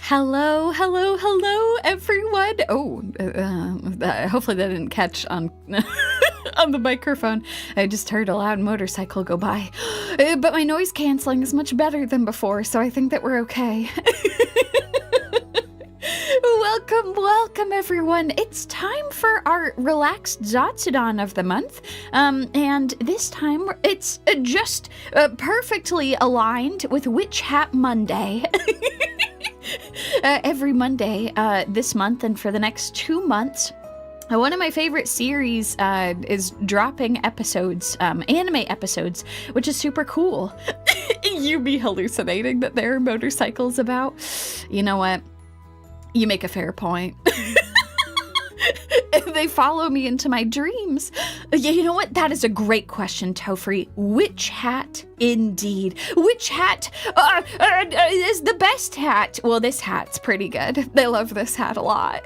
Hello, hello, hello, everyone. Oh, hopefully that didn't catch on on the microphone. I just heard a loud motorcycle go by. But my noise canceling is much better than before, so I think that we're okay. Welcome, everyone. It's time for our relaxed Zatsudan of the month. And this time it's just perfectly aligned with Witch Hat Monday. Every Monday this month and for the next 2 months, one of my favorite series is dropping episodes, anime episodes, which is super cool. Yumie hallucinating that there are motorcycles about. You know what? You make a fair point. They follow me into my dreams. You know what? That is a great question, Tofri. Which hat, indeed? Which hat is the best hat? Well, this hat's pretty good. They love this hat a lot.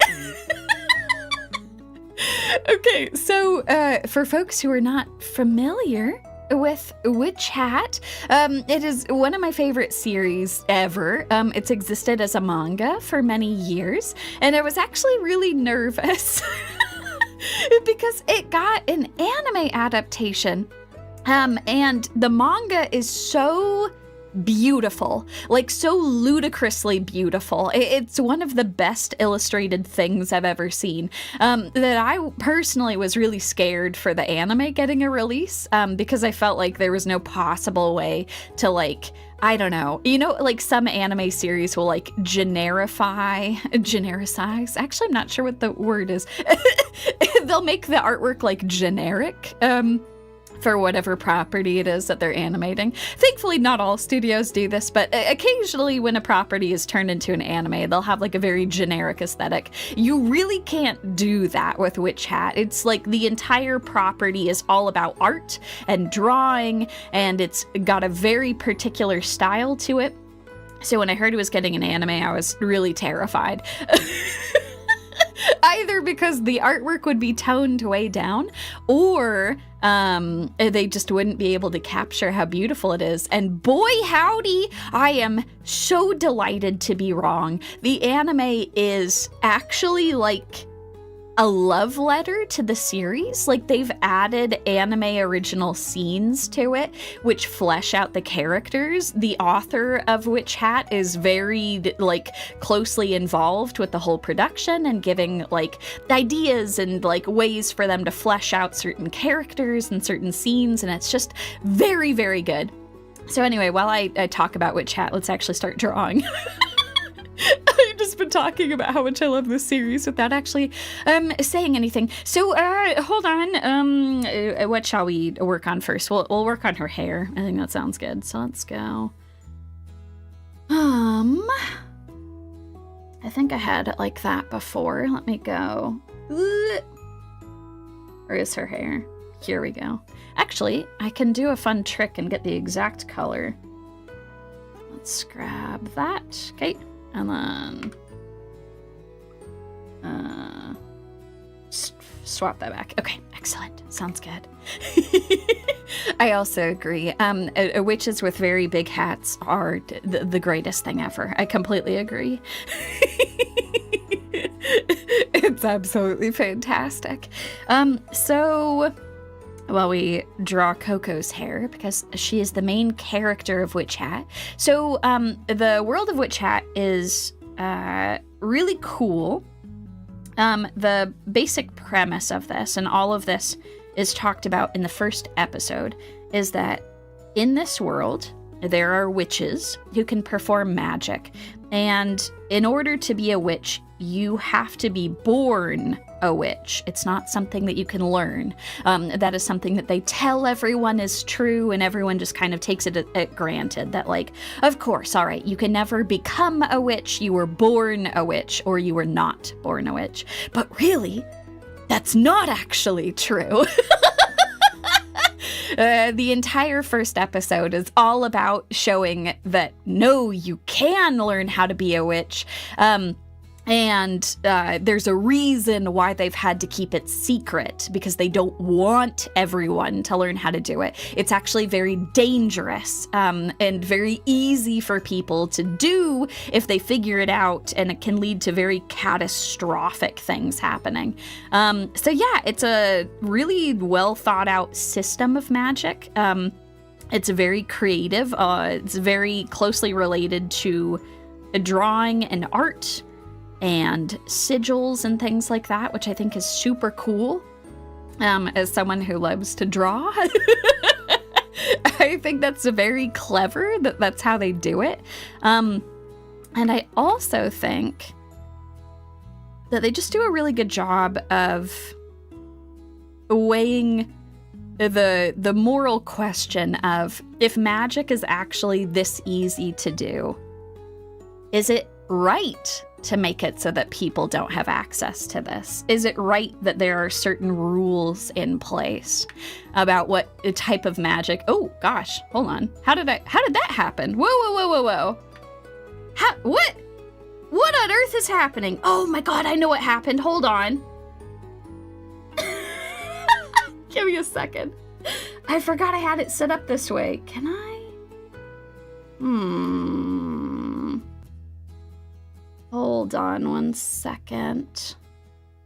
Okay, so for folks who are not familiar with Witch Hat, it is one of my favorite series ever. It's existed as a manga for many years, and I was actually really nervous because it got an anime adaptation, and the manga is so beautiful, like so ludicrously beautiful. It's one of the best illustrated things I've ever seen. That I personally was really scared for the anime getting a release, because I felt like there was no possible way to, like, I don't know, you know, like some anime series will like genericize. Actually, I'm not sure what the word is. They'll make the artwork like generic, for whatever property it is that they're animating. Thankfully, not all studios do this, but occasionally when a property is turned into an anime, they'll have like a very generic aesthetic. You really can't do that with Witch Hat. It's like the entire property is all about art and drawing, and it's got a very particular style to it. So when I heard it was getting an anime, I was really terrified. Either because the artwork would be toned way down, or they just wouldn't be able to capture how beautiful it is. And boy howdy, I am so delighted to be wrong. The anime is actually like a love letter to the series. Like, they've added anime original scenes to it, which flesh out the characters. The author of Witch Hat is very, like, closely involved with the whole production and giving, like, ideas and, like, ways for them to flesh out certain characters and certain scenes, and it's just very, very good. So anyway, while I talk about Witch Hat, let's actually start drawing. I've just been talking about how much I love this series without actually saying anything. So hold on. What shall we work on first? We'll work on her hair. I think that sounds good. So let's go. I think I had it like that before. Let me go. Where is her hair? Here we go. Actually, I can do a fun trick and get the exact color. Let's grab that. Okay. And then swap that back. Okay, excellent. Sounds good. I also agree. Witches with very big hats are the greatest thing ever. I completely agree. It's absolutely fantastic. So while we draw Coco's hair, because she is the main character of Witch Hat. So the world of Witch Hat is really cool. The basic premise of this, and all of this is talked about in the first episode, is that in this world, there are witches who can perform magic. And in order to be a witch, you have to be born a witch. It's not something that you can learn. That is something that they tell everyone is true, and everyone just kind of takes it at granted that, like, of course, all right, you can never become a witch. You were born a witch, or you were not born a witch. But really, that's not actually true. The entire first episode is all about showing that, no, you can learn how to be a witch. And there's a reason why they've had to keep it secret, because they don't want everyone to learn how to do it. It's actually very dangerous and very easy for people to do if they figure it out, and it can lead to very catastrophic things happening. So yeah, it's a really well thought out system of magic. It's very creative. It's very closely related to drawing and art and sigils and things like that, which I think is super cool. As someone who loves to draw, I think that's very clever that that's how they do it. And I also think that they just do a really good job of weighing the moral question of, if magic is actually this easy to do, is it right to make it so that people don't have access to this? Is it right that there are certain rules in place about what type of magic? Oh gosh, hold on. How did that happen? Whoa. What on earth is happening? Oh my God, I know what happened. Hold on. Give me a second. I forgot I had it set up this way. Can I? Hold on one second.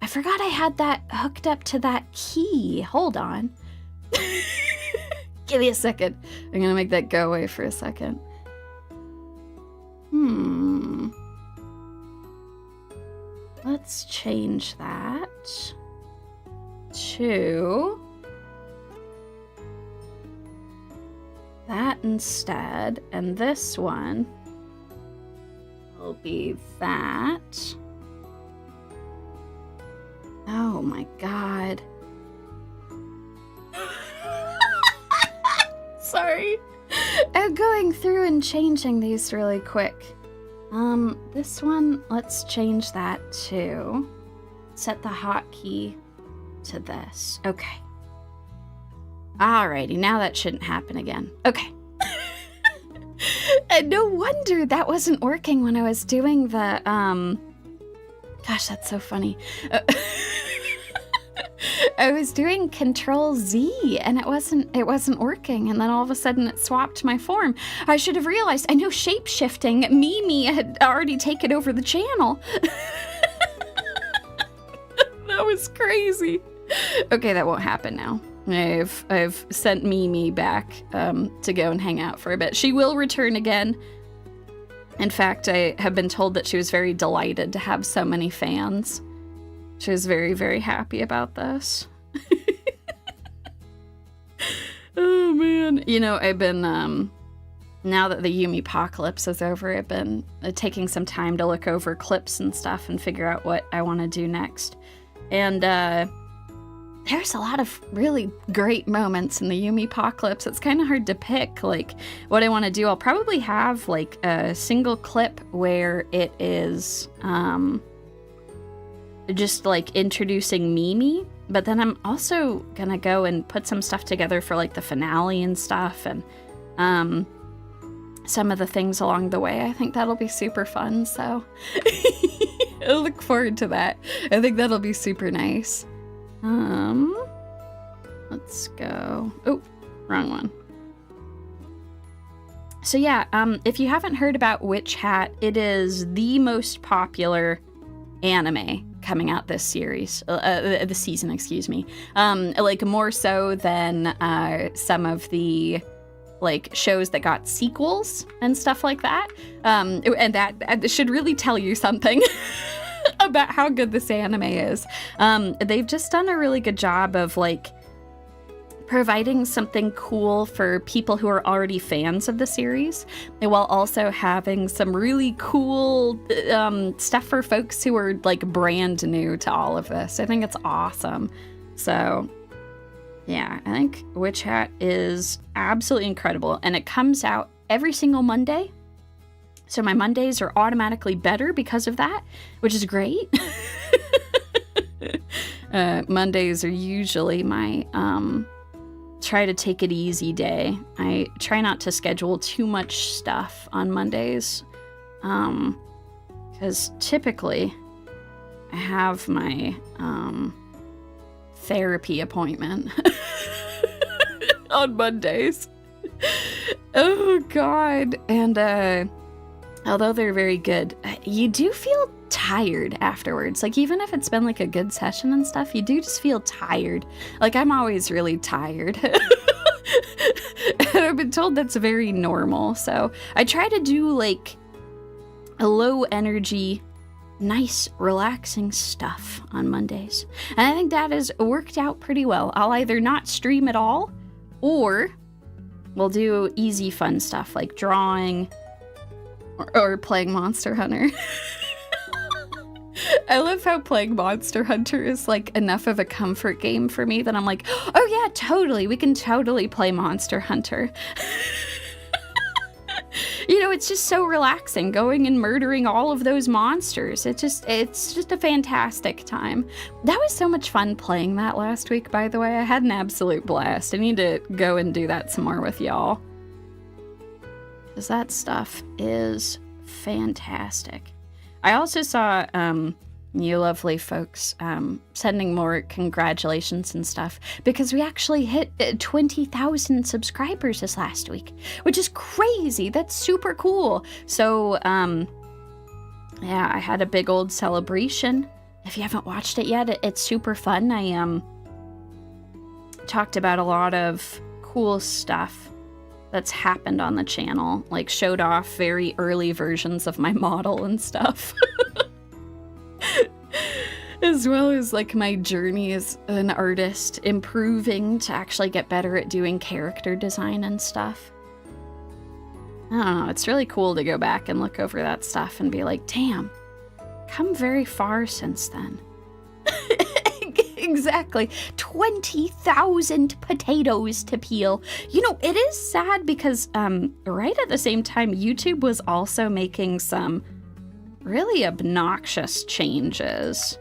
I forgot I had that hooked up to that key. Hold on. Give me a second. I'm gonna make that go away for a second. Let's change that to that instead, and this one will be that. Oh my God. Sorry. I'm going through and changing these really quick. This one, let's change that to set the hotkey to this. Okay. Alrighty, now that shouldn't happen again. Okay. And no wonder that wasn't working when I was doing the, gosh, that's so funny. I was doing Control Z and it wasn't working, and then all of a sudden it swapped my form. I should have realized. I know shape-shifting. Mimi had already taken over the channel. That was crazy. Okay, that won't happen now. I've sent Mimi back to go and hang out for a bit. She will return again. In fact, I have been told that she was very delighted to have so many fans. She was very, very happy about this. Oh man. You know, I've been, now that the Yumie apocalypse is over, I've been taking some time to look over clips and stuff and figure out what I want to do next. And there's a lot of really great moments in the Yumie apocalypse. It's kind of hard to pick, like, what I want to do. I'll probably have, like, a single clip where it is, just, like, introducing Mimi. But then I'm also gonna go and put some stuff together for, like, the finale and stuff. And, some of the things along the way. I think that'll be super fun, so I look forward to that. I think that'll be super nice. Let's go. Oh, wrong one. So yeah, if you haven't heard about Witch Hat, it is the most popular anime coming out this series, the season, excuse me. Like more so than some of the like shows that got sequels and stuff like that. And that should really tell you something about how good this anime is. They've just done a really good job of like providing something cool for people who are already fans of the series, while also having some really cool stuff for folks who are like brand new to all of this. I think it's awesome. So yeah, I think Witch Hat is absolutely incredible, and it comes out every single Monday. So my Mondays are automatically better because of that, which is great. Mondays are usually my try to take it easy day. I try not to schedule too much stuff on Mondays, because typically I have my therapy appointment on Mondays. Oh God. And although they're very good, you do feel tired afterwards. Like, even if it's been like a good session and stuff, you do just feel tired. Like, I'm always really tired. And I've been told that's very normal. So I try to do like a low energy, nice, relaxing stuff on Mondays. And I think that has worked out pretty well. I'll either not stream at all, or we'll do easy, fun stuff like drawing or playing Monster Hunter. I love how playing Monster Hunter is like enough of a comfort game for me that I'm like, oh yeah, totally, we can totally play Monster Hunter. You know, it's just so relaxing going and murdering all of those monsters. It's just a fantastic time. That was so much fun playing that last week, by the way. I had an absolute blast. I need to go and do that some more with y'all, because that stuff is fantastic. I also saw you lovely folks sending more congratulations and stuff, because we actually hit 20,000 subscribers this last week, which is crazy. That's super cool. So yeah, I had a big old celebration. If you haven't watched it yet, it's super fun. I talked about a lot of cool stuff that's happened on the channel, like showed off very early versions of my model and stuff. As well as like my journey as an artist, improving to actually get better at doing character design and stuff. I don't know, it's really cool to go back and look over that stuff and be like, damn, come very far since then. Exactly. 20,000 potatoes to peel. You know, it is sad because right at the same time, YouTube was also making some really obnoxious changes.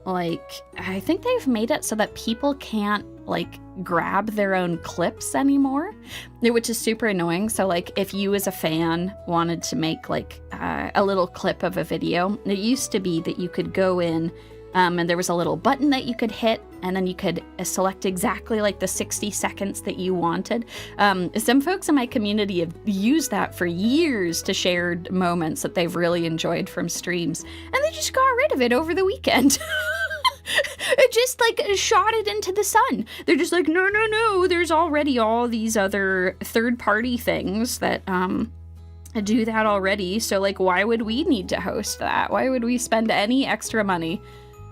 Like, I think they've made it so that people can't, like, grab their own clips anymore, which is super annoying. So, like, if you as a fan wanted to make, like, a little clip of a video, it used to be that you could go in and there was a little button that you could hit, and then you could select exactly like the 60 seconds that you wanted. Some folks in my community have used that for years to share moments that they've really enjoyed from streams, and they just got rid of it over the weekend. It just like shot it into the sun. They're just like, no, there's already all these other third-party things that do that already, so like, why would we need to host that? Why would we spend any extra money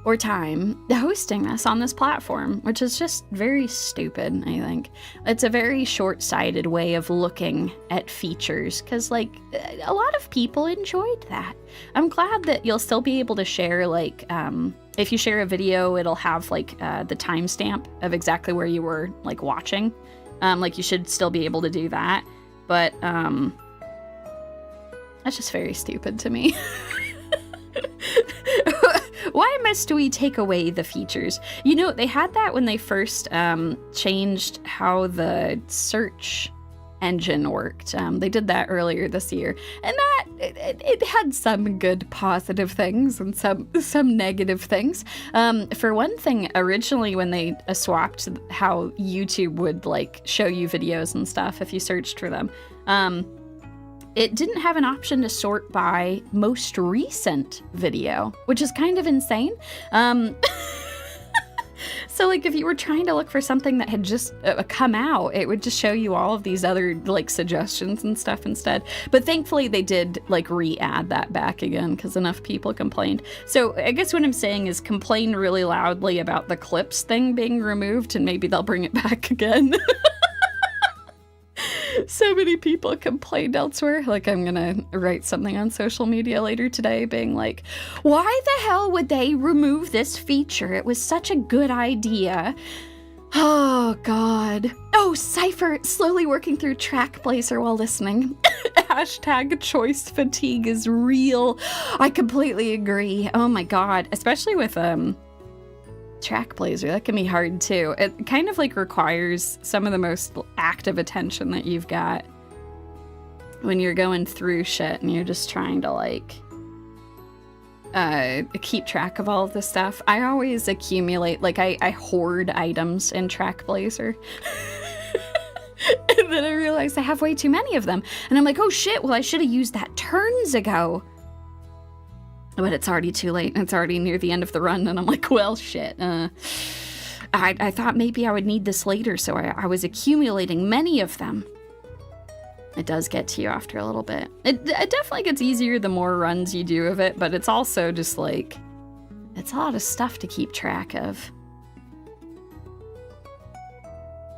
or time hosting this on this platform? Which is just very stupid, I think. It's a very short-sighted way of looking at features, because like, a lot of people enjoyed that. I'm glad that you'll still be able to share, like, if you share a video, it'll have like the timestamp of exactly where you were like watching. Like, you should still be able to do that, but that's just very stupid to me. Why must we take away the features? You know, they had that when they first changed how the search engine worked. They did that earlier this year, and that it had some good positive things and some negative things. For one thing, originally when they swapped how YouTube would like show you videos and stuff if you searched for them, it didn't have an option to sort by most recent video, which is kind of insane. So like, if you were trying to look for something that had just come out, it would just show you all of these other like suggestions and stuff instead. But thankfully they did like re-add that back again, because enough people complained. So I guess what I'm saying is, complain really loudly about the clips thing being removed, and maybe they'll bring it back again. So many people complained elsewhere. Like, I'm gonna write something on social media later today being like, why the hell would they remove this feature? It was such a good idea. Oh, God. Oh, Cypher, slowly working through track placer while listening. Hashtag choice fatigue is real. I completely agree. Oh my God. Especially with, track placer, that can be hard too. It kind of like requires some of the most active attention that you've got when you're going through shit and you're just trying to like keep track of all of this stuff. I always accumulate, like I hoard items in Trackblazer. And then I realized I have way too many of them. And I'm like, oh shit, well I should have used that turns ago. But it's already too late. It's already near the end of the run. And I'm like, well, shit. I thought maybe I would need this later, so I was accumulating many of them. It does get to you after a little bit. It definitely gets easier the more runs you do of it, but it's also just like, it's a lot of stuff to keep track of.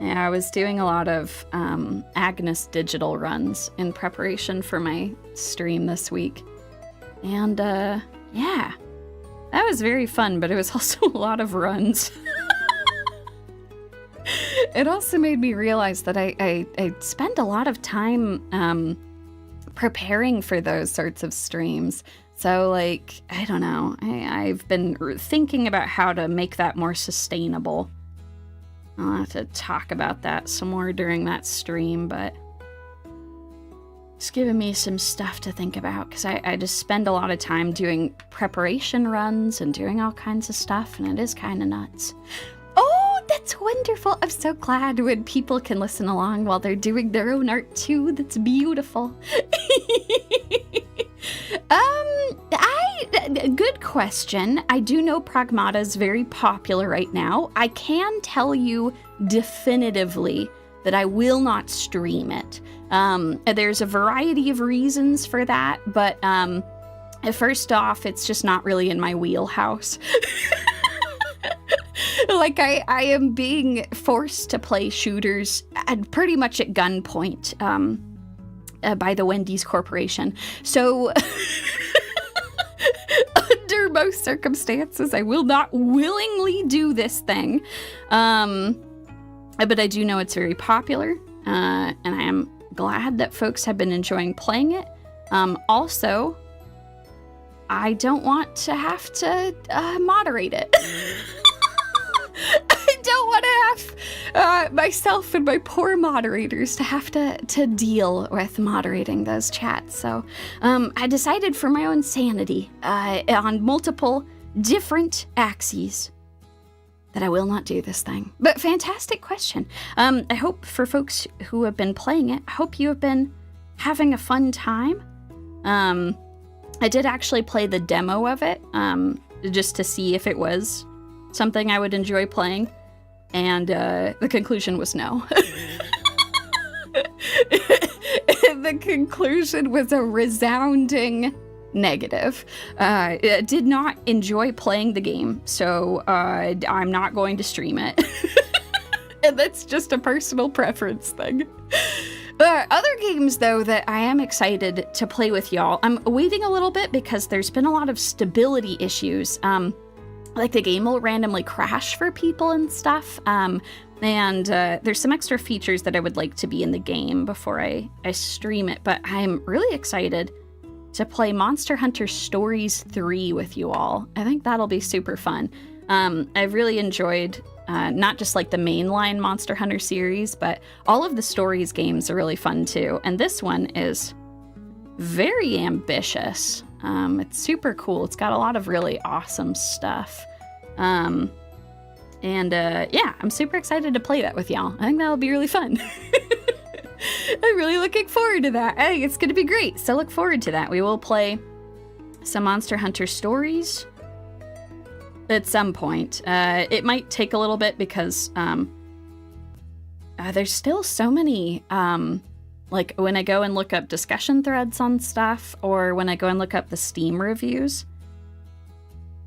Yeah, I was doing a lot of Agnes digital runs in preparation for my stream this week. And yeah, that was very fun, but it was also a lot of runs. It also made me realize that I spend a lot of time preparing for those sorts of streams. So, like, I don't know. I've been thinking about how to make that more sustainable. I'll have to talk about that some more during that stream, but it's given me some stuff to think about because I just spend a lot of time doing preparation runs and doing all kinds of stuff, and it is kind of nuts. Oh, that's wonderful. I'm so glad when people can listen along while they're doing their own art too. That's beautiful. Good question. I do know Pragmata is very popular right now. I can tell you definitively that I will not stream it. There's a variety of reasons for that, but first off, it's just not really in my wheelhouse. Like, I am being forced to play shooters pretty much at gunpoint by the Wendy's Corporation. So, under most circumstances, I will not willingly do this thing. But I do know it's very popular, and I am glad that folks have been enjoying playing it. Also, I don't want to have to moderate it. I don't want to have myself and my poor moderators to have to deal with moderating those chats. So I decided for my own sanity on multiple different axes that I will not do this thing. But fantastic question. I hope for folks who have been playing it, I hope you have been having a fun time. I did actually play the demo of it just to see if it was something I would enjoy playing, and the conclusion was no. The conclusion was a resounding negative. Did not enjoy playing the game, so I'm not going to stream it. And that's just a personal preference thing. Other games, though, that I am excited to play with y'all, I'm waiting a little bit because there's been a lot of stability issues. Like, the game will randomly crash for people and stuff, and there's some extra features that I would like to be in the game before I stream it, but I'm really excited to play Monster Hunter Stories 3 with you all. I think that'll be super fun. I've really enjoyed not just like the mainline Monster Hunter series, but all of the Stories games are really fun too, and this one is very ambitious. It's super cool. It's got a lot of really awesome stuff. Yeah, I'm super excited to play that with y'all. I think that'll be really fun. I'm really looking forward to that. Hey, it's going to be great. So look forward to that. We will play some Monster Hunter Stories at some point. It might take a little bit because there's still so many... like, when I go and look up discussion threads on stuff, or when I go and look up the Steam reviews,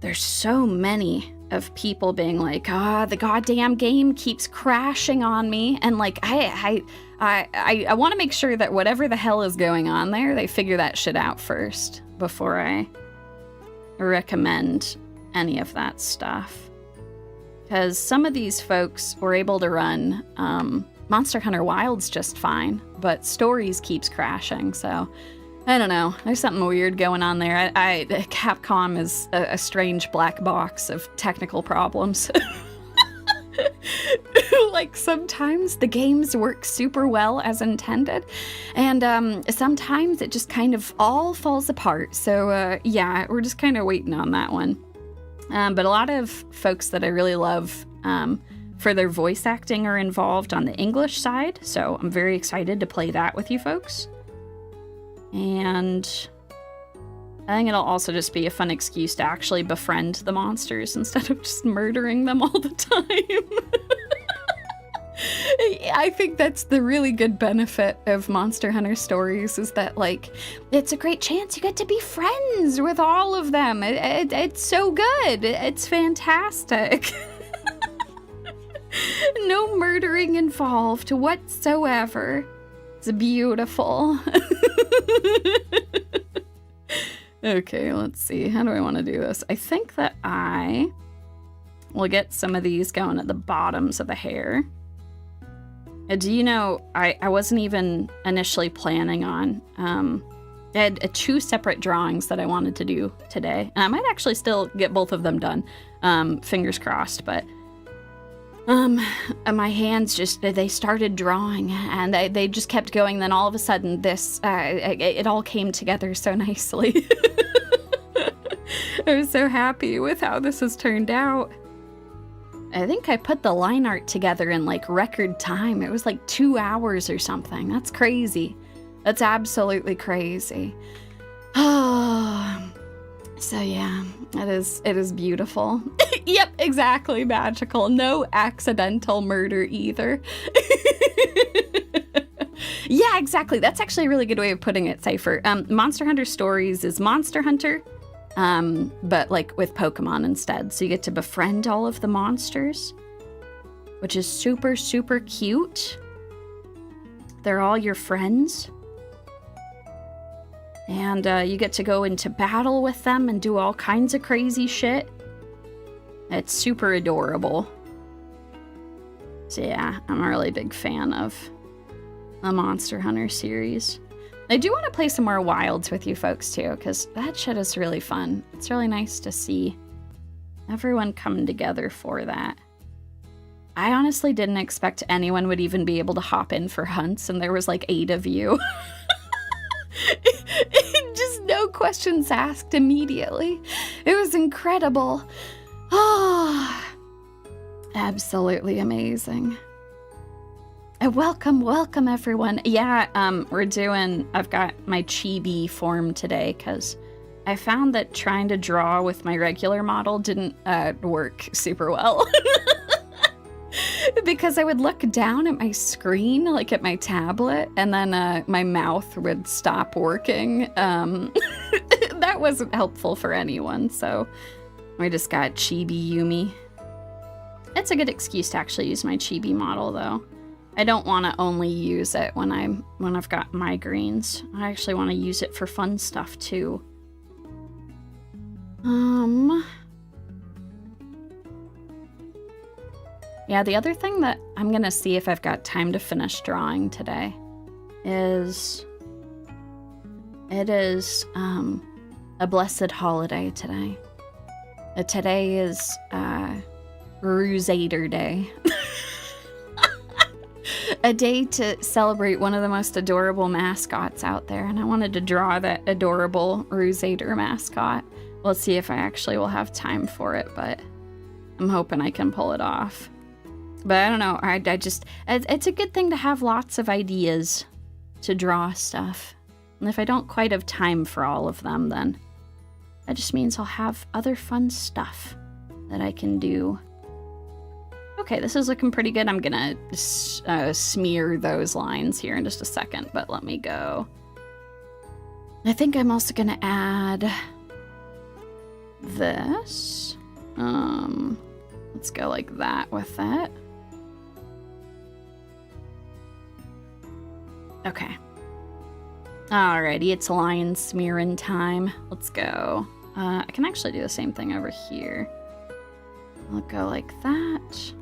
there's so many of people being like, the goddamn game keeps crashing on me. And, like, I want to make sure that whatever the hell is going on there, they figure that shit out first before I recommend any of that stuff. Because some of these folks were able to run... Monster Hunter Wild's just fine, but Stories keeps crashing, so I don't know. There's something weird going on there. Capcom is a strange black box of technical problems. Like, sometimes the games work super well as intended, and sometimes it just kind of all falls apart. So yeah, we're just kind of waiting on that one. But a lot of folks that I really love for their voice acting are involved on the English side, so I'm very excited to play that with you folks. And I think it'll also just be a fun excuse to actually befriend the monsters instead of just murdering them all the time. I think that's the really good benefit of Monster Hunter stories, is that, like, it's a great chance you get to be friends with all of them. It's so good. It's fantastic. No murdering involved whatsoever. It's beautiful. Okay, let's see. How do I want to do this? I think that I will get some of these going at the bottoms of the hair. Do you know, I wasn't even initially planning on, I had 2 separate drawings that I wanted to do today. And I might actually still get both of them done, fingers crossed, but my hands just, they started drawing, and they just kept going. Then all of a sudden this, it all came together so nicely. I was so happy with how this has turned out. I think I put the line art together in like record time. It was like 2 hours or something. That's crazy. That's absolutely crazy. Oh, so yeah, it is beautiful. Yep, exactly, magical. No accidental murder either. Yeah, exactly. That's actually a really good way of putting it, Cypher. Monster Hunter Stories is Monster Hunter, but like with Pokemon instead. So you get to befriend all of the monsters, which is super, super cute. They're all your friends. And you get to go into battle with them and do all kinds of crazy shit. It's super adorable. So yeah, I'm a really big fan of the Monster Hunter series. I do want to play some more Wilds with you folks too, because that shit is really fun. It's really nice to see everyone coming together for that. I honestly didn't expect anyone would even be able to hop in for hunts, and there was like 8 of you. Just no questions asked immediately. It was incredible. Oh, absolutely amazing. Welcome everyone. Yeah, I've got my chibi form today because I found that trying to draw with my regular model didn't work super well. Because I would look down at my screen, like at my tablet, and then my mouth would stop working. That wasn't helpful for anyone, so I just got chibi Yumie. It's a good excuse to actually use my chibi model, though. I don't want to only use it when I've got migraines. I actually want to use it for fun stuff, too. Yeah, the other thing that I'm gonna see if I've got time to finish drawing today is it is a blessed holiday today. Today is Rusader Day. A day to celebrate one of the most adorable mascots out there, and I wanted to draw that adorable Rusader mascot. We'll see if I actually will have time for it, but I'm hoping I can pull it off. But I don't know, I just, it's a good thing to have lots of ideas to draw stuff. And if I don't quite have time for all of them, then that just means I'll have other fun stuff that I can do. Okay, this is looking pretty good. I'm gonna smear those lines here in just a second, but let me go. I think I'm also gonna add this. Let's go like that with that. Okay. Alrighty, it's line smearing time. Let's go. I can actually do the same thing over here. I'll go like that.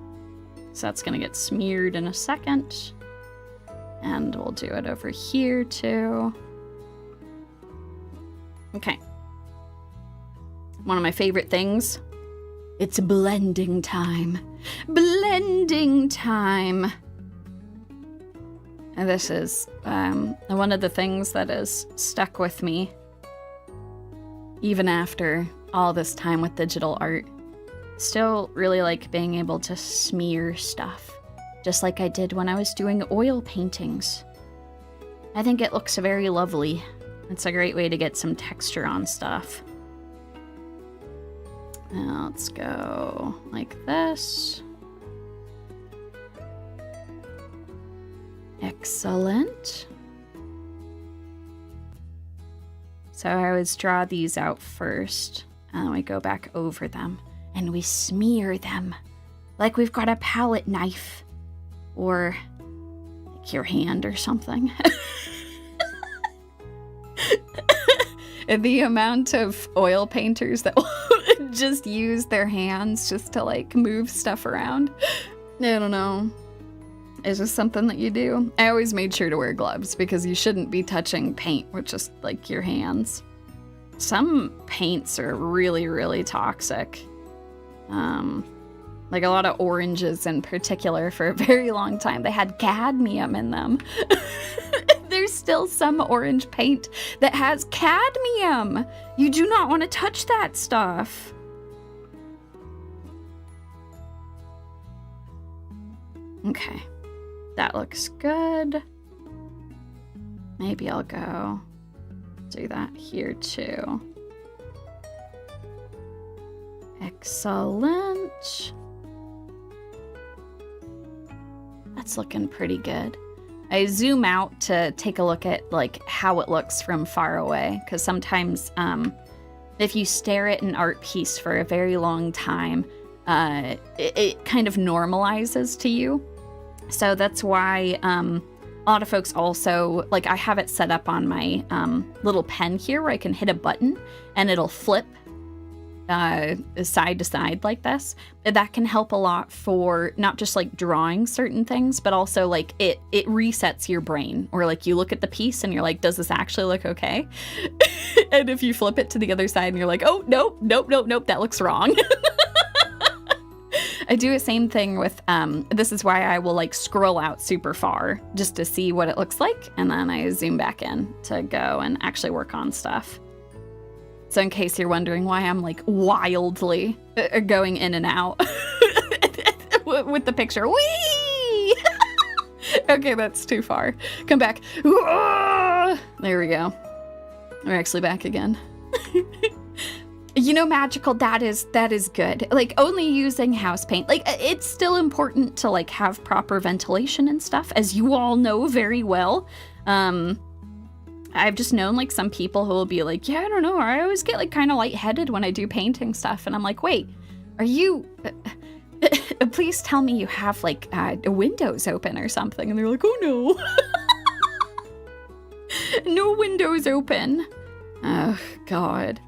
So that's gonna get smeared in a second. And we'll do it over here too. Okay. One of my favorite things It's blending time. Blending time. And this is one of the things that has stuck with me even after all this time with digital art. Still really like being able to smear stuff, just like I did when I was doing oil paintings. I think it looks very lovely. It's a great way to get some texture on stuff. Now let's go like this. Excellent. So I always draw these out first, and then we go back over them, and we smear them like we've got a palette knife, or like your hand or something. And the amount of oil painters that will just use their hands just to like move stuff around. I don't know. It's just something that you do. I always made sure to wear gloves because you shouldn't be touching paint with just like your hands. Some paints are really, really toxic. Like a lot of oranges in particular, for a very long time, they had cadmium in them. There's still some orange paint that has cadmium. You do not want to touch that stuff. Okay, that looks good. Maybe I'll go do that here too. Excellent. That's looking pretty good. I zoom out to take a look at like how it looks from far away, because sometimes if you stare at an art piece for a very long time, it kind of normalizes to you. So that's why a lot of folks also, like I have it set up on my little pen here where I can hit a button and it'll flip side to side like this. That can help a lot for not just like drawing certain things, but also like it resets your brain, or like you look at the piece and you're like, does this actually look okay? And if you flip it to the other side and you're like, oh, nope, that looks wrong. I do the same thing with, this is why I will like scroll out super far just to see what it looks like. And then I zoom back in to go and actually work on stuff. So in case you're wondering why I'm like wildly going in and out with the picture. Whee! Okay, that's too far. Come back. There we go. We're actually back again. You know, magical, that is good. Like only using house paint. Like it's still important to like have proper ventilation and stuff, as you all know very well. I've just known like some people who will be like, yeah, I don't know, I always get like kind of lightheaded when I do painting stuff. And I'm like, wait, are you, please tell me you have like windows open or something. And they're like, oh no. No windows open. Oh God.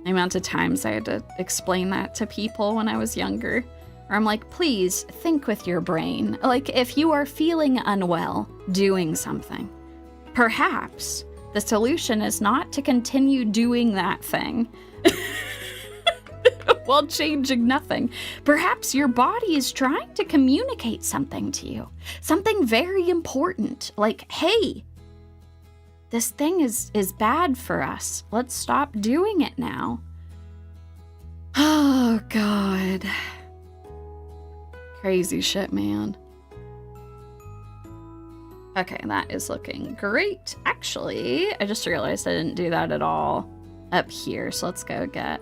The amount of times I had to explain that to people when I was younger. Or I'm like, please think with your brain. Like if you are feeling unwell doing something, perhaps the solution is not to continue doing that thing while changing nothing. Perhaps your body is trying to communicate something to you, something very important, like, hey, this thing is bad for us. Let's stop doing it now. Oh, God. Crazy shit, man. Okay, that is looking great. Actually, I just realized I didn't do that at all up here. So let's go get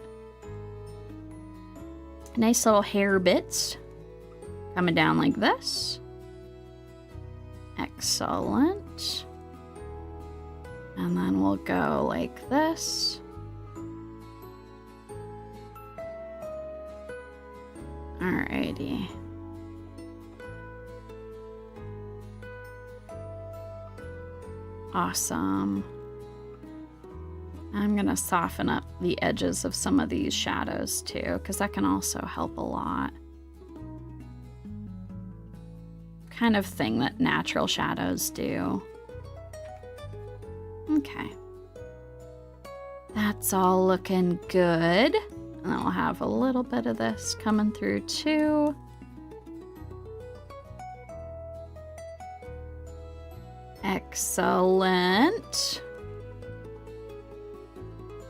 nice little hair bits coming down like this. Excellent. And then we'll go like this. Alrighty. Awesome. I'm gonna soften up the edges of some of these shadows too, because that can also help a lot. Kind of thing that natural shadows do. Okay. That's all looking good. And then we'll have a little bit of this coming through too. Excellent.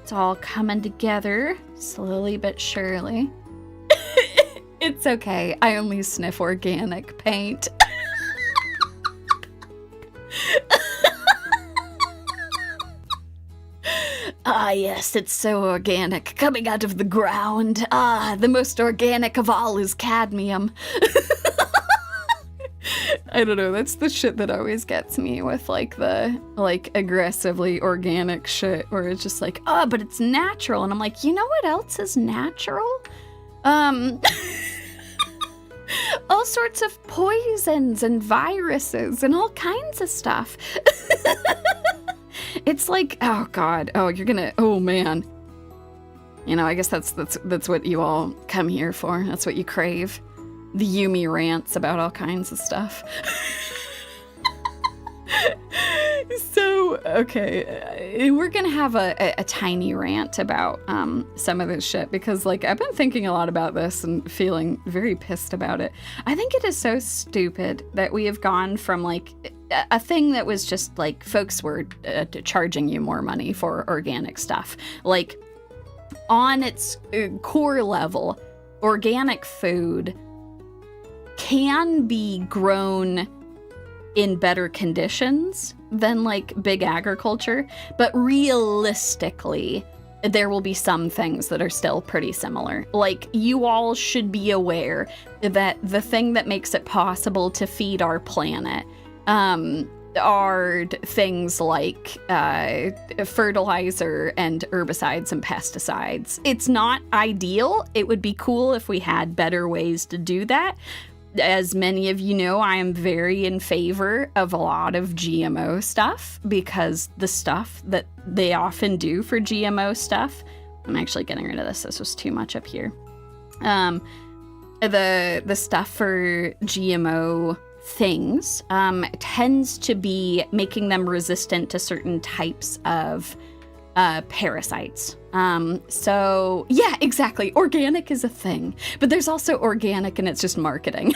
It's all coming together slowly but surely. It's okay. I only sniff organic paint. Ah, yes, it's so organic, coming out of the ground. Ah, the most organic of all is cadmium. I don't know, that's the shit that always gets me with, like, the, like, aggressively organic shit, where it's just like, oh, but it's natural. And I'm like, you know what else is natural? All sorts of poisons and viruses and all kinds of stuff. It's like, oh God, oh, you're gonna, oh man. You know, I guess that's what you all come here for. That's what you crave. The Yumie rants about all kinds of stuff. So, okay, we're gonna have a tiny rant about some of this shit, because, like, I've been thinking a lot about this and feeling very pissed about it. I think it is so stupid that we have gone from, like, a thing that was just, like, folks were charging you more money for organic stuff. Like, on its core level, organic food can be grown in better conditions than, like, big agriculture, but realistically, there will be some things that are still pretty similar. Like, you all should be aware that the thing that makes it possible to feed our planet are things like fertilizer and herbicides and pesticides. It's not ideal. It would be cool if we had better ways to do that. As many of you know, I am very in favor of a lot of GMO stuff, because the stuff that they often do for GMO stuff, I'm actually getting rid of this. This was too much up here. The stuff for GMO things tends to be making them resistant to certain types of parasites. So yeah, exactly. Organic is a thing, but there's also organic and it's just marketing.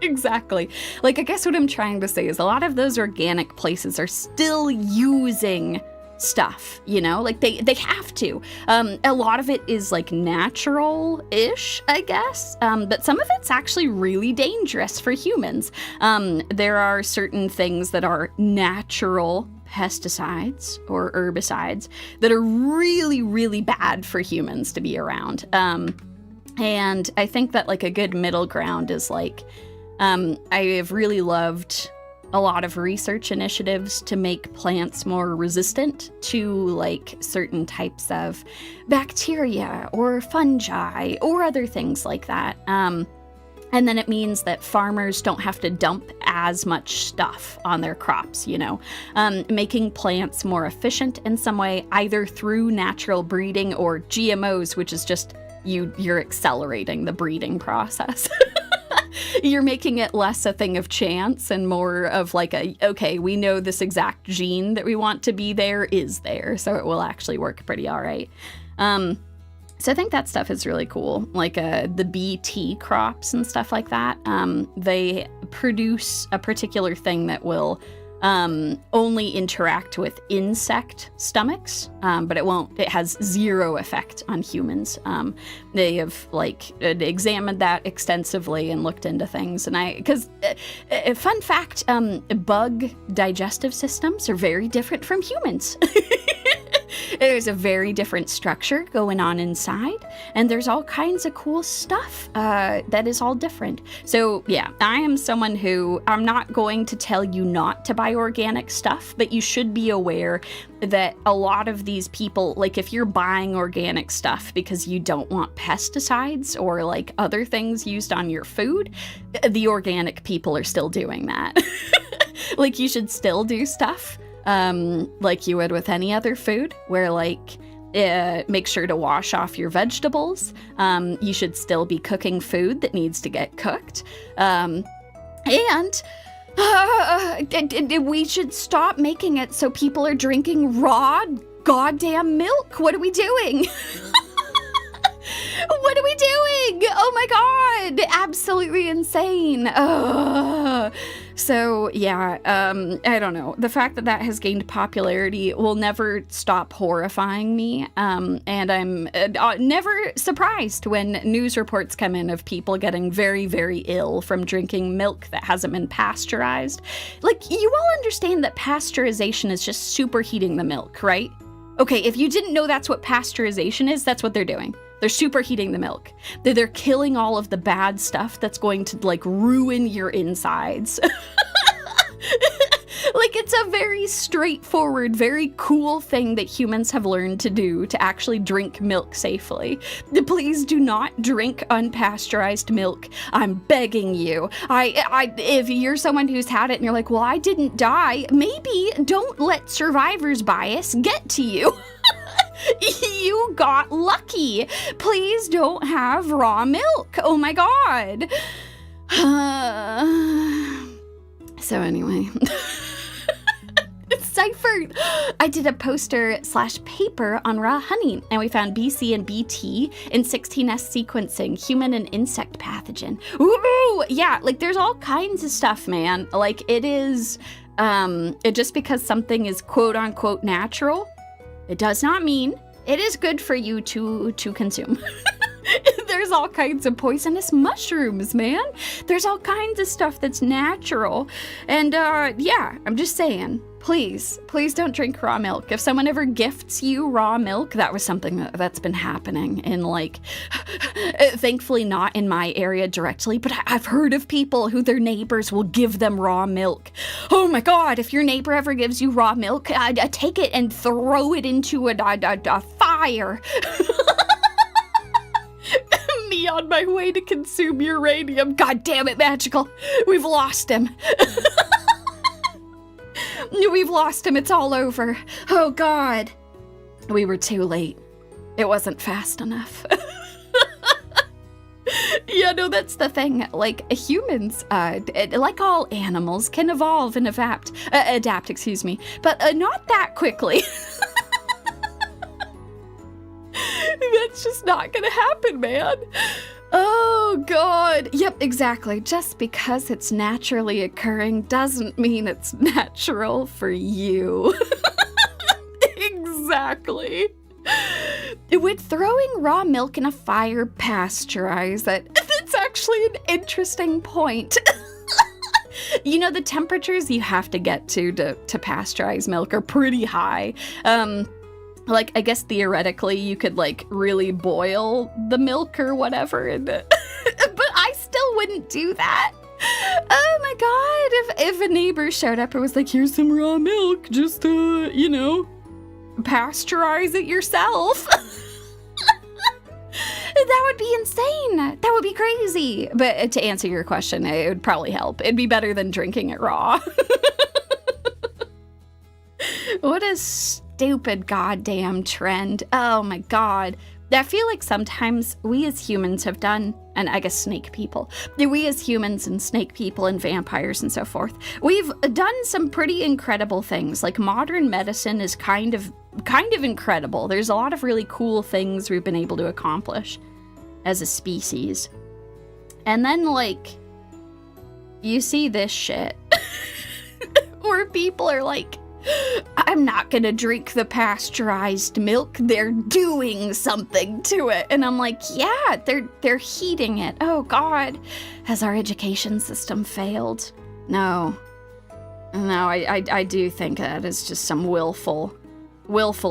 Exactly. Like, I guess what I'm trying to say is a lot of those organic places are still using stuff, you know, like they have to. A lot of it is, like, natural-ish, I guess, but some of it's actually really dangerous for humans. There are certain things that are natural pesticides or herbicides that are really, really bad for humans to be around. And I think that, like, a good middle ground is, like, I have really loved a lot of research initiatives to make plants more resistant to, like, certain types of bacteria or fungi or other things like that. And then it means that farmers don't have to dump as much stuff on their crops, you know, making plants more efficient in some way, either through natural breeding or GMOs, which is just you're accelerating the breeding process. You're making it less a thing of chance and more of, like, okay, we know this exact gene that we want to be there is there, so it will actually work pretty all right. So I think that stuff is really cool, like the BT crops and stuff like that. They produce a particular thing that will only interact with insect stomachs, but it has zero effect on humans. They have, like, examined that extensively and looked into things. And fun fact, bug digestive systems are very different from humans. There's a very different structure going on inside, and there's all kinds of cool stuff that is all different. So yeah, I am someone who, I'm not going to tell you not to buy organic stuff, but you should be aware that a lot of these people, like, if you're buying organic stuff because you don't want pesticides or, like, other things used on your food, the organic people are still doing that. Like, you should still do stuff like you would with any other food, where, like, make sure to wash off your vegetables. You should still be cooking food that needs to get cooked. And we should stop making it so people are drinking raw goddamn milk. What are we doing? What are we doing? Oh my god, absolutely insane. Ugh. So yeah, I don't know. The fact that that has gained popularity will never stop horrifying me. And I'm never surprised when news reports come in of people getting very, very ill from drinking milk that hasn't been pasteurized. Like, you all understand that pasteurization is just superheating the milk, right? Okay, if you didn't know that's what pasteurization is, that's what they're doing. They're superheating the milk. They're killing all of the bad stuff that's going to, like, ruin your insides. Like, it's a very straightforward, very cool thing that humans have learned to do to actually drink milk safely. Please do not drink unpasteurized milk. I'm begging you. If you're someone who's had it and you're like, well, I didn't die, maybe don't let survivor's bias get to you. You got lucky. Please don't have raw milk. Oh my god. So anyway. Cypher! I did a poster/paper on raw honey, and we found BC and BT in 16S sequencing, human and insect pathogen. Ooh! Yeah, like there's all kinds of stuff, man. Like it is, just because something is quote unquote natural, it does not mean it is good for you to consume. There's all kinds of poisonous mushrooms, man. There's all kinds of stuff that's natural. And yeah, I'm just saying, please don't drink raw milk. If someone ever gifts you raw milk, that was something that's been happening in, like, thankfully not in my area directly, but I've heard of people who their neighbors will give them raw milk. Oh my god, if your neighbor ever gives you raw milk, take it and throw it into a fire. Me on my way to consume uranium. God damn it, Magical. We've lost him. We've lost him. It's all over. Oh, God. We were too late. It wasn't fast enough. Yeah, no, that's the thing. Like, humans, like all animals, can evolve and adapt, but not that quickly. That's just not gonna happen, man. Oh, God. Yep, exactly. Just because it's naturally occurring doesn't mean it's natural for you. Exactly. Would throwing raw milk in a fire pasteurize it? That's actually an interesting point. You know, the temperatures you have to get to pasteurize milk are pretty high. Like, I guess theoretically you could, like, really boil the milk or whatever, and, but I still wouldn't do that. Oh my god, if a neighbor showed up and was like, here's some raw milk, just, you know, pasteurize it yourself. That would be insane. That would be crazy. But to answer your question, it would probably help. It'd be better than drinking it raw. What a stupid goddamn trend. Oh my god. I feel like sometimes we as humans have done, and I guess snake people, we as humans and snake people and vampires and so forth, we've done some pretty incredible things. Like, modern medicine is kind of incredible. There's a lot of really cool things we've been able to accomplish as a species. And then, like, you see this shit where people are like, I'm not gonna drink the pasteurized milk. They're doing something to it. And I'm like, yeah, they're heating it. Oh God, has our education system failed? No, I do think that is just some willful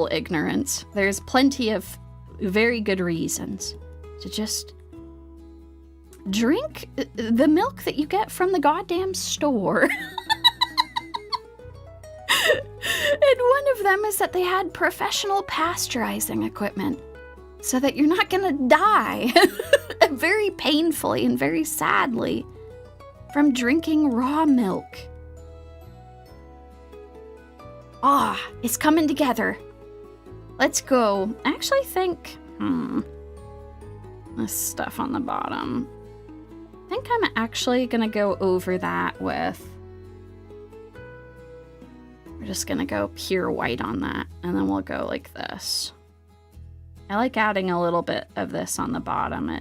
ignorance. There's plenty of very good reasons to just drink the milk that you get from the goddamn store. And one of them is that they had professional pasteurizing equipment so that you're not gonna die very painfully and very sadly from drinking raw milk. Ah, it's coming together. Let's go. I actually think, this stuff on the bottom. I think I'm actually gonna go over that with, we're just gonna go pure white on that, and then we'll go like this. I like adding a little bit of this on the bottom.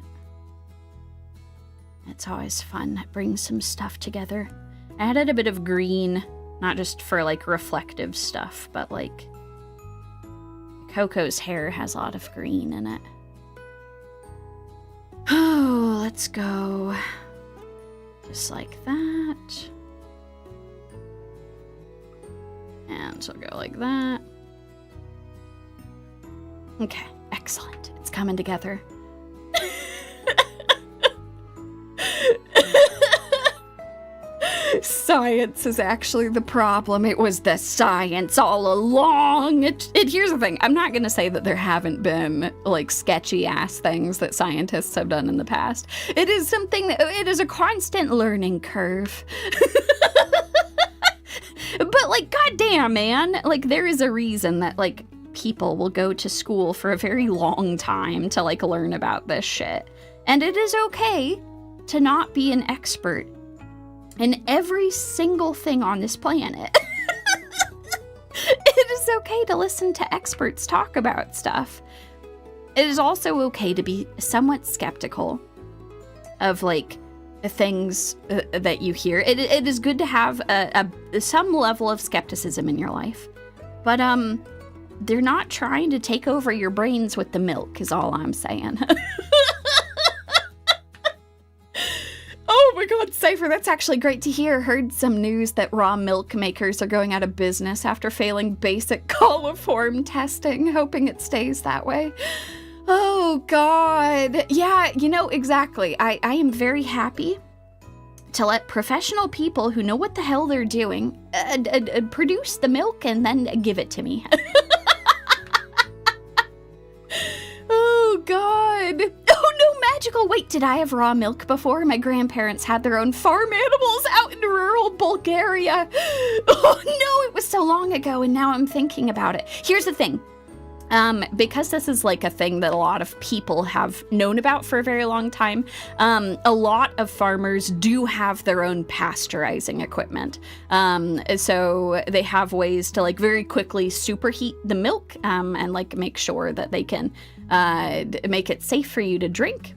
It's always fun. It brings some stuff together. I added a bit of green, not just for like reflective stuff, but like Coco's hair has a lot of green in it. Oh, let's go just like that. And so go like that. Okay, excellent. It's coming together. Science is actually the problem. It was the science all along. Here's the thing. I'm not going to say that there haven't been, like, sketchy-ass things that scientists have done in the past. It is it is a constant learning curve. But, like, goddamn, man. Like, there is a reason that, like, people will go to school for a very long time to, like, learn about this shit. And it is okay to not be an expert in every single thing on this planet. It is okay to listen to experts talk about stuff. It is also okay to be somewhat skeptical of, like, the things that you hear. It is good to have some level of skepticism in your life. But, they're not trying to take over your brains with the milk, is all I'm saying. Oh my god, Cypher, that's actually great to hear. Heard some news that raw milk makers are going out of business after failing basic coliform testing, hoping it stays that way. Oh god. Yeah, you know, exactly. I am very happy to let professional people who know what the hell they're doing produce the milk and then give it to me. Oh god. Oh no, magical. Wait, did I have raw milk before? My grandparents had their own farm animals out in rural Bulgaria. Oh no, it was so long ago and now I'm thinking about it. Here's the thing. Because this is like a thing that a lot of people have known about for a very long time, a lot of farmers do have their own pasteurizing equipment. So they have ways to like very quickly superheat the milk and like make sure that they can make it safe for you to drink.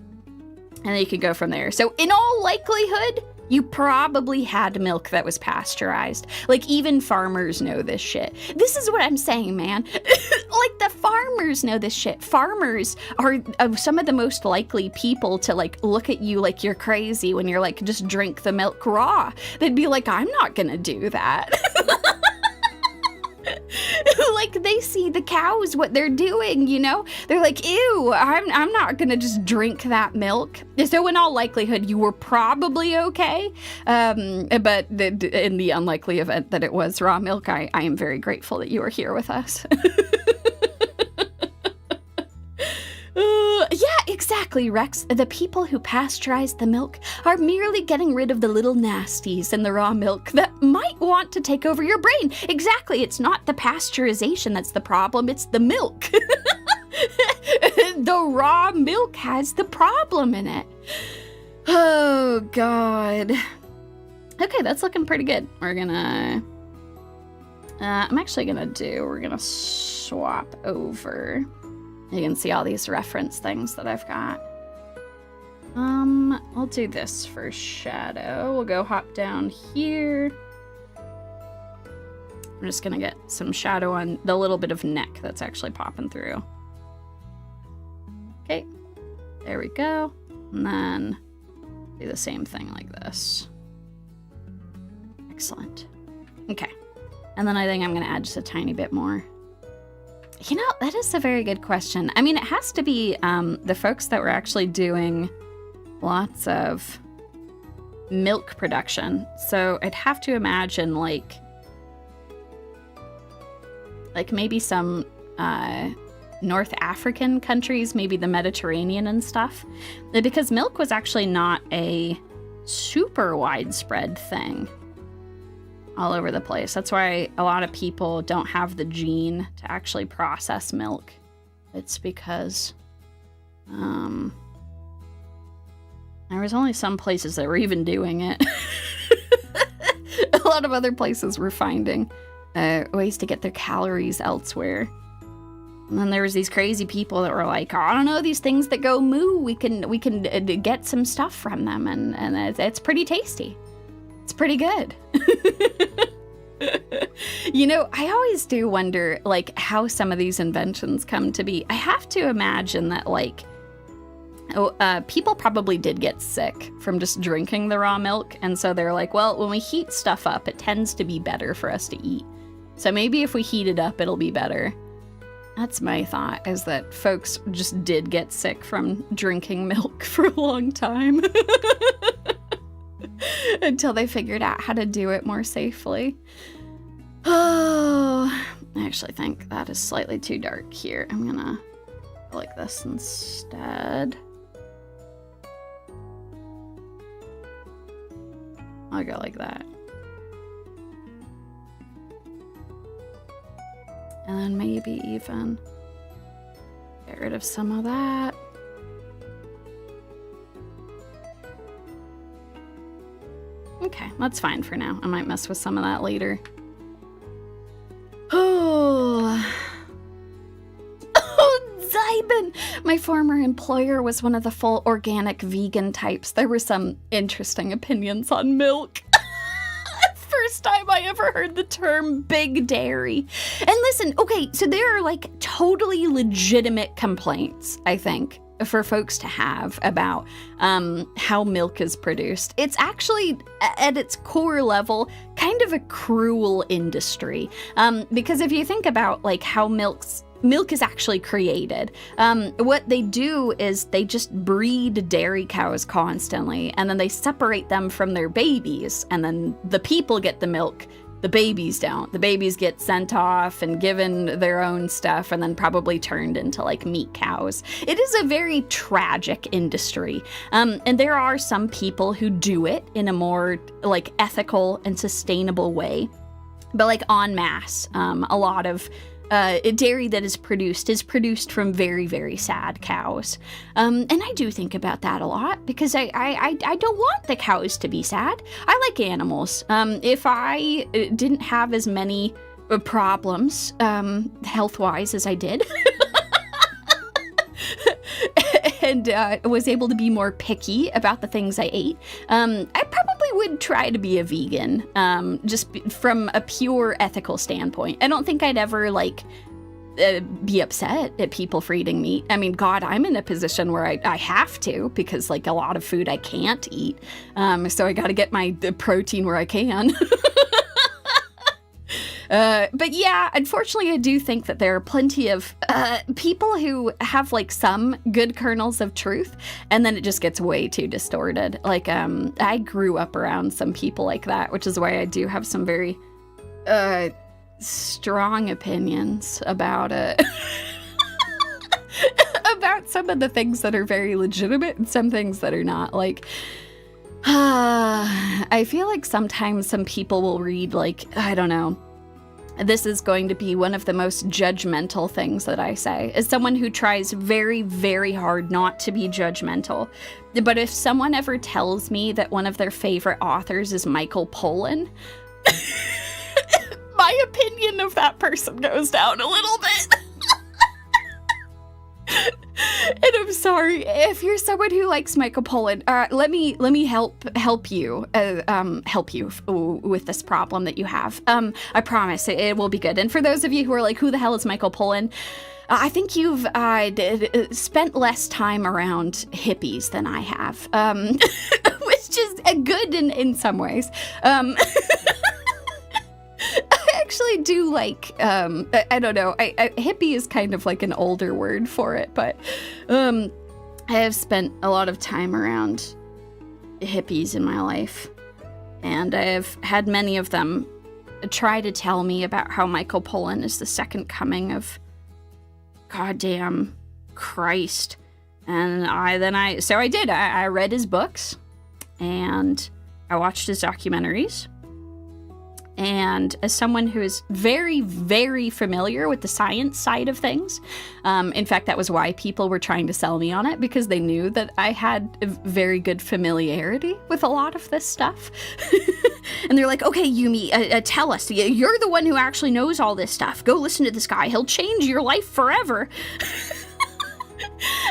And then you can go from there. So in all likelihood, you probably had milk that was pasteurized. Like, even farmers know this shit. This is what I'm saying, man. Like, the farmers know this shit. Farmers are some of the most likely people to, like, look at you like you're crazy when you're like, just drink the milk raw. They'd be like, I'm not gonna do that. Like, they see the cows, what they're doing, you know? They're like, ew, I'm not gonna just drink that milk. So in all likelihood, you were probably okay. But in the unlikely event that it was raw milk, I am very grateful that you are here with us. Yeah, exactly, Rex. The people who pasteurize the milk are merely getting rid of the little nasties in the raw milk that might want to take over your brain. Exactly, it's not the pasteurization that's the problem, it's the milk. The raw milk has the problem in it. Oh, God. Okay, that's looking pretty good. We're gonna... we're gonna swap over... You can see all these reference things that I've got. I'll do this for shadow. We'll go hop down here. I'm just gonna get some shadow on the little bit of neck that's actually popping through. Okay, there we go. And then do the same thing like this. Excellent. Okay, and then I think I'm gonna add just a tiny bit more. You know, that is a very good question. I mean, it has to be the folks that were actually doing lots of milk production. So I'd have to imagine like maybe some North African countries, maybe the Mediterranean and stuff. Because milk was actually not a super widespread thing all over the place. That's why a lot of people don't have the gene to actually process milk. It's because there was only some places that were even doing it. A lot of other places were finding ways to get their calories elsewhere. And then there was these crazy people that were like, I don't know, these things that go moo, we can get some stuff from them, and it's pretty tasty. It's pretty good. You know, I always do wonder, like, how some of these inventions come to be. I have to imagine that, like, people probably did get sick from just drinking the raw milk, and so they're like, well, when we heat stuff up, it tends to be better for us to eat. So maybe if we heat it up, it'll be better. That's my thought, is that folks just did get sick from drinking milk for a long time. Until they figured out how to do it more safely. Oh, I actually think that is slightly too dark here. I'm gonna go like this instead. I'll go like that. And then maybe even get rid of some of that. Okay, that's fine for now. I might mess with some of that later. Oh, Zybin! My former employer was one of the full organic vegan types. There were some interesting opinions on milk. First time I ever heard the term big dairy. And listen, okay, so there are like totally legitimate complaints, I think, for folks to have about how milk is produced. It's actually, at its core level, kind of a cruel industry. Because if you think about like how milk is actually created, what they do is they just breed dairy cows constantly, and then they separate them from their babies, and then the people get the milk. The babies don't. The babies get sent off and given their own stuff and then probably turned into like meat cows. It is a very tragic industry. And there are some people who do it in a more like ethical and sustainable way. But like en masse, a lot of dairy that is produced from very, very sad cows. And I do think about that a lot because I don't want the cows to be sad. I like animals. If I didn't have as many problems health-wise as I did, and was able to be more picky about the things I ate, I probably would try to be a vegan, just from a pure ethical standpoint. I don't think I'd ever, like, be upset at people for eating meat. I mean, God, I'm in a position where I have to, because, like, a lot of food I can't eat, so I gotta get my protein where I can. But yeah, unfortunately, I do think that there are plenty of people who have like some good kernels of truth, and then it just gets way too distorted. Like, I grew up around some people like that, which is why I do have some very strong opinions about it. About some of the things that are very legitimate and some things that are not. Like, I feel like sometimes some people will read, like, I don't know, this is going to be one of the most judgmental things that I say, as someone who tries very, very hard not to be judgmental. But if someone ever tells me that one of their favorite authors is Michael Pollan, my opinion of that person goes down a little bit. And I'm sorry if you're someone who likes Michael Pollan. Let me help you with this problem that you have. I promise it will be good. And for those of you who are like, who the hell is Michael Pollan? I think you've spent less time around hippies than I have, which is good in some ways. I actually do like, I don't know, hippie is kind of like an older word for it, but I have spent a lot of time around hippies in my life, and I have had many of them try to tell me about how Michael Pollan is the second coming of goddamn Christ. And I did. I read his books, and I watched his documentaries. And as someone who is very, very familiar with the science side of things, in fact, that was why people were trying to sell me on it, because they knew that I had a very good familiarity with a lot of this stuff. And they're like, okay, Yumie, tell us. You're the one who actually knows all this stuff. Go listen to this guy. He'll change your life forever.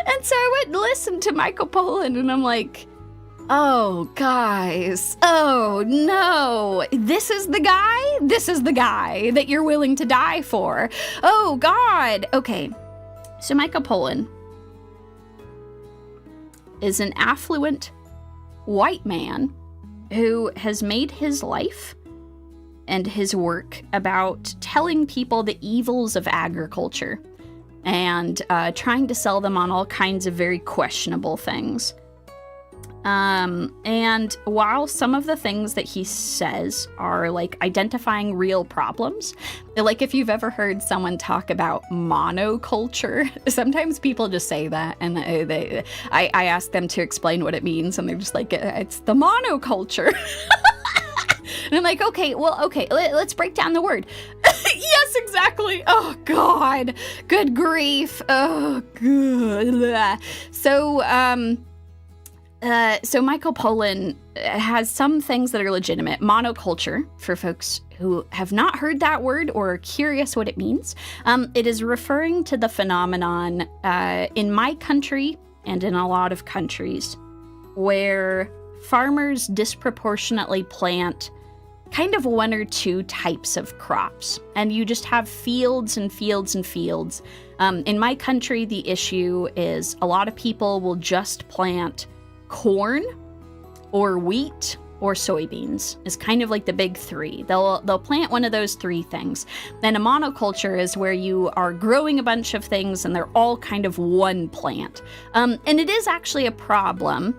And so I went and listened to Michael Pollan, and I'm like, oh, guys, oh, no, this is the guy? This is the guy that you're willing to die for. Oh, God. Okay, so Michael Pollan is an affluent white man who has made his life and his work about telling people the evils of agriculture and trying to sell them on all kinds of very questionable things. And while some of the things that he says are like identifying real problems, like if you've ever heard someone talk about monoculture, sometimes people just say that, and I ask them to explain what it means, and they're just like, it's the monoculture. And I'm like, okay, let's break down the word. Yes, exactly. Oh, God. Good grief. Oh, good. So Michael Pollan has some things that are legitimate. Monoculture, for folks who have not heard that word or are curious what it means, it is referring to the phenomenon in my country and in a lot of countries where farmers disproportionately plant kind of one or two types of crops, and you just have fields and fields and fields. In my country, the issue is a lot of people will just plant corn or wheat or soybeans is kind of like the big three. They'll plant one of those three things. Then a monoculture is where you are growing a bunch of things and they're all kind of one plant. And it is actually a problem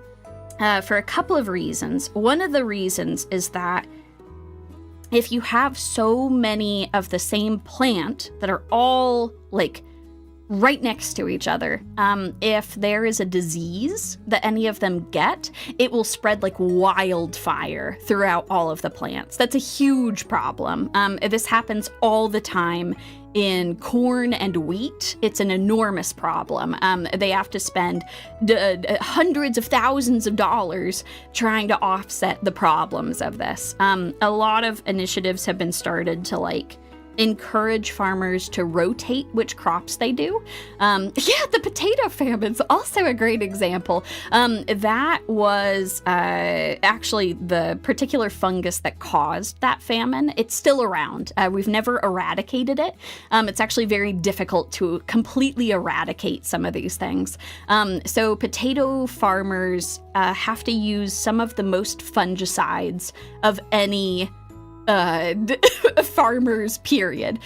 for a couple of reasons. One of the reasons is that if you have so many of the same plant that are all like right next to each other, if there is a disease that any of them get, it will spread like wildfire throughout all of the plants. That's a huge problem. This happens all the time in corn and wheat. It's an enormous problem. They have to spend hundreds of thousands of dollars trying to offset the problems of this. A lot of initiatives have been started to like encourage farmers to rotate which crops they do. The potato famine's also a great example. That was actually the particular fungus that caused that famine. It's still around. We've never eradicated it. It's actually very difficult to completely eradicate some of these things. So potato farmers have to use some of the most fungicides of any farmers, period,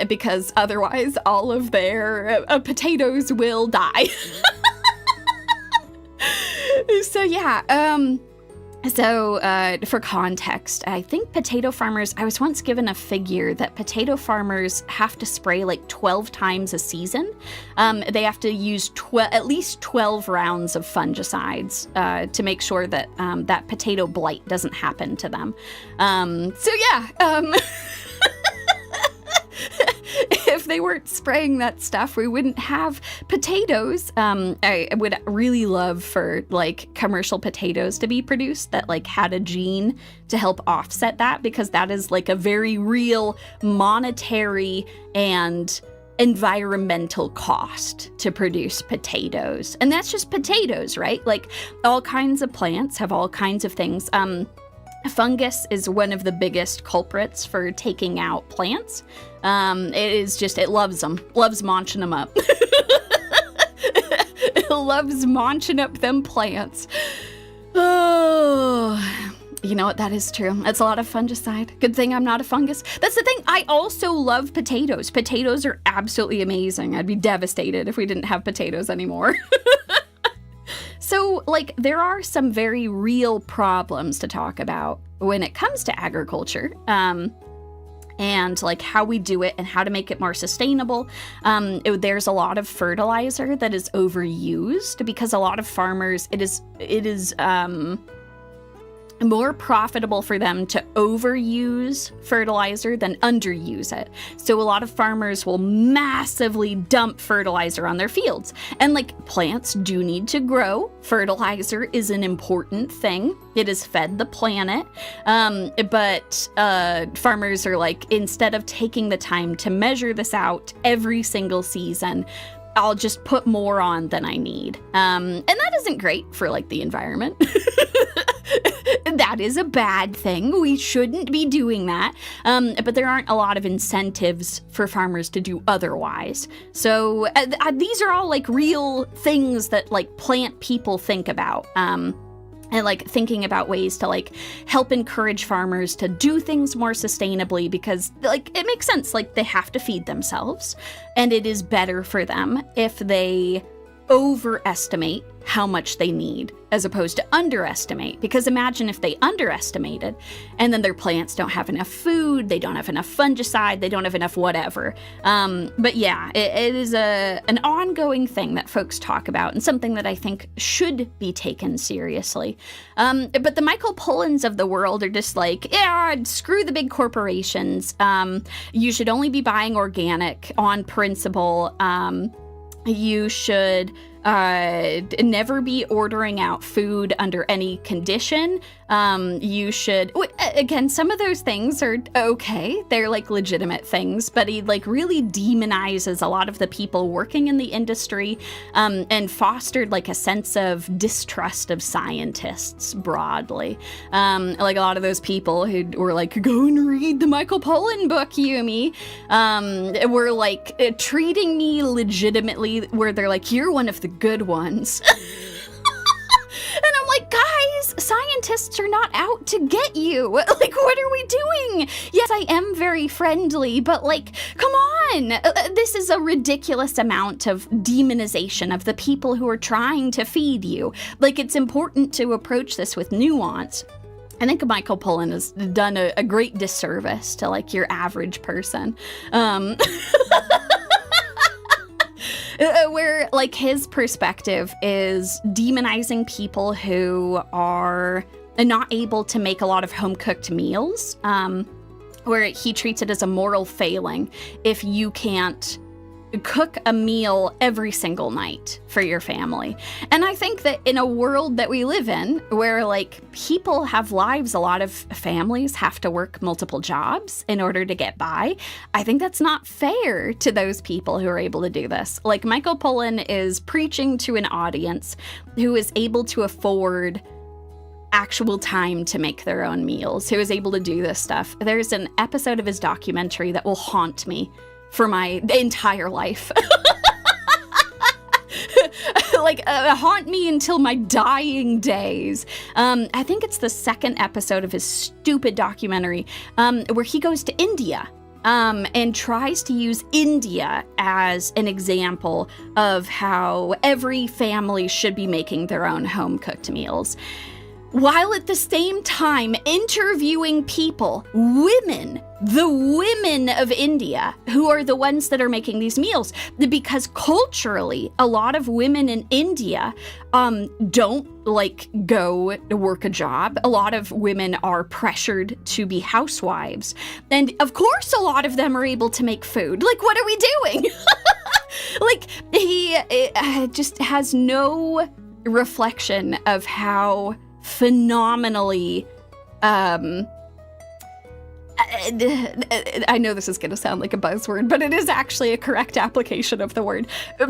because otherwise all of their potatoes will die. So for context, I think potato farmers, I was once given a figure that potato farmers have to spray like 12 times a season. They have to use at least 12 rounds of fungicides to make sure that that potato blight doesn't happen to them. If they weren't spraying that stuff, we wouldn't have potatoes. I would really love for like commercial potatoes to be produced that like had a gene to help offset that, because that is like a very real monetary and environmental cost to produce potatoes. And that's just potatoes, right? Like all kinds of plants have all kinds of things. Fungus is one of the biggest culprits for taking out plants. It loves them, loves munching them up. It loves munching up them plants. Oh, you know what? That is true. That's a lot of fungicide. Good thing I'm not a fungus. That's the thing. I also love potatoes. Potatoes are absolutely amazing. I'd be devastated if we didn't have potatoes anymore. So, like, there are some very real problems to talk about when it comes to agriculture, and like how we do it and how to make it more sustainable. There's a lot of fertilizer that is overused because a lot of farmers, it is more profitable for them to overuse fertilizer than underuse it. So a lot of farmers will massively dump fertilizer on their fields. And like, plants do need to grow. Fertilizer is an important thing. It has fed the planet. But farmers are like, instead of taking the time to measure this out every single season, I'll just put more on than I need. And that isn't great for like the environment. That is a bad thing. We shouldn't be doing that. But there aren't a lot of incentives for farmers to do otherwise. So these are all like real things that like plant people think about. And like thinking about ways to like help encourage farmers to do things more sustainably, because like it makes sense, like they have to feed themselves, and it is better for them if they overestimate how much they need as opposed to underestimate. Because imagine if they underestimated and then their plants don't have enough food, they don't have enough fungicide, they don't have enough whatever. But yeah, it is an ongoing thing that folks talk about, and something that I think should be taken seriously. But the Michael Pollans of the world are just like, yeah, screw the big corporations. You should only be buying organic on principle. You should never be ordering out food under any condition. You should, again, some of those things are okay. They're like legitimate things, but he like really demonizes a lot of the people working in the industry, and fostered like a sense of distrust of scientists broadly. Like a lot of those people who were like, go and read the Michael Pollan book, Yumie, were like treating me legitimately, where they're like, you're one of the good ones. And I'm like, guys, scientists are not out to get you. Like, what are we doing? Yes, I am very friendly, but like, come on. This is a ridiculous amount of demonization of the people who are trying to feed you. Like, it's important to approach this with nuance. I think Michael Pollan has done a great disservice to like your average person. Where like his perspective is demonizing people who are not able to make a lot of home-cooked meals, where he treats it as a moral failing if you can't cook a meal every single night for your family. And I think that in a world that we live in, where like people have lives, a lot of families have to work multiple jobs in order to get by, I think that's not fair to those people who are able to do this. Like, Michael Pollan is preaching to an audience who is able to afford actual time to make their own meals, who is able to do this stuff. There's an episode of his documentary that will haunt me for my entire life. Like, haunt me until my dying days. I think it's the second episode of his stupid documentary, where he goes to India, and tries to use India as an example of how every family should be making their own home-cooked meals, while at the same time interviewing people, the women of India, who are the ones that are making these meals. Because culturally, a lot of women in India don't like go work a job. A lot of women are pressured to be housewives. And of course, a lot of them are able to make food. Like, what are we doing? Like, he just has no reflection of how phenomenally, I know this is going to sound like a buzzword, but it is actually a correct application of the word,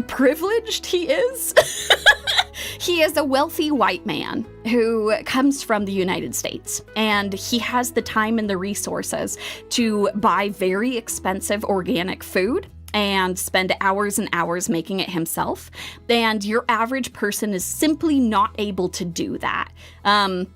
privileged he is. He is a wealthy white man who comes from the United States, and he has the time and the resources to buy very expensive organic food and spend hours and hours making it himself. And your average person is simply not able to do that. And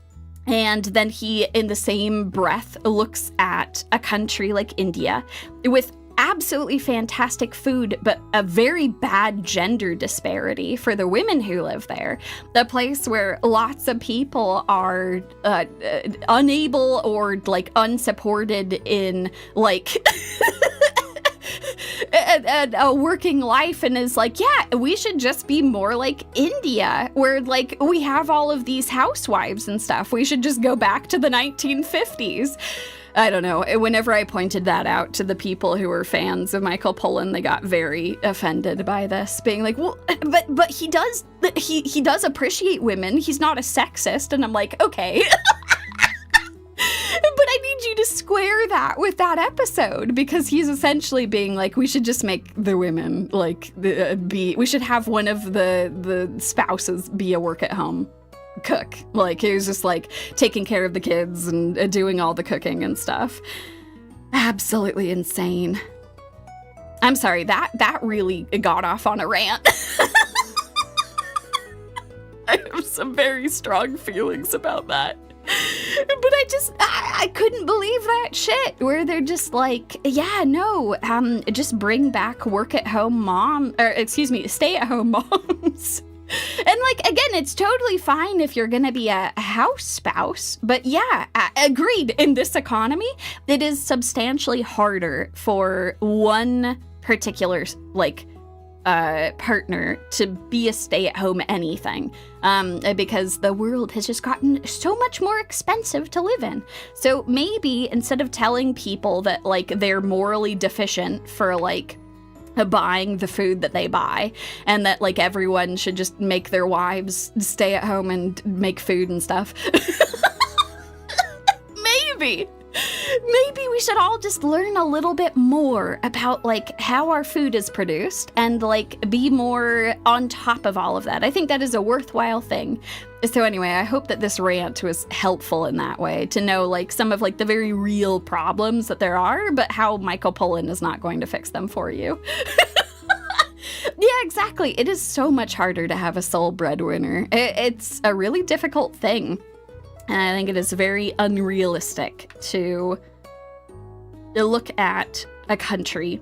then he, in the same breath, looks at a country like India with absolutely fantastic food, but a very bad gender disparity for the women who live there. The place where lots of people are unable or like unsupported in like a working life and is like, yeah, we should just be more like India, where like we have all of these housewives and stuff. We should just go back to the 1950s. I don't know. Whenever I pointed that out to the people who were fans of Michael Pollan, they got very offended by this, being like, well, but he does appreciate women. He's not a sexist. And I'm like, okay. But I need you to square that with that episode, because he's essentially being like, we should just make the women like we should have one of the spouses be a work at home cook. Like, he was just like taking care of the kids and doing all the cooking and stuff. Absolutely insane. I'm sorry, that really got off on a rant. I have some very strong feelings about that. But I couldn't believe that shit, where they're just like, yeah, no, just bring back stay-at-home moms. And like, again, it's totally fine if you're gonna be a house spouse, but yeah, agreed, in this economy, it is substantially harder for one particular, like, partner to be a stay-at-home anything, because the world has just gotten so much more expensive to live in. So maybe instead of telling people that like they're morally deficient for like buying the food that they buy, and that like everyone should just make their wives stay at home and make food and stuff. Maybe we should all just learn a little bit more about like how our food is produced and like be more on top of all of that. I think that is a worthwhile thing. So anyway, I hope that this rant was helpful in that way, to know like some of like the very real problems that there are, but how Michael Pollan is not going to fix them for you. Yeah, exactly. It is so much harder to have a sole breadwinner. It's a really difficult thing. And I think it is very unrealistic to look at a country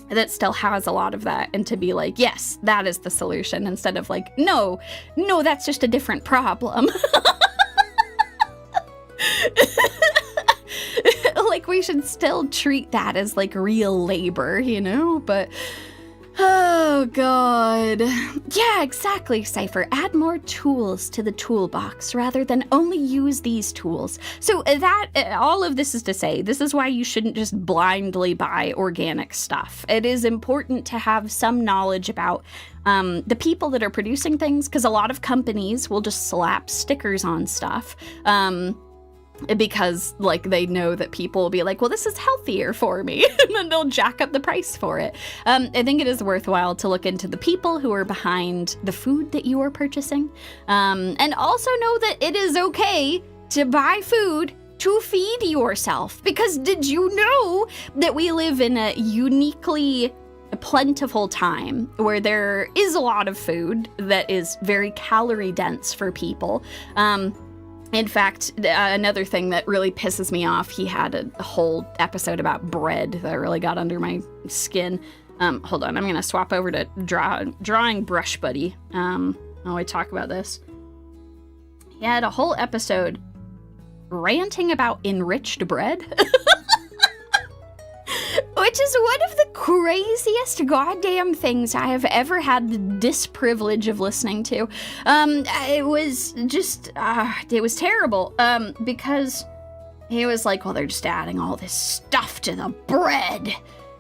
that still has a lot of that and to be like, yes, that is the solution, instead of like, no, that's just a different problem. Like, we should still treat that as like real labor, you know? But oh, God. Yeah, exactly, Cypher. Add more tools to the toolbox rather than only use these tools. So all of this is to say, this is why you shouldn't just blindly buy organic stuff. It is important to have some knowledge about the people that are producing things, because a lot of companies will just slap stickers on stuff. Because like they know that people will be like, well, this is healthier for me, and then they'll jack up the price for it. I think it is worthwhile to look into the people who are behind the food that you are purchasing, and also know that it is okay to buy food to feed yourself, because did you know that we live in a uniquely plentiful time where there is a lot of food that is very calorie dense for people. In fact, another thing that really pisses me off, he had a whole episode about bread that really got under my skin. Hold on, I'm going to swap over to drawing Brushbuddy while we talk about this. He had a whole episode ranting about enriched bread. Which is one of the craziest goddamn things I have ever had the disprivilege of listening to. It was just, it was terrible, because he was like, well, they're just adding all this stuff to the bread.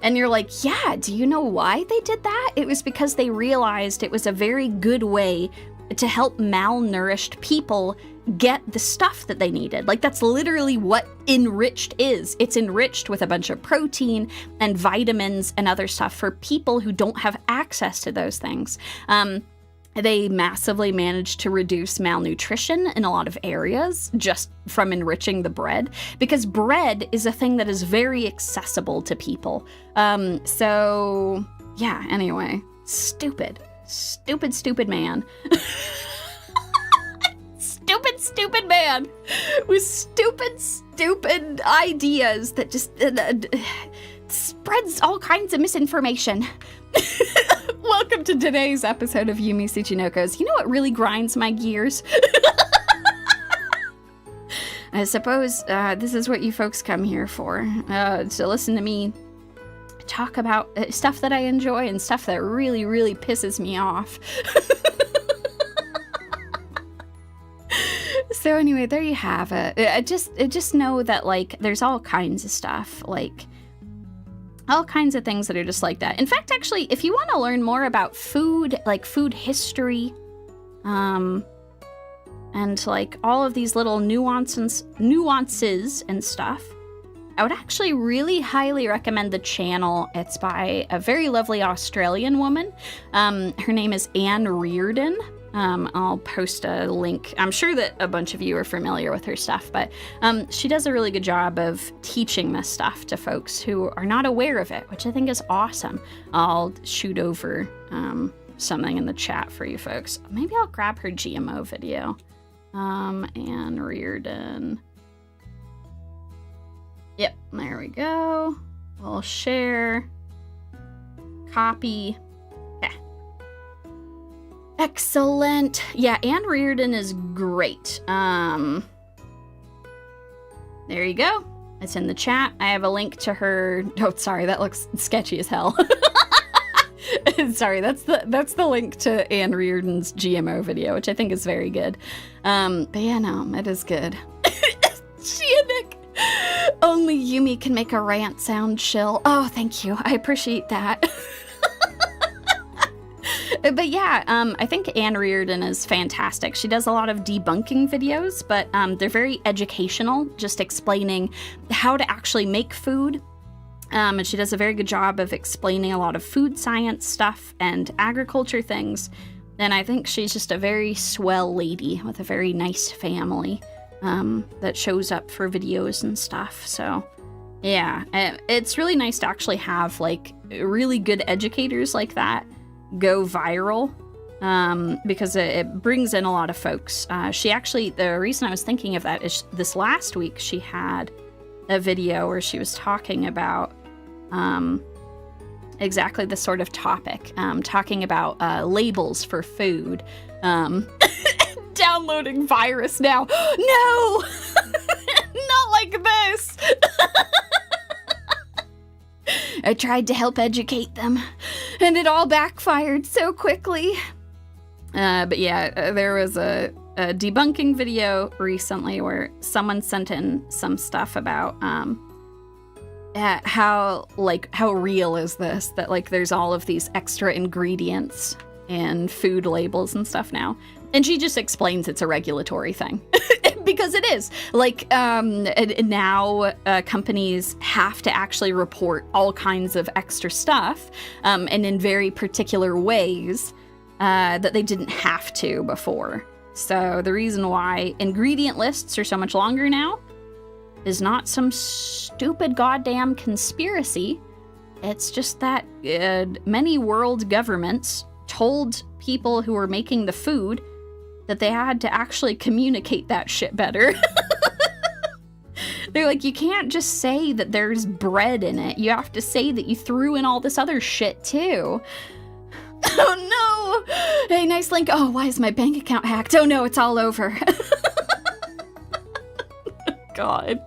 And you're like, yeah, do you know why they did that? It was because they realized it was a very good way to help malnourished people get the stuff that they needed. Like, that's literally what enriched is. It's enriched with a bunch of protein and vitamins and other stuff for people who don't have access to those things. They massively managed to reduce malnutrition in a lot of areas just from enriching the bread, because bread is a thing that is very accessible to people. So yeah, anyway, stupid man. Stupid man with stupid ideas that just spreads all kinds of misinformation. Welcome to today's episode of Yumie Tsuchinokos. You know what really grinds my gears? I suppose this is what you folks come here for, to listen to me talk about stuff that I enjoy and stuff that really, really pisses me off. So anyway, there you have it. I just know that, like, there's all kinds of stuff, like, all kinds of things that are just like that. In fact, actually, if you want to learn more about food, like food history, and like all of these little nuances and stuff, I would actually really highly recommend the channel. It's by a very lovely Australian woman. Her name is Anne Reardon. I'll post a link. I'm sure that a bunch of you are familiar with her stuff, but she does a really good job of teaching this stuff to folks who are not aware of it, which I think is awesome. I'll shoot over something in the chat for you folks. Maybe I'll grab her GMO video. Anne Reardon. Yep, there we go. We'll share. Copy. Excellent. Yeah, Anne Reardon is great. There you go. It's in the chat. I have a link to her. Oh, sorry, that looks sketchy as hell. Sorry, that's the link to Anne Reardon's GMO video, which I think is very good. But yeah, no, it is good. Nick. Only Yumie can make a rant sound chill. Oh, thank you. I appreciate that. But yeah, I think Anne Reardon is fantastic. She does a lot of debunking videos, but they're very educational, just explaining how to actually make food. And she does a very good job of explaining a lot of food science stuff and agriculture things. And I think she's just a very swell lady with a very nice family that shows up for videos and stuff. So yeah, it's really nice to actually have like really good educators like that go viral, because it brings in a lot of folks. The reason I was thinking of that is this last week she had a video where she was talking about exactly this sort of topic, talking about labels for food. Downloading virus now. No! Not like this! I tried to help educate them, and it all backfired so quickly. But yeah, there was a debunking video recently where someone sent in some stuff about how real is this, that like there's all of these extra ingredients in food labels and stuff now. And she just explains it's a regulatory thing. Because it is. Like, now companies have to actually report all kinds of extra stuff, and in very particular ways that they didn't have to before. So the reason why ingredient lists are so much longer now is not some stupid goddamn conspiracy. It's just that many world governments told people who were making the food that they had to actually communicate that shit better. They're like, you can't just say that there's bread in it. You have to say that you threw in all this other shit too. Oh no! Hey, nice link. Oh, why is my bank account hacked? Oh no, it's all over. God.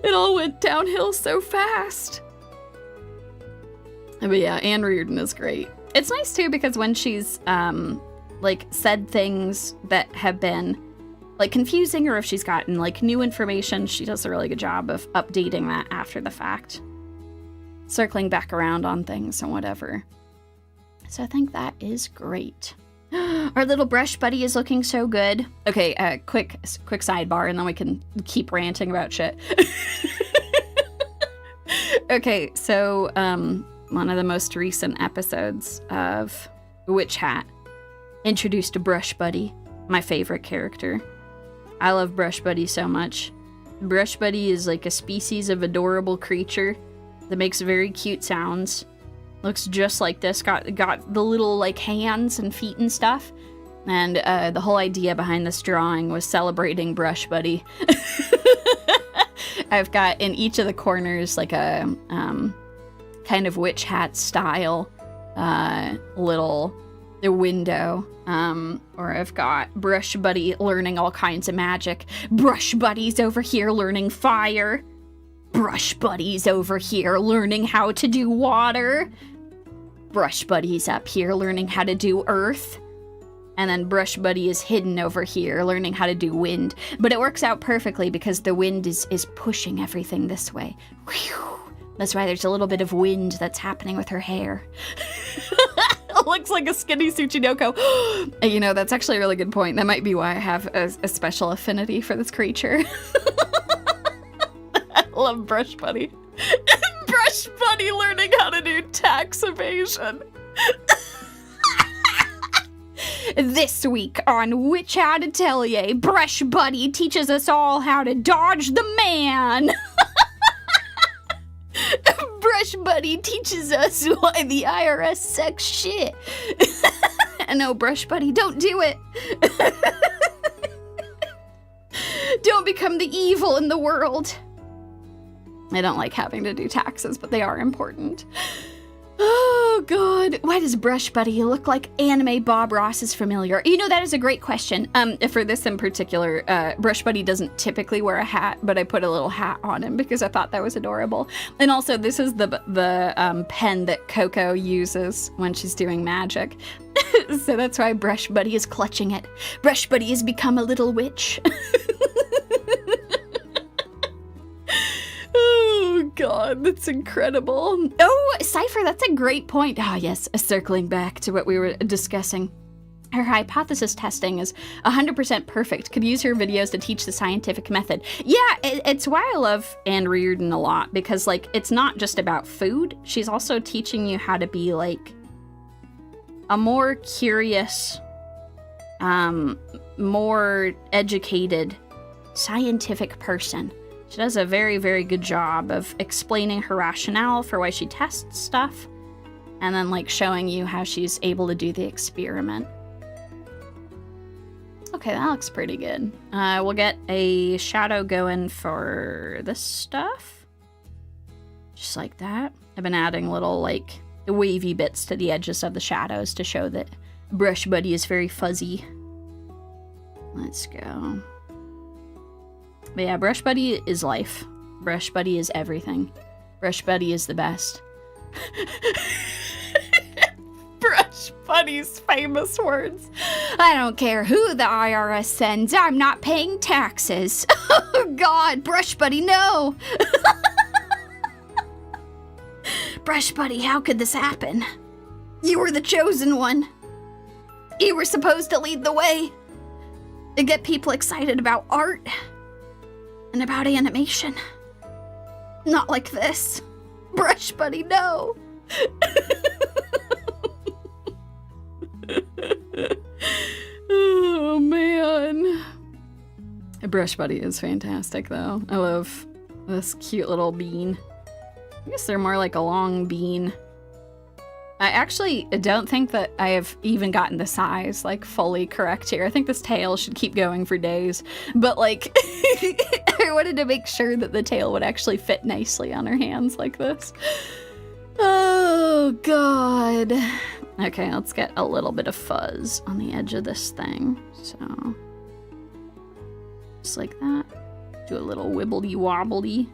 It all went downhill so fast. But yeah, Anne Reardon is great. It's nice too because when she's like said things that have been like confusing, or if she's gotten like new information, she does a really good job of updating that after the fact, circling back around on things and whatever. So I think that is great. Our little brush buddy is looking so good. Okay, quick sidebar, and then we can keep ranting about shit. Okay, so one of the most recent episodes of Witch Hat introduced a Brushbuddy, my favorite character. I love Brushbuddy so much. Brushbuddy is like a species of adorable creature that makes very cute sounds. Looks just like this, got the little like hands and feet and stuff. And the whole idea behind this drawing was celebrating Brushbuddy. I've got in each of the corners like a kind of witch hat style little window, or I've got Brushbuddy learning all kinds of magic. Brushbuddy's over here learning fire. Brushbuddy's over here learning how to do water. Brushbuddy's up here learning how to do earth. And then Brushbuddy is hidden over here learning how to do wind. But it works out perfectly because the wind is pushing everything this way. Whew. That's why there's a little bit of wind that's happening with her hair. Looks like a skinny Tsuchinoko. You know, that's actually a really good point. That might be why I have a special affinity for this creature. I love Brushbuddy. Brushbuddy learning how to do tax evasion. This week on Witch Hat Atelier, Brushbuddy teaches us all how to dodge the man. Brushbuddy teaches us why the IRS sucks shit. No, Brushbuddy, don't do it. Don't become the evil in the world. I don't like having to do taxes, but they are important. Oh, God. Why does Brushbuddy look like anime Bob Ross is familiar? You know, that is a great question. For this in particular, Brushbuddy doesn't typically wear a hat, but I put a little hat on him because I thought that was adorable. And also, this is the pen that Coco uses when she's doing magic. So that's why Brushbuddy is clutching it. Brushbuddy has become a little witch. Oh, God, that's incredible. Oh, Cypher, that's a great point. Ah, yes, circling back to what we were discussing. Her hypothesis testing is 100% perfect. Could use her videos to teach the scientific method. Yeah, it's why I love Anne Reardon a lot, because, like, it's not just about food. She's also teaching you how to be, like, a more curious, more educated, scientific person. She does a very, very good job of explaining her rationale for why she tests stuff, and then, like, showing you how she's able to do the experiment. Okay, that looks pretty good. We'll get a shadow going for this stuff. Just like that. I've been adding little, like, wavy bits to the edges of the shadows to show that Brushbuddy is very fuzzy. Let's go. But yeah, Brushbuddy is life. Brushbuddy is everything. Brushbuddy is the best. Brushbuddy's famous words. I don't care who the IRS sends. I'm not paying taxes. Oh, God, Brushbuddy, no. Brushbuddy, how could this happen? You were the chosen one. You were supposed to lead the way. To get people excited about art. And about animation. Not like this. Brushbuddy, no. Oh, man. Brushbuddy is fantastic, though. I love this cute little bean. I guess they're more like a long bean. I actually don't think that I have even gotten the size, like, fully correct here. I think this tail should keep going for days. But, like, I wanted to make sure that the tail would actually fit nicely on her hands like this. Oh, God. Okay, let's get a little bit of fuzz on the edge of this thing. So, just like that. Do a little wibbly-wobbly.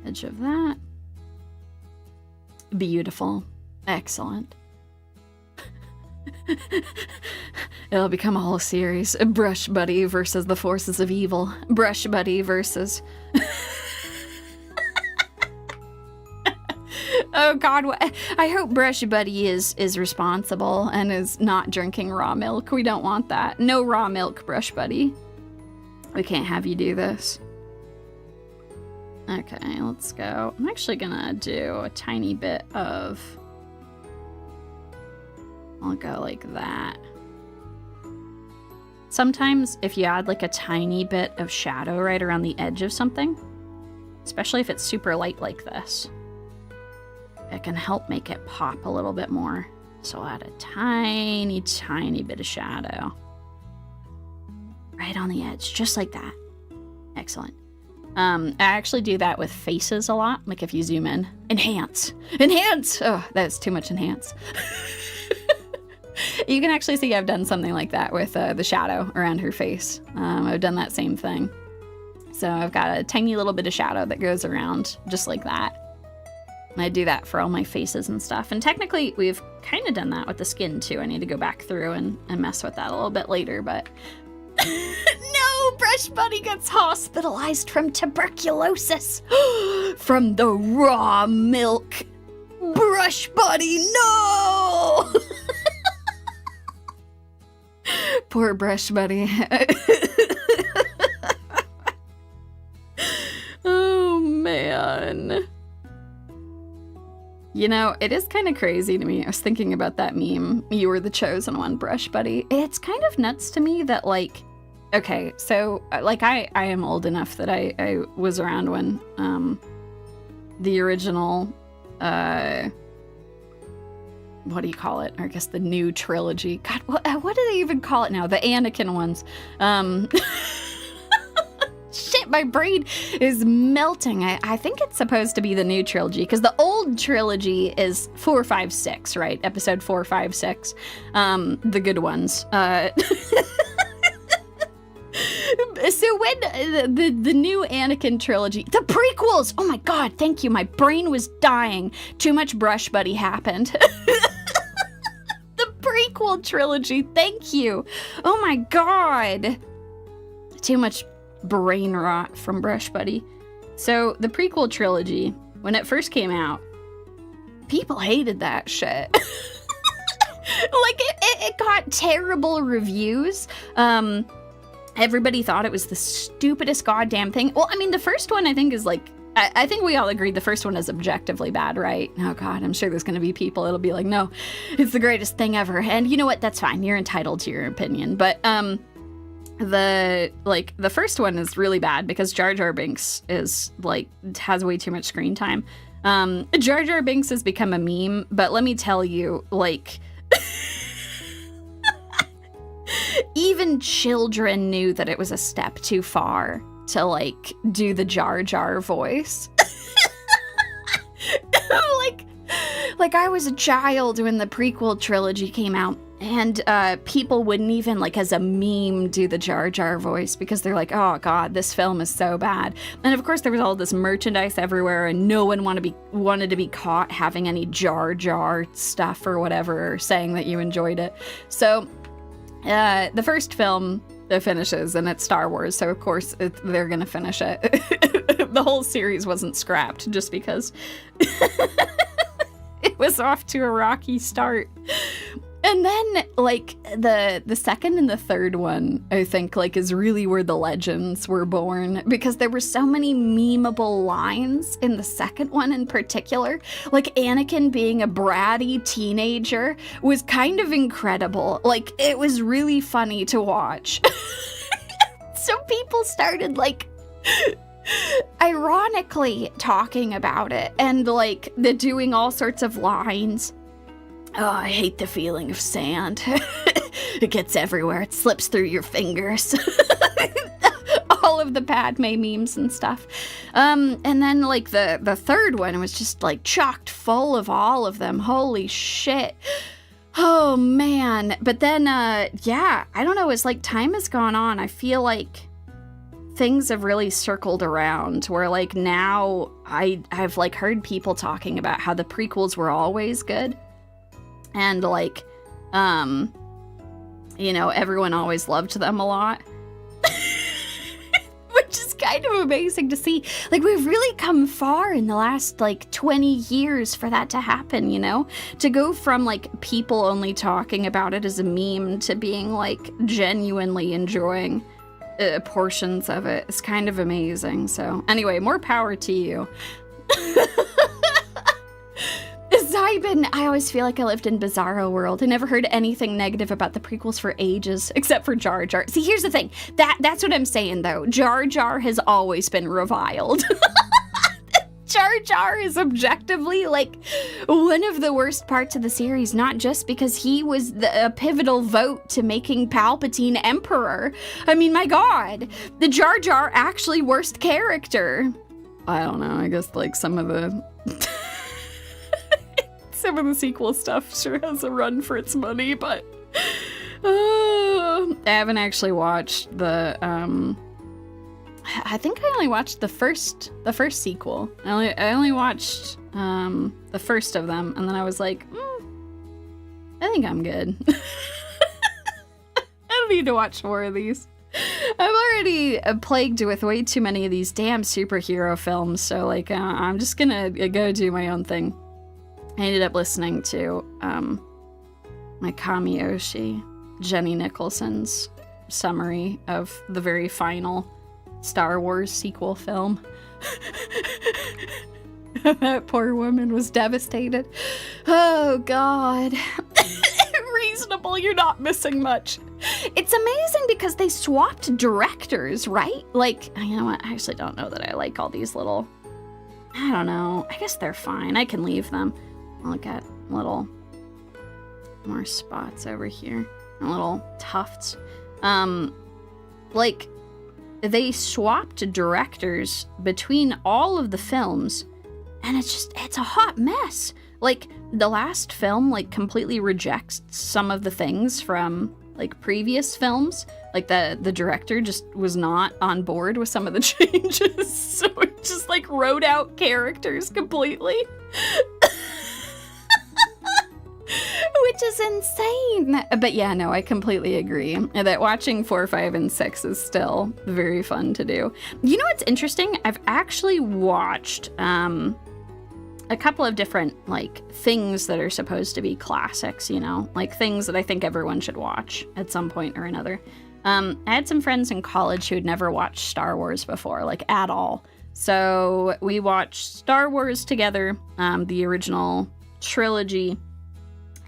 Edge of that. Beautiful. Excellent. It'll become a whole series. Brushbuddy versus the forces of evil. Brushbuddy versus... Oh, God. I hope Brushbuddy is responsible and is not drinking raw milk. We don't want that. No raw milk, Brushbuddy. We can't have you do this. Okay, let's go. I'm actually gonna do a tiny bit of... I'll go like that. Sometimes if you add like a tiny bit of shadow right around the edge of something, especially if it's super light like this, it can help make it pop a little bit more. So I'll add a tiny, tiny bit of shadow. Right on the edge, just like that. Excellent. I actually do that with faces a lot. Like if you zoom in, enhance, enhance. Oh, that's too much enhance. You can actually see I've done something like that with the shadow around her face. I've done that same thing. So I've got a tiny little bit of shadow that goes around just like that. And I do that for all my faces and stuff. And technically, we've kind of done that with the skin, too. I need to go back through and mess with that a little bit later, but... No! Brushbuddy gets hospitalized from tuberculosis! From the raw milk! Brushbuddy, no! Poor Brushbuddy. Oh, man. You know, it is kind of crazy to me. I was thinking about that meme, "You were the chosen one, Brushbuddy." It's kind of nuts to me that, like, okay, so, like, I am old enough that I was around when, the original, what do you call it? Or I guess the new trilogy. God, what do they even call it now? The Anakin ones. Shit, my brain is melting. I think it's supposed to be the new trilogy, because the old trilogy is 4, 5, 6, right? Episode 4, 5, 6. The good ones. So when the new Anakin trilogy, the prequels, oh my god, thank you, my brain was dying. Too much Brushbuddy happened. The prequel trilogy, thank you. Oh my god. Too much brain rot from Brushbuddy. So the prequel trilogy, when it first came out, people hated that shit. Like, it got terrible reviews. Everybody thought it was the stupidest goddamn thing. Well, I mean, the first one I think is like, I think we all agreed the first one is objectively bad, right? Oh god, I'm sure there's gonna be people that'll be like, no, it's the greatest thing ever. And you know what? That's fine. You're entitled to your opinion. But, the first one is really bad because Jar Jar Binks is, like, has way too much screen time. Jar Jar Binks has become a meme, but let me tell you, like... Even children knew that it was a step too far to, like, do the Jar Jar voice. Like, I was a child when the prequel trilogy came out, and people wouldn't even, like, as a meme, do the Jar Jar voice because they're like, oh god, this film is so bad. And of course there was all this merchandise everywhere, and no one wanted to be caught having any Jar Jar stuff or whatever, or saying that you enjoyed it. So the first film finishes, and it's Star Wars, so of course they're gonna finish it. The whole series wasn't scrapped just because it was off to a rocky start. And then, like, the second and the third one, I think, like, is really where the legends were born, because there were so many memeable lines in the second one in particular. Like, Anakin being a bratty teenager was kind of incredible. Like, it was really funny to watch. So people started, like... ironically talking about it, and, like, doing all sorts of lines. Oh, I hate the feeling of sand. It gets everywhere. It slips through your fingers. All of the Padme memes and stuff. And then, like, the third one was just, like, chocked full of all of them. Holy shit. Oh, man. But then, yeah, I don't know. It's like time has gone on. I feel like things have really circled around where, like, now I've, like, heard people talking about how the prequels were always good. And, like, you know, everyone always loved them a lot. Which is kind of amazing to see. Like, we've really come far in the last, like, 20 years for that to happen, you know? To go from, like, people only talking about it as a meme to being, like, genuinely enjoying portions of it is kind of amazing. So, anyway, more power to you. I always feel like I lived in Bizarro World. I never heard anything negative about the prequels for ages, except for Jar Jar. See, here's the thing. That's what I'm saying, though. Jar Jar has always been reviled. Jar Jar is objectively, like, one of the worst parts of the series, not just because he was a pivotal vote to making Palpatine Emperor. I mean, my god. The Jar Jar actually worst character. I don't know. I guess, like, some of the sequel stuff sure has a run for its money, but I haven't actually watched the I think I only watched the first sequel. I only watched the first of them, and then I was like, I think I'm good. I don't need to watch more of these. I'm already plagued with way too many of these damn superhero films, so like I'm just gonna go do my own thing. I ended up listening to my Kamiyoshi, Jenny Nicholson's summary of the very final Star Wars sequel film. That poor woman was devastated. Oh God. Reasonable, you're not missing much. It's amazing because they swapped directors, right? Like, you know what? I actually don't know that I like all these little, I don't know. I guess they're fine. I can leave them. I'll get little more spots over here. Little tufts. Like, they swapped directors between all of the films, and it's a hot mess. Like, the last film, like, completely rejects some of the things from, like, previous films. Like, the director just was not on board with some of the changes, so it just, like, wrote out characters completely. Which is insane. But yeah, no, I completely agree that watching 4, 5, and 6 is still very fun to do. You know what's interesting? I've actually watched a couple of different, like, things that are supposed to be classics, you know? Like, things that I think everyone should watch at some point or another. I had some friends in college who had never watched Star Wars before, like, at all. So we watched Star Wars together, the original trilogy.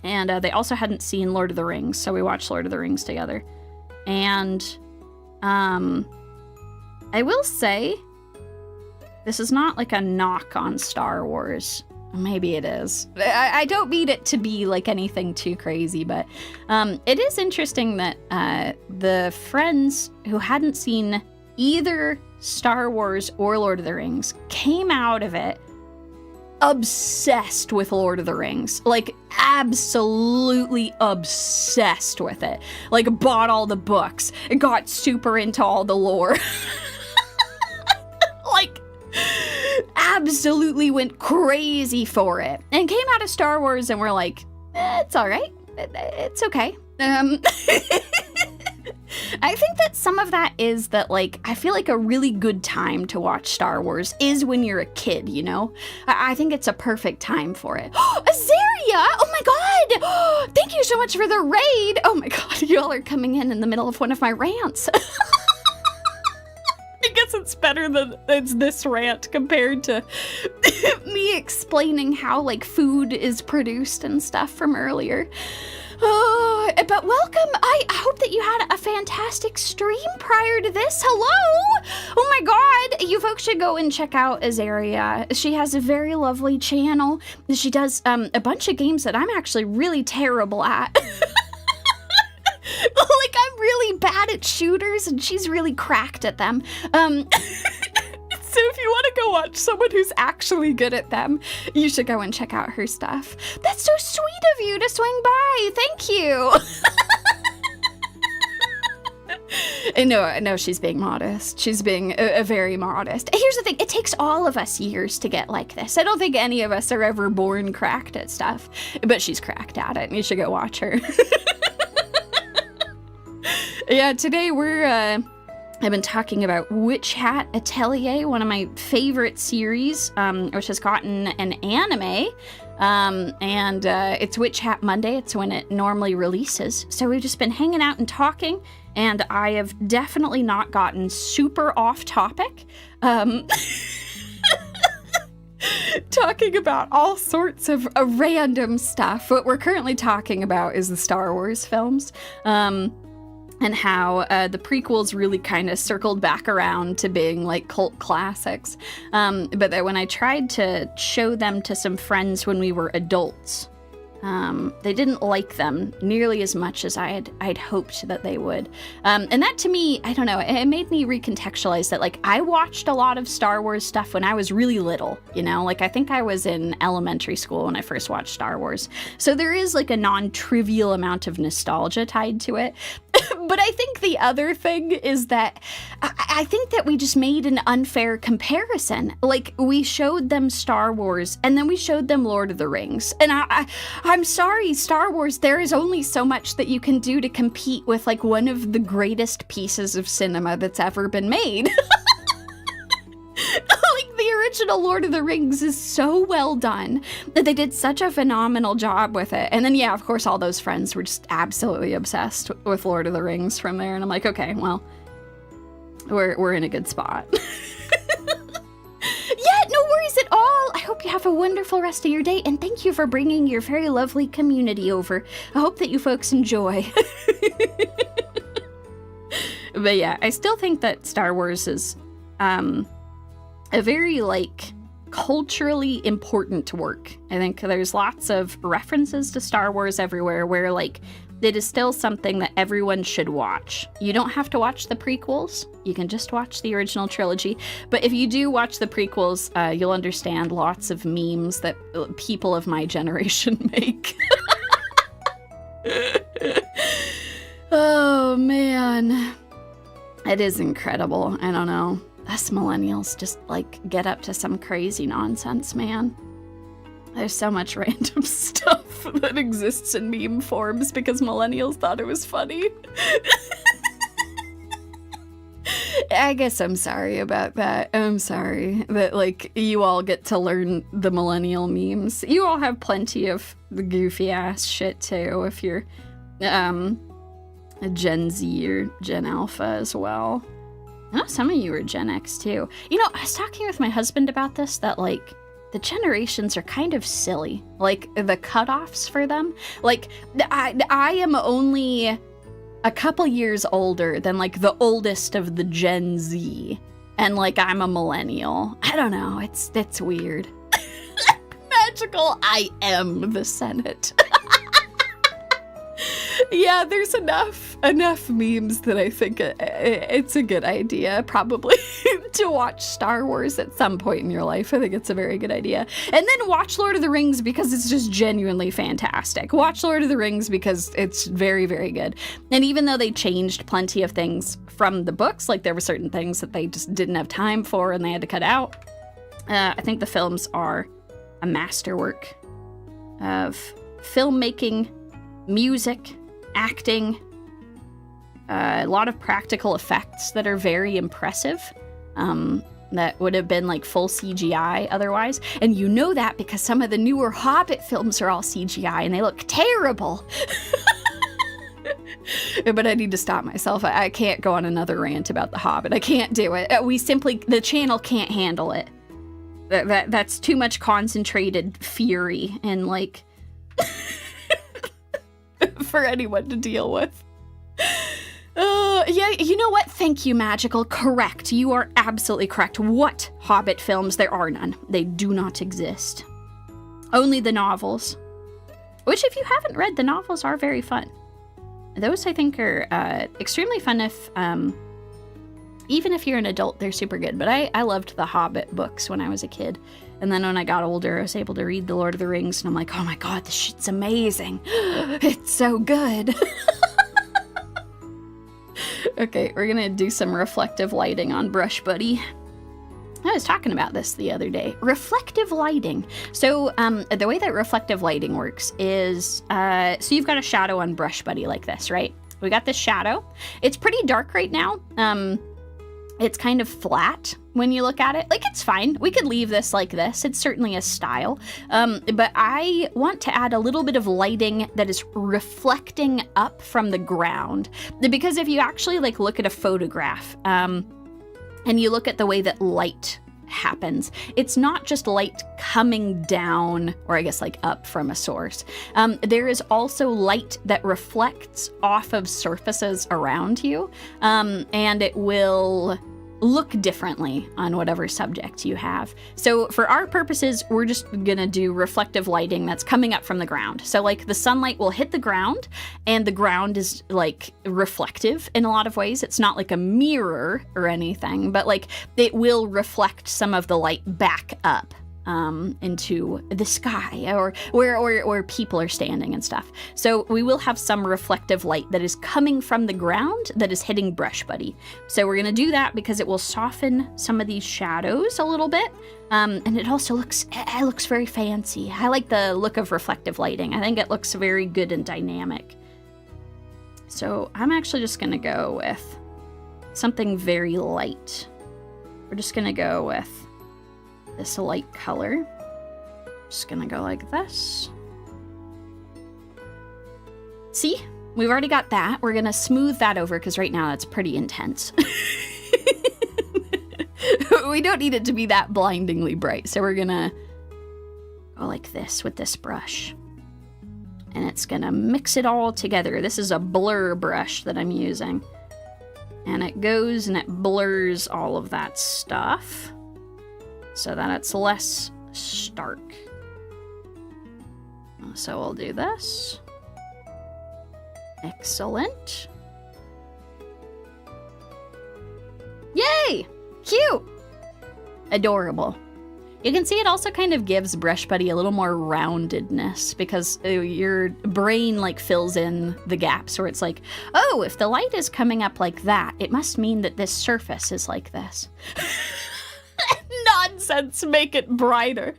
And they also hadn't seen Lord of the Rings, so we watched Lord of the Rings together. And I will say, this is not like a knock on Star Wars. Maybe it is. I don't mean it to be like anything too crazy, but it is interesting that the friends who hadn't seen either Star Wars or Lord of the Rings came out of it obsessed with Lord of the Rings. Like, absolutely obsessed with it. Like, bought all the books, got super into all the lore. Like, absolutely went crazy for it. And came out of Star Wars and were like, it's all right. It's okay. I think that some of that is that, like, I feel like a really good time to watch Star Wars is when you're a kid, you know? I think it's a perfect time for it. Azaria! Oh my god! Thank you so much for the raid! Oh my god, y'all are coming in the middle of one of my rants. I guess it's better than it's this rant compared to me explaining how, like, food is produced and stuff from earlier. Oh, but welcome. I hope that you had a fantastic stream prior to this. Hello. Oh my god. You folks should go and check out Azaria. She has a very lovely channel. She does a bunch of games that I'm actually really terrible at. Like, I'm really bad at shooters and she's really cracked at them. So if you want to go watch someone who's actually good at them, you should go and check out her stuff. That's so sweet of you to swing by. Thank you. No, she's being modest. She's being very modest. Here's the thing. It takes all of us years to get like this. I don't think any of us are ever born cracked at stuff, but she's cracked at it, and you should go watch her. Yeah, today I've been talking about Witch Hat Atelier, one of my favorite series, which has gotten an anime, and it's Witch Hat Monday. It's when it normally releases. So we've just been hanging out and talking, and I have definitely not gotten super off topic. Talking about all sorts of random stuff. What we're currently talking about is the Star Wars films. And how the prequels really kind of circled back around to being like cult classics. But that when I tried to show them to some friends when we were adults, they didn't like them nearly as much as I'd hoped that they would. And that to me, I don't know, it made me recontextualize that, like, I watched a lot of Star Wars stuff when I was really little, you know? Like, I think I was in elementary school when I first watched Star Wars. So there is, like, a non-trivial amount of nostalgia tied to it. But I think the other thing is that I think that we just made an unfair comparison. Like, we showed them Star Wars, and then we showed them Lord of the Rings. And I'm sorry, Star Wars, there is only so much that you can do to compete with, like, one of the greatest pieces of cinema that's ever been made. Like, the original Lord of the Rings is so well done that they did such a phenomenal job with it. And then, yeah, of course, all those friends were just absolutely obsessed with Lord of the Rings from there. And I'm like, okay, well, we're in a good spot. Yeah, no worries at all. I hope you have a wonderful rest of your day. And thank you for bringing your very lovely community over. I hope that you folks enjoy. But yeah, I still think that Star Wars is a very, like, culturally important work. I think there's lots of references to Star Wars everywhere where, like, it is still something that everyone should watch. You don't have to watch the prequels. You can just watch the original trilogy. But if you do watch the prequels, you'll understand lots of memes that people of my generation make. Oh, man. It is incredible. I don't know. Us millennials just, like, get up to some crazy nonsense, man. There's so much random stuff that exists in meme forms because millennials thought it was funny. I guess I'm sorry about that. I'm sorry that, like, you all get to learn the millennial memes. You all have plenty of the goofy ass shit too if you're a Gen Z or Gen Alpha as well. I know some of you are Gen X too. You know, I was talking with my husband about this, that, like, the generations are kind of silly. Like, the cutoffs for them. Like, I am only a couple years older than, like, the oldest of the Gen Z. And, like, I'm a millennial. I don't know. It's weird. Magical. I am the Senate. Yeah, there's enough memes that I think it's a good idea, probably, to watch Star Wars at some point in your life. I think it's a very good idea. And then watch Lord of the Rings because it's just genuinely fantastic. Watch Lord of the Rings because it's very, very good. And even though they changed plenty of things from the books, like there were certain things that they just didn't have time for and they had to cut out, I think the films are a masterwork of filmmaking, music, acting, a lot of practical effects that are very impressive, that would have been like full CGI otherwise. And you know that because some of the newer Hobbit films are all CGI and they look terrible. But I need to stop myself. I can't go on another rant about The Hobbit. I can't do it. The channel can't handle it. That's too much concentrated fury and, like, for anyone to deal with. Yeah, you know what? Thank you, Magical. Correct. You are absolutely correct. What Hobbit films? There are none. They do not exist. Only the novels. Which, if you haven't read, the novels are very fun. Those, I think, are extremely fun if, even if you're an adult, they're super good. But I loved the Hobbit books when I was a kid. And then when I got older, I was able to read The Lord of the Rings, and I'm like, oh my god, this shit's amazing. It's so good. Okay, we're gonna do some reflective lighting on Brushbuddy. I was talking about this the other day. Reflective lighting. So the way that reflective lighting works is, so you've got a shadow on Brushbuddy like this, right? We got this shadow. It's pretty dark right now. It's kind of flat when you look at it. Like, it's fine. We could leave this like this. It's certainly a style. But I want to add a little bit of lighting that is reflecting up from the ground. Because if you actually, like, look at a photograph, and you look at the way that light happens, it's not just light coming down, or I guess like up from a source. There is also light that reflects off of surfaces around you, and it will look differently on whatever subject you have. So for our purposes, we're just gonna do reflective lighting that's coming up from the ground. So, like, the sunlight will hit the ground, and the ground is, like, reflective in a lot of ways. It's not like a mirror or anything, but, like, it will reflect some of the light back up into the sky or where people are standing and stuff. So we will have some reflective light that is coming from the ground that is hitting Brushbuddy. So we're going to do that because it will soften some of these shadows a little bit. And it also looks very fancy. I like the look of reflective lighting. I think it looks very good and dynamic. So I'm actually just going to go with something very light. We're just going to go with this light color. Just gonna go like this. See? We've already got that. We're gonna smooth that over because right now that's pretty intense. We don't need it to be that blindingly bright. So we're gonna go like this with this brush. And it's gonna mix it all together. This is a blur brush that I'm using. And it goes and it blurs all of that stuff, so that it's less stark. So we'll do this. Excellent. Yay! Cute! Adorable. You can see it also kind of gives Brushbuddy a little more roundedness because your brain like fills in the gaps where it's like, oh, if the light is coming up like that, it must mean that this surface is like this. Nonsense, make it brighter.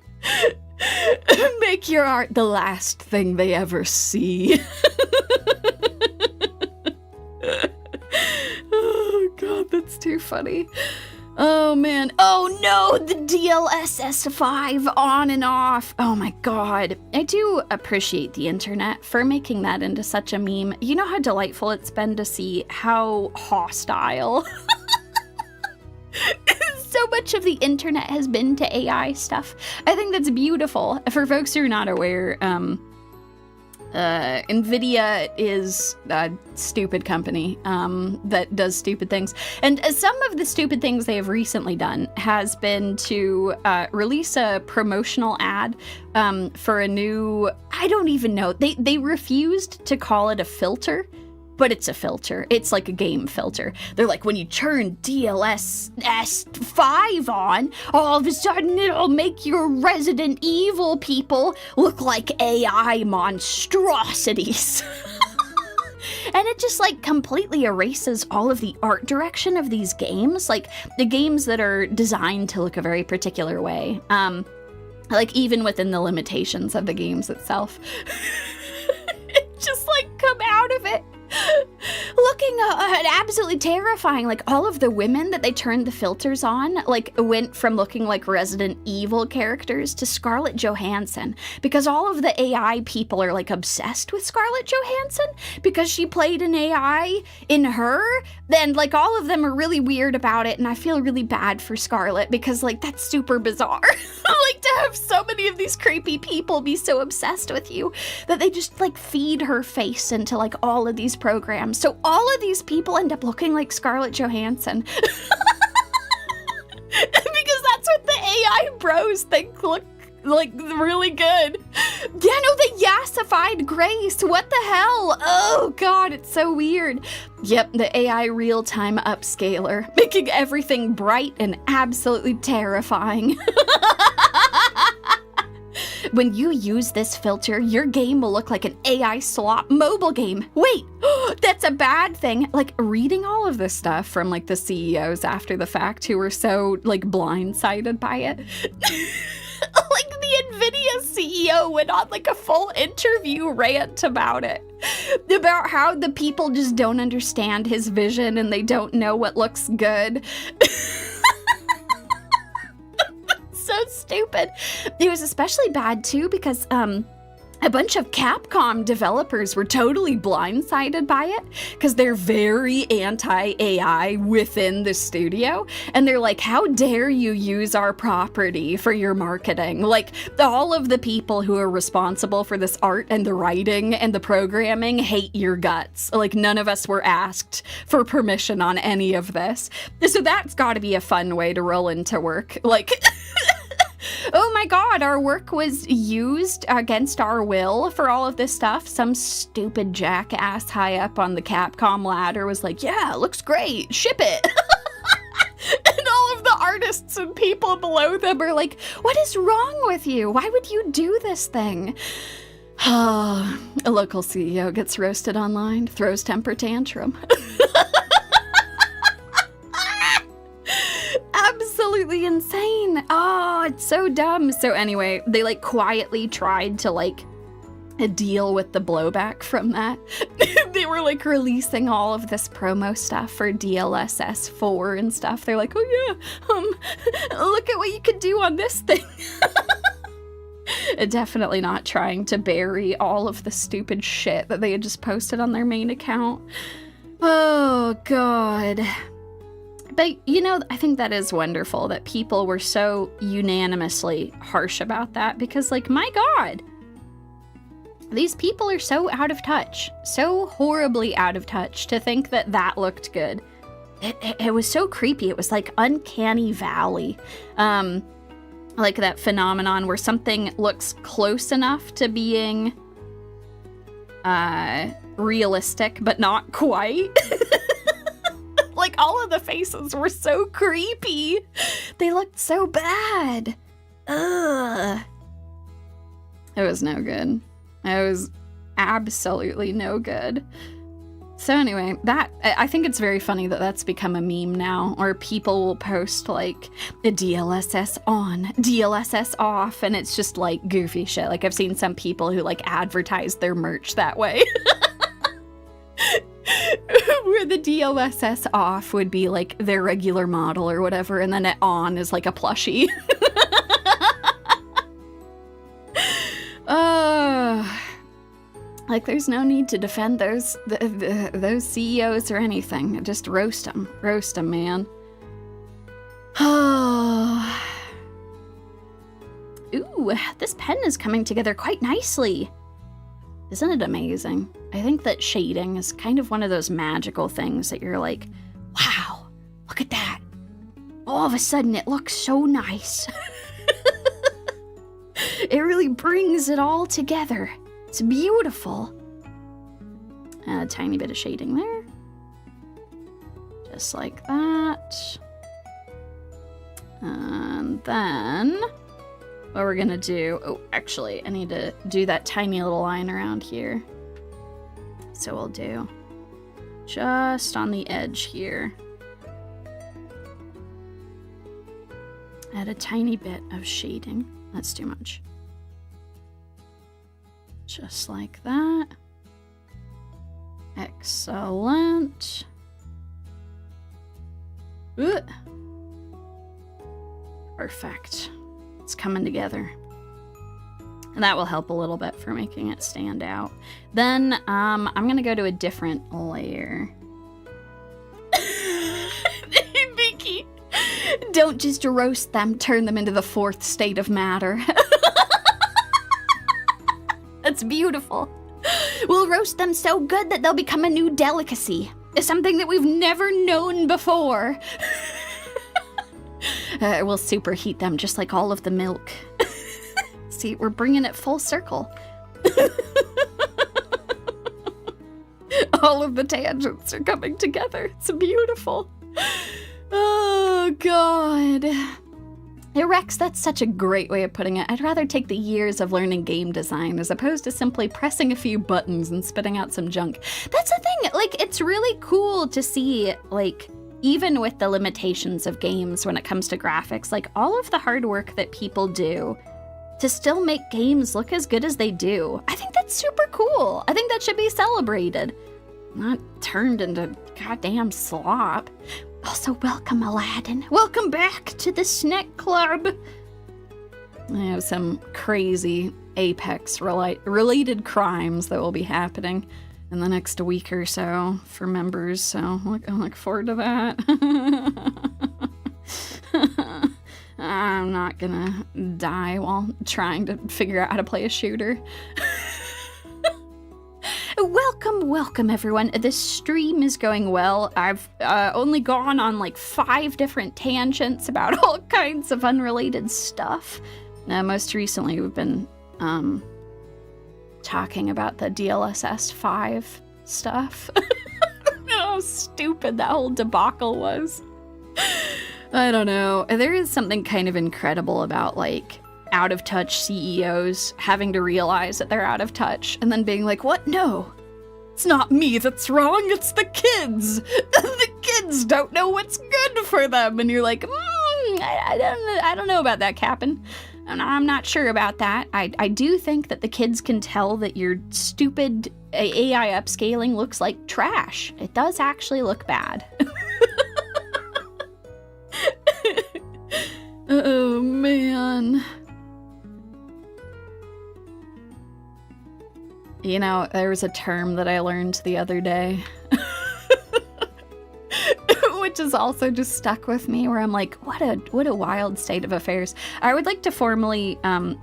Make your art the last thing they ever see. Oh god, that's too funny. Oh man. Oh no, the DLSS5 on and off. Oh my god. I do appreciate the internet for making that into such a meme. You know how delightful it's been to see how hostile so much of the internet has been to AI stuff. I think that's beautiful. For folks who are not aware, NVIDIA is a stupid company that does stupid things. And some of the stupid things they have recently done has been to release a promotional ad for a new, I don't even know, they refused to call it a filter. But it's a filter. It's like a game filter. They're like, when you turn DLSS5 on, all of a sudden it'll make your Resident Evil people look like AI monstrosities. And it just like completely erases all of the art direction of these games. Like the games that are designed to look a very particular way. Like even within the limitations of the games itself. It just like come out of it. Looking absolutely terrifying. Like all of the women that they turned the filters on like went from looking like Resident Evil characters to Scarlett Johansson because all of the AI people are like obsessed with Scarlett Johansson because she played an AI in her. Then like all of them are really weird about it, and I feel really bad for Scarlett because like that's super bizarre. Like to have so many of these creepy people be so obsessed with you that they just like feed her face into like all of these programs. So all of these people end up looking like Scarlett Johansson. Because that's what the AI bros think look like really good. Yeah, no, the yassified Grace. What the hell? Oh god, it's so weird. Yep, the AI real-time upscaler, making everything bright and absolutely terrifying. When you use this filter, your game will look like an AI slop mobile game. Wait, that's a bad thing. Like reading all of this stuff from like the CEOs after the fact who were so like blindsided by it. Like the NVIDIA CEO went on like a full interview rant about it. About how the people just don't understand his vision and they don't know what looks good. So stupid. It was especially bad too because a bunch of Capcom developers were totally blindsided by it because they're very anti-AI within the studio. And they're like, how dare you use our property for your marketing? Like all of the people who are responsible for this art and the writing and the programming hate your guts. Like none of us were asked for permission on any of this. So that's gotta be a fun way to roll into work. Like... Oh my god, our work was used against our will for all of this stuff. Some stupid jackass high up on the Capcom ladder was like, yeah, looks great, ship it. And all of the artists artists and people below them are like, what is wrong with you? Why would you do this thing? A local CEO gets roasted online, throws temper tantrum. Absolutely insane. Oh, it's so dumb. So anyway, they like quietly tried to like deal with the blowback from that. They were like releasing all of this promo stuff for DLSS 4 and stuff. They're like, oh yeah, look at what you could do on this thing. Definitely not trying to bury all of the stupid shit that they had just posted on their main account. Oh god. But, you know, I think that is wonderful that people were so unanimously harsh about that because, like, my god, these people are so out of touch, so horribly out of touch to think that that looked good. It was so creepy. It was like uncanny valley. Like that phenomenon where something looks close enough to being realistic, but not quite. Like, all of the faces were so creepy. They looked so bad. Ugh. It was no good. It was absolutely no good. So anyway, I think it's very funny that that's become a meme now, or people will post, like, the DLSS on, DLSS off, and it's just, like, goofy shit. Like, I've seen some people who, like, advertise their merch that way. Where the DLSS off would be like their regular model or whatever, and then it on is like a plushie. Like there's no need to defend those CEOs or anything. Just roast them, man. Ooh, this pen is coming together quite nicely. Isn't it amazing? I think that shading is kind of one of those magical things that you're like, wow, look at that. All of a sudden it looks so nice. It really brings it all together. It's beautiful. And a tiny bit of shading there. Just like that. And then what we're gonna do, oh, actually, I need to do that tiny little line around here. So we'll do just on the edge here. Add a tiny bit of shading. That's too much. Just like that. Excellent. Ooh. Perfect. It's coming together. And that will help a little bit for making it stand out. Then, I'm gonna go to a different layer. Vicky, don't just roast them, turn them into the fourth state of matter. That's beautiful. We'll roast them so good that they'll become a new delicacy. It's something that we've never known before. We'll superheat them just like all of the milk. See, we're bringing it full circle. All of the tangents are coming together. It's beautiful. Oh, God. Rex, that's such a great way of putting it. I'd rather take the years of learning game design as opposed to simply pressing a few buttons and spitting out some junk. That's the thing. Like, it's really cool to see, like, even with the limitations of games when it comes to graphics, like, all of the hard work that people do to still make games look as good as they do. I think that's super cool. I think that should be celebrated, not turned into goddamn slop. Also, welcome, Aladdin. Welcome back to the Snack Club. I have some crazy Apex-related crimes that will be happening in the next week or so for members, so I look forward to that. I'm not gonna die while trying to figure out how to play a shooter. Welcome everyone. This stream is going well. I've only gone on like 5 different tangents about all kinds of unrelated stuff. Most recently we've been talking about the DLSS 5 stuff. How stupid that whole debacle was. I don't know. There is something kind of incredible about, like, out-of-touch CEOs having to realize that they're out of touch and then being like, what? No, it's not me that's wrong, it's the kids. The kids don't know what's good for them. And you're like, I don't know about that, Cap'n. I'm not sure about that. I do think that the kids can tell that your stupid AI upscaling looks like trash. It does actually look bad. Oh, man. You know, there was a term that I learned the other day, which is also just stuck with me, where I'm like, what a wild state of affairs. I would like to formally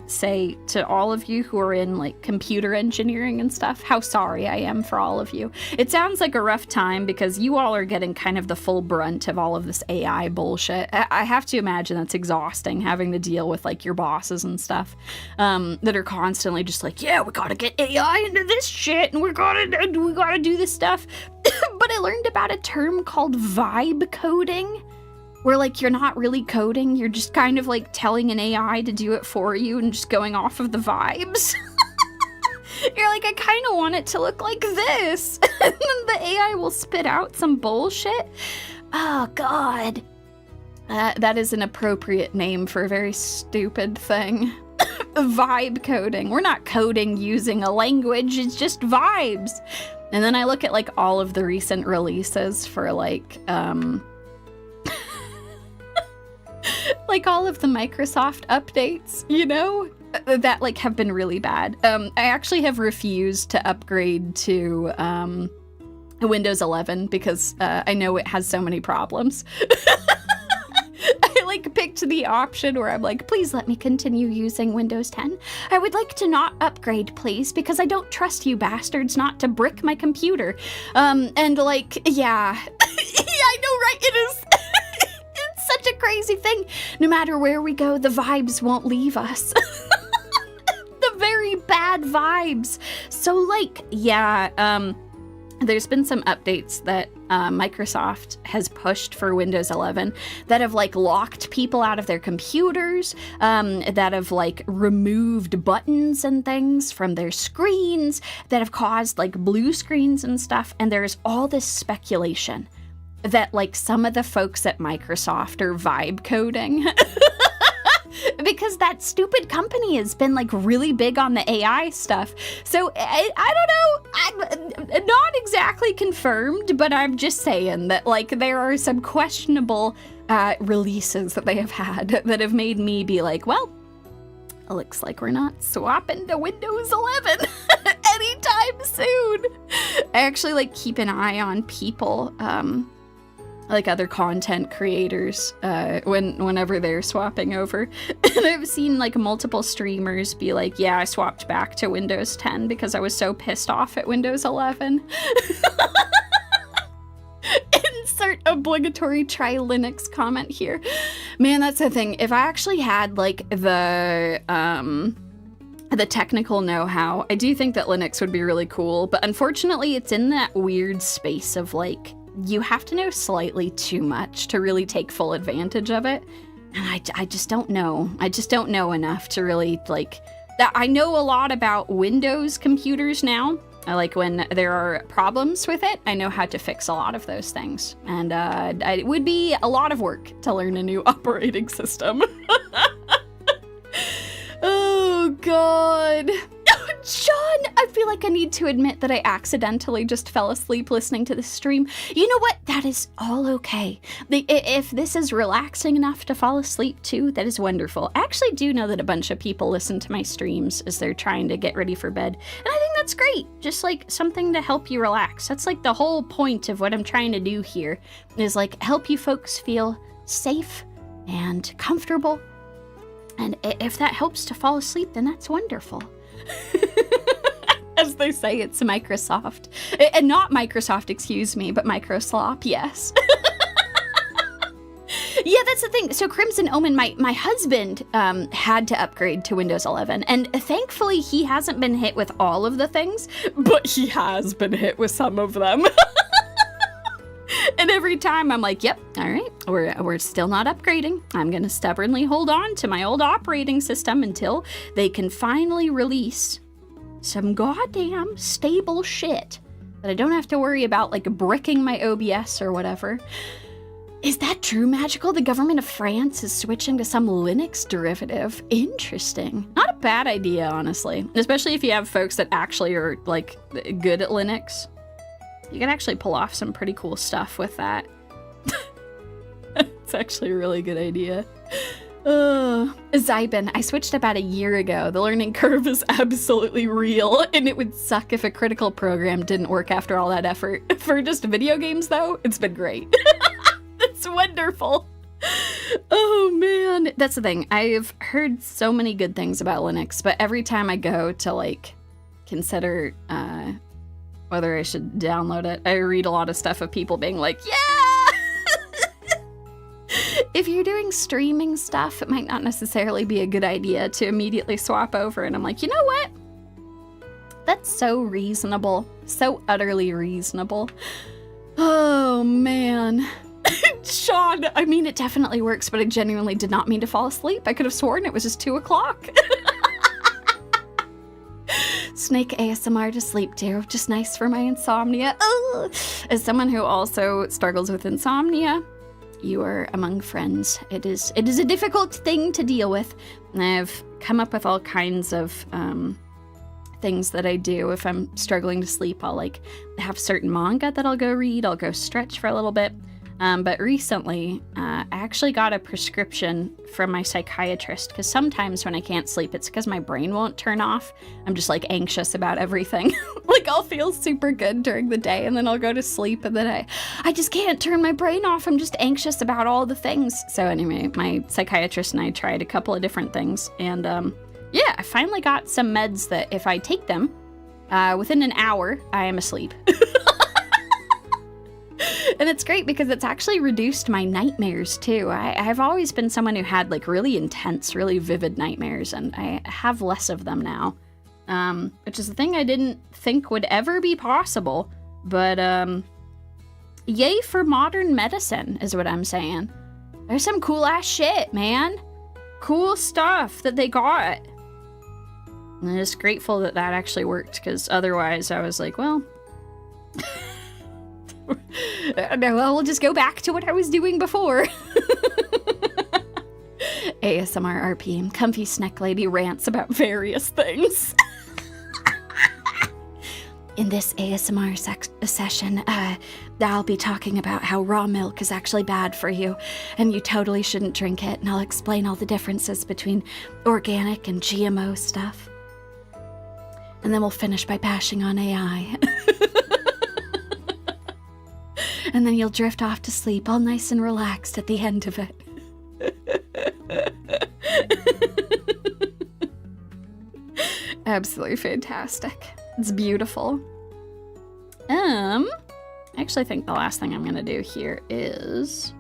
say to all of you who are in, like, computer engineering and stuff, how sorry I am for all of you. It sounds like a rough time because you all are getting kind of the full brunt of all of this AI bullshit. I have to imagine that's exhausting, having to deal with, like, your bosses and stuff that are constantly just like, yeah, we gotta get AI into this shit and we gotta do this stuff. But I learned about a term called vibe coding, where, like, you're not really coding, you're just kind of, like, telling an AI to do it for you and just going off of the vibes. You're like, I kind of want it to look like this. And then the AI will spit out some bullshit. Oh, God. That is an appropriate name for a very stupid thing. Vibe coding. We're not coding using a language, it's just vibes. And then I look at, like, all of the recent releases for, like, like, all of the Microsoft updates, you know, that, like, have been really bad. I actually have refused to upgrade to Windows 11 because I know it has so many problems. Like, picked the option where I'm like, please let me continue using Windows 10. I would like to not upgrade, please, because I don't trust you bastards not to brick my computer. And, like, yeah. Yeah, I know, right? It is. It's such a crazy thing. No matter where we go, the vibes won't leave us. The very bad vibes. So, like, yeah, there's been some updates that Microsoft has pushed for Windows 11 that have, like, locked people out of their computers, that have, like, removed buttons and things from their screens, that have caused, like, blue screens and stuff. And there's all this speculation that, like, some of the folks at Microsoft are vibe coding. Because that stupid company has been, like, really big on the AI stuff. So, I don't know, I'm not exactly confirmed, but I'm just saying that, like, there are some questionable releases that they have had that have made me be like, well, it looks like we're not swapping to Windows 11 anytime soon. I actually, like, keep an eye on people, like, other content creators, whenever they're swapping over. And I've seen, like, multiple streamers be like, yeah, I swapped back to Windows 10 because I was so pissed off at Windows 11. Insert obligatory try Linux comment here. Man, that's the thing. If I actually had, like, the technical know-how, I do think that Linux would be really cool. But unfortunately, it's in that weird space of, like, you have to know slightly too much to really take full advantage of it. And I just don't know. I just don't know enough to really, like, that. I know a lot about Windows computers now. Like, when there are problems with it, I know how to fix a lot of those things. And it would be a lot of work to learn a new operating system. Oh, God. John, I feel like I need to admit that I accidentally just fell asleep listening to this stream. You know what? That is all okay. If this is relaxing enough to fall asleep too, that is wonderful. I actually do know that a bunch of people listen to my streams as they're trying to get ready for bed. And I think that's great. Just, like, something to help you relax. That's, like, the whole point of what I'm trying to do here is, like, help you folks feel safe and comfortable. And if that helps to fall asleep, then that's wonderful. As they say, it's Microsoft. And not Microsoft, excuse me, but Microslop, yes. Yeah, that's the thing. So Crimson Omen, my husband had to upgrade to Windows 11. And thankfully, he hasn't been hit with all of the things, but he has been hit with some of them. And every time I'm like, yep, all right, we're still not upgrading. I'm going to stubbornly hold on to my old operating system until they can finally release some goddamn stable shit that I don't have to worry about, like bricking my OBS or whatever. Is that true, Magical? The government of France is switching to some Linux derivative. Interesting. Not a bad idea, honestly. Especially if you have folks that actually are, like, good at Linux. You can actually pull off some pretty cool stuff with that. It's actually a really good idea. Zybin, I switched about a year ago. The learning curve is absolutely real, and it would suck if a critical program didn't work after all that effort. For just video games, though, it's been great. It's wonderful. Oh man, that's the thing. I've heard so many good things about Linux, but every time I go to like consider whether I should download it, I read a lot of stuff of people being like, yeah! If you're doing streaming stuff, it might not necessarily be a good idea to immediately swap over. And I'm like, you know what? That's so reasonable. So utterly reasonable. Oh man. Sean, I mean, it definitely works, but I genuinely did not mean to fall asleep. I could have sworn it was just 2 o'clock. Snake ASMR to sleep to, just nice for my insomnia. Ugh. As someone who also struggles with insomnia, you are among friends. It is a difficult thing to deal with. I've come up with all kinds of things that I do if I'm struggling to sleep. I'll like have certain manga that I'll go read. I'll go stretch for a little bit. But recently, I actually got a prescription from my psychiatrist because sometimes when I can't sleep, it's because my brain won't turn off. I'm just like anxious about everything. Like I'll feel super good during the day and then I'll go to sleep and then I just can't turn my brain off. I'm just anxious about all the things. So anyway, my psychiatrist and I tried a couple of different things. And yeah, I finally got some meds that if I take them, within an hour, I am asleep. And it's great because it's actually reduced my nightmares too. I've always been someone who had like really intense, really vivid nightmares, and I have less of them now. Which is a thing I didn't think would ever be possible. But yay for modern medicine is what I'm saying. There's some cool ass shit, man. Cool stuff that they got. And I'm just grateful that that actually worked, because otherwise I was like, well... No, well, we'll just go back to what I was doing before. ASMR RP, comfy snack lady rants about various things. In this ASMR session, I'll be talking about how raw milk is actually bad for you, and you totally shouldn't drink it, and I'll explain all the differences between organic and GMO stuff. And then we'll finish by bashing on AI. And then you'll drift off to sleep all nice and relaxed at the end of it. Absolutely fantastic. It's beautiful. I actually think the last thing I'm gonna do here is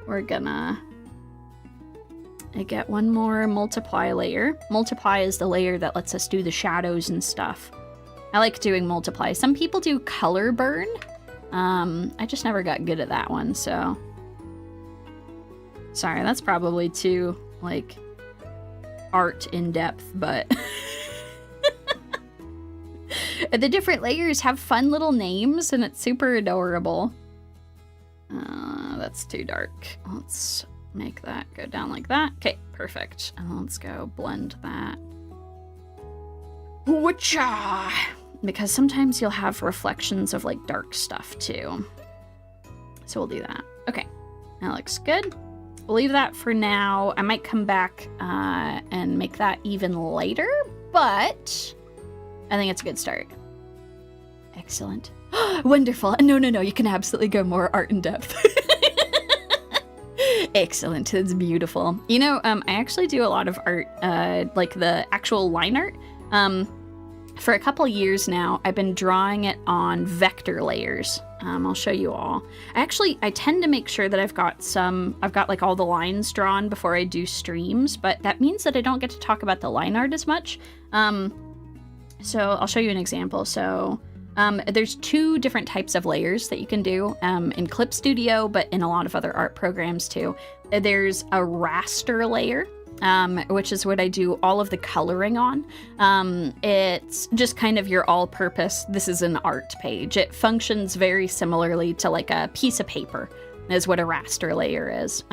we're gonna get one more multiply layer. Multiply is the layer that lets us do the shadows and stuff. I like doing multiply. Some people do color burn. I just never got good at that one, so... Sorry, that's probably too, like, art in depth, but... The different layers have fun little names, and it's super adorable. That's too dark. Let's make that go down like that. Okay, perfect. And let's go blend that. Whatcha? Because sometimes you'll have reflections of like dark stuff too. So we'll do that. Okay, that looks good. We'll leave that for now. I might come back and make that even lighter, but I think it's a good start. Excellent. Wonderful. No, you can absolutely go more art in depth. Excellent, it's beautiful. You know, I actually do a lot of art, like the actual line art. For a couple years now, I've been drawing it on vector layers. I'll show you all. I tend to make sure that I've got like all the lines drawn before I do streams, but that means that I don't get to talk about the line art as much. So I'll show you an example. So There's 2 different types of layers that you can do in Clip Studio, but in a lot of other art programs too. There's a raster layer, which is what I do all of the coloring on. It's just kind of your all-purpose, this is an art page. It functions very similarly to like a piece of paper, is what a raster layer is.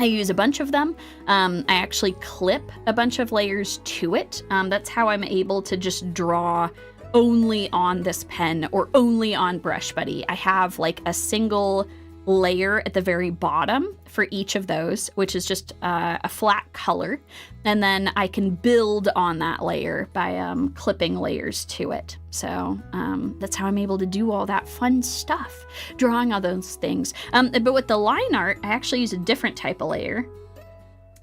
I use a bunch of them. I actually clip a bunch of layers to it. That's how I'm able to just draw only on this pen or only on Brushbuddy. I have like a single layer at the very bottom for each of those, which is just a flat color. And then I can build on that layer by clipping layers to it. So that's how I'm able to do all that fun stuff, drawing all those things. But with the line art, I actually use a different type of layer.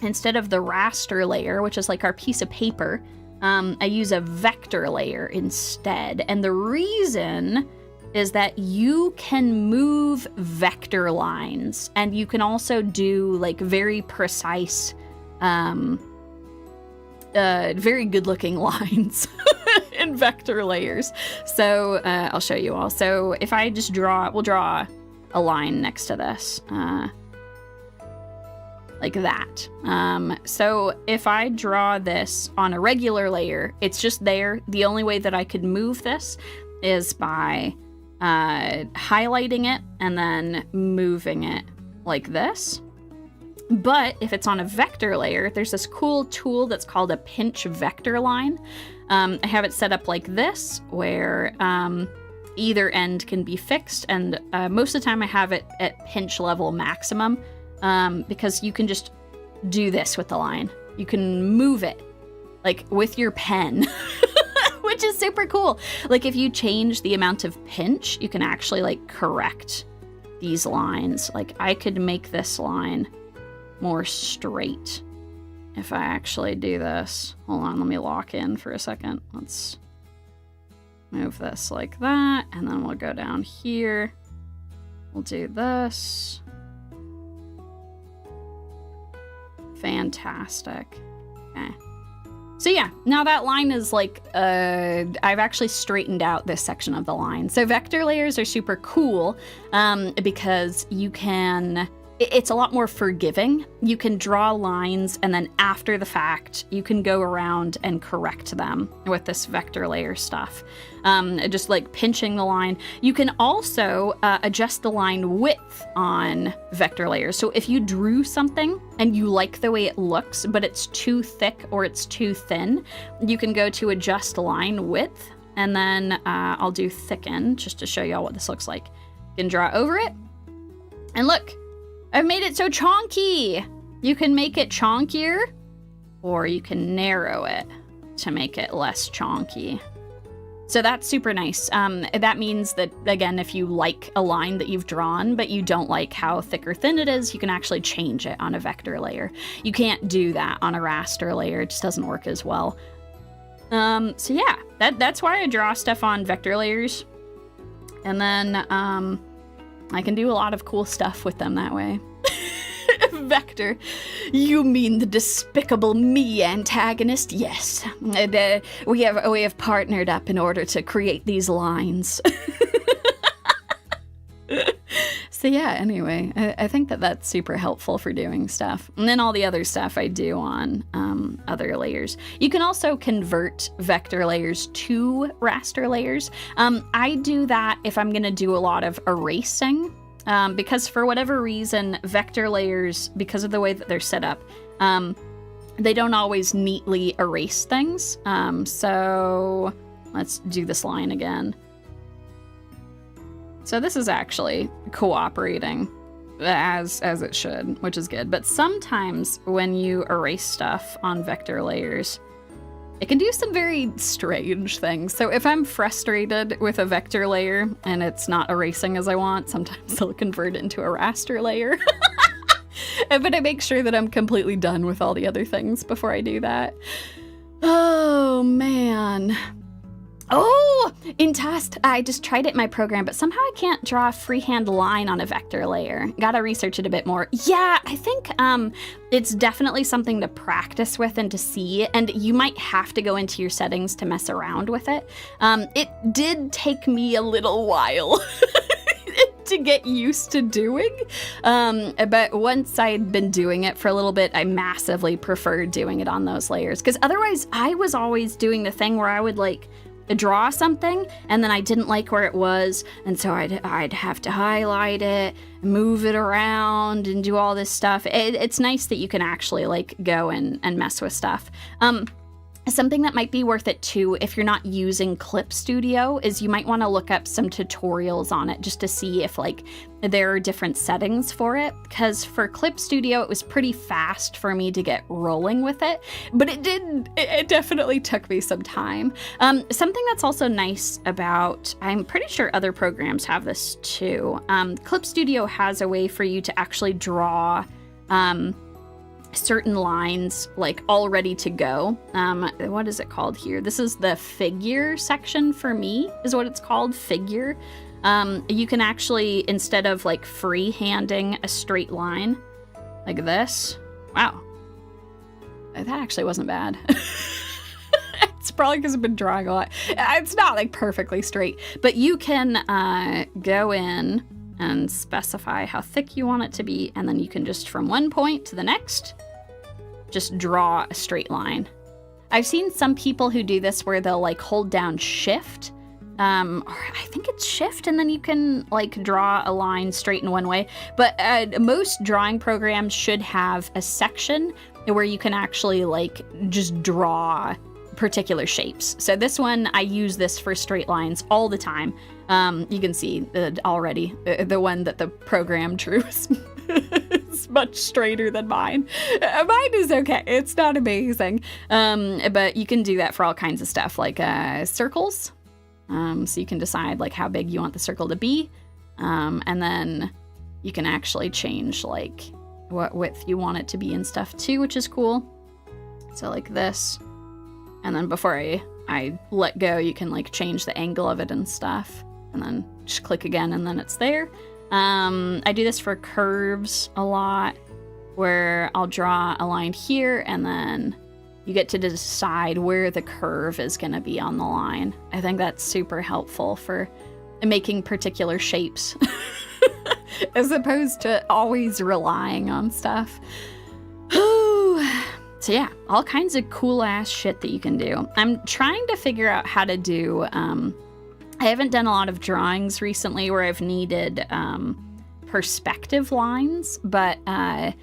Instead of the raster layer, which is like our piece of paper, I use a vector layer instead. And the reason is that you can move vector lines, and you can also do like very precise, very good looking lines in vector layers. So I'll show you all. So if I just we'll draw a line next to this, like that. So if I draw this on a regular layer, it's just there. The only way that I could move this is by highlighting it and then moving it like this. But if it's on a vector layer, there's this cool tool that's called a pinch vector line. I have it set up like this, where either end can be fixed, and most of the time I have it at pinch level maximum, because you can just do this with the line. You can move it like with your pen. Which is super cool. Like if you change the amount of pinch, you can actually like correct these lines. Like I could make this line more straight if I actually do this. Hold on, let me lock in for a second. Let's move this like that, and then we'll go down here. We'll do this. Fantastic. Okay. So yeah, now that line is like, I've actually straightened out this section of the line. So vector layers are super cool because you can, it's a lot more forgiving. You can draw lines, and then after the fact, you can go around and correct them with this vector layer stuff. Just like pinching the line. You can also adjust the line width on vector layers. So if you drew something and you like the way it looks, but it's too thick or it's too thin, you can go to adjust line width, and then I'll do thicken just to show y'all what this looks like. You can draw over it, and look, I've made it so chonky. You can make it chonkier, or you can narrow it to make it less chonky. So that's super nice. That means that, again, if you like a line that you've drawn, but you don't like how thick or thin it is, you can actually change it on a vector layer. You can't do that on a raster layer. It just doesn't work as well. So yeah, that's why I draw stuff on vector layers. And then I can do a lot of cool stuff with them that way. Vector. You mean the Despicable Me antagonist? Yes. We have partnered up in order to create these lines. So yeah, anyway, I think that that's super helpful for doing stuff. And then all the other stuff I do on other layers. You can also convert vector layers to raster layers. I do that if I'm going to do a lot of erasing. Because for whatever reason, vector layers, because of the way that they're set up, they don't always neatly erase things. So let's do this line again. So this is actually cooperating as it should, which is good. But sometimes when you erase stuff on vector layers, it can do some very strange things. So if I'm frustrated with a vector layer and it's not erasing as I want, sometimes I'll convert it into a raster layer. But I make sure that I'm completely done with all the other things before I do that. Oh, man. Oh, In Tust, I just tried it in my program, but somehow I can't draw a freehand line on a vector layer. Gotta research it a bit more. Yeah, I think it's definitely something to practice with and to see, and you might have to go into your settings to mess around with it. It did take me a little while to get used to doing, but once I'd been doing it for a little bit, I massively preferred doing it on those layers, because otherwise I was always doing the thing where I would like draw something and then I didn't like where it was, and so I'd have to highlight it, move it around, and do all this stuff. It's nice that you can actually like go and mess with stuff. Something that might be worth it too, if you're not using Clip Studio, is you might want to look up some tutorials on it just to see if like there are different settings for it. Because for Clip Studio, it was pretty fast for me to get rolling with it, but it definitely took me some time. Something that's also nice about, I'm pretty sure other programs have this too. Clip Studio has a way for you to actually draw certain lines like all ready to go. What is it called here? This is the figure section for me, is what it's called, figure. You can actually, instead of like free-handing a straight line like this, wow, that actually wasn't bad. It's probably because I've been drawing a lot. It's not like perfectly straight, but you can go in and specify how thick you want it to be, and then you can just from one point to the next just draw a straight line. I've seen some people who do this where they'll like hold down shift, or I think it's shift, and then you can like draw a line straight in one way, but most drawing programs should have a section where you can actually like just draw particular shapes. So this one, I use this for straight lines all the time. You can see already the one that the program drew is much straighter than mine. Mine is okay. It's not amazing. But you can do that for all kinds of stuff, like circles. So you can decide like how big you want the circle to be. And then you can actually change like what width you want it to be and stuff too, which is cool. So like this. And then before I let go, you can like change the angle of it and stuff. And then just click again and then it's there. I do this for curves a lot, where I'll draw a line here and then you get to decide where the curve is going to be on the line. I think that's super helpful for making particular shapes as opposed to always relying on stuff. So yeah, all kinds of cool ass shit that you can do. I'm trying to figure out how to do, I haven't done a lot of drawings recently where I've needed perspective lines, but I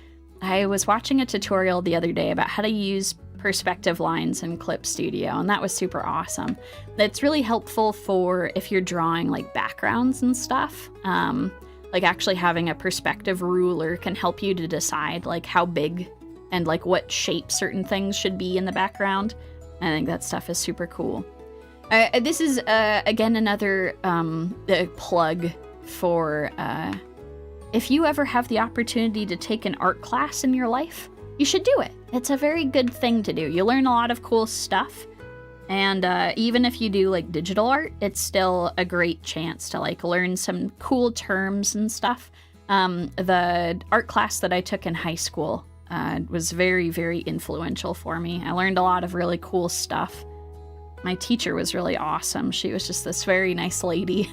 was watching a tutorial the other day about how to use perspective lines in Clip Studio, and that was super awesome. It's really helpful for if you're drawing like backgrounds and stuff. Like actually having a perspective ruler can help you to decide like how big and like what shape certain things should be in the background. I think that stuff is super cool. This is, again, another plug for if you ever have the opportunity to take an art class in your life, you should do it. It's a very good thing to do. You learn a lot of cool stuff. And even if you do like digital art, it's still a great chance to like learn some cool terms and stuff. The art class that I took in high school was very, very influential for me. I learned a lot of really cool stuff. My teacher was really awesome. She was just this very nice lady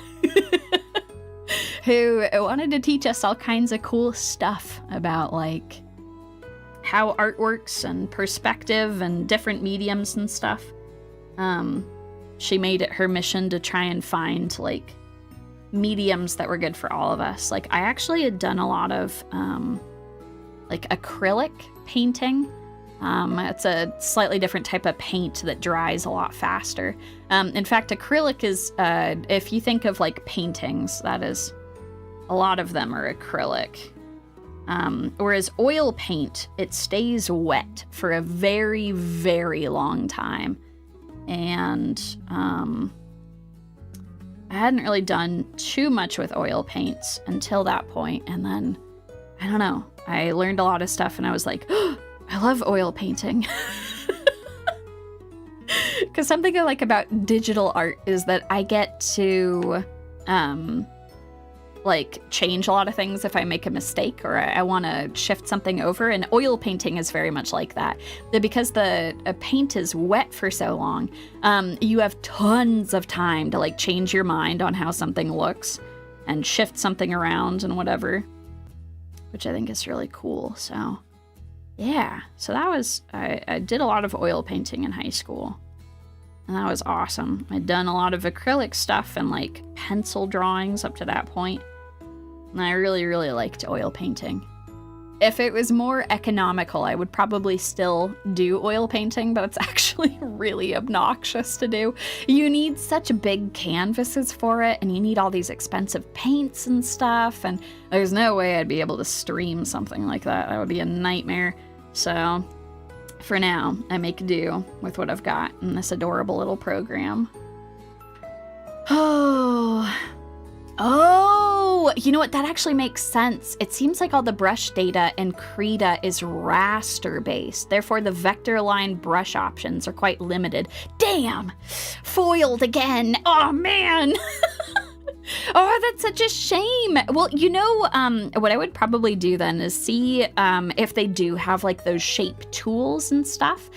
who wanted to teach us all kinds of cool stuff about like how art works and perspective and different mediums and stuff. She made it her mission to try and find like mediums that were good for all of us. Like I actually had done a lot of like acrylic painting. It's a slightly different type of paint that dries a lot faster. In fact, acrylic is, if you think of like paintings, that is, a lot of them are acrylic. Whereas oil paint, it stays wet for a very, very long time. And I hadn't really done too much with oil paints until that point. And then, I don't know, I learned a lot of stuff and I was like, oh, I love oil painting. Because something I like about digital art is that I get to, like, change a lot of things if I make a mistake or I want to shift something over. And oil painting is very much like that. Because the paint is wet for so long, you have tons of time to, like, change your mind on how something looks and shift something around and whatever, which I think is really cool. So, yeah. So that was, I did a lot of oil painting in high school. And that was awesome. I'd done a lot of acrylic stuff and, like, pencil drawings up to that point. And I really, really liked oil painting. If it was more economical, I would probably still do oil painting, but it's actually really obnoxious to do. You need such big canvases for it, and you need all these expensive paints and stuff, and there's no way I'd be able to stream something like that. That would be a nightmare. So, for now, I make do with what I've got in this adorable little program. Oh, you know what? That actually makes sense. It seems like all the brush data in Krita is raster based. Therefore, the vector line brush options are quite limited. Damn! Foiled again. Oh, man! Oh, that's such a shame. Well, you know, what I would probably do then is see if they do have, like, those shape tools and stuff.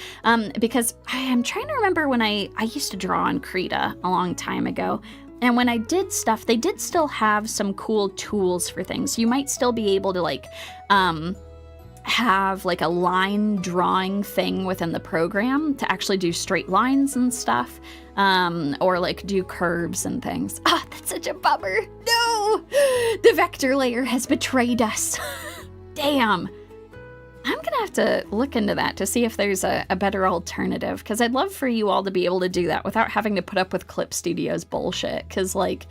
Because I am trying to remember when I used to draw on Krita a long time ago. And when I did stuff, they did still have some cool tools for things. You might still be able to, like, have, like, a line drawing thing within the program to actually do straight lines and stuff. Or, like, do curves and things. Ah, that's such a bummer. No! The vector layer has betrayed us. Damn. I'm gonna have to look into that to see if there's a better alternative, because I'd love for you all to be able to do that without having to put up with Clip Studio's bullshit, because, like,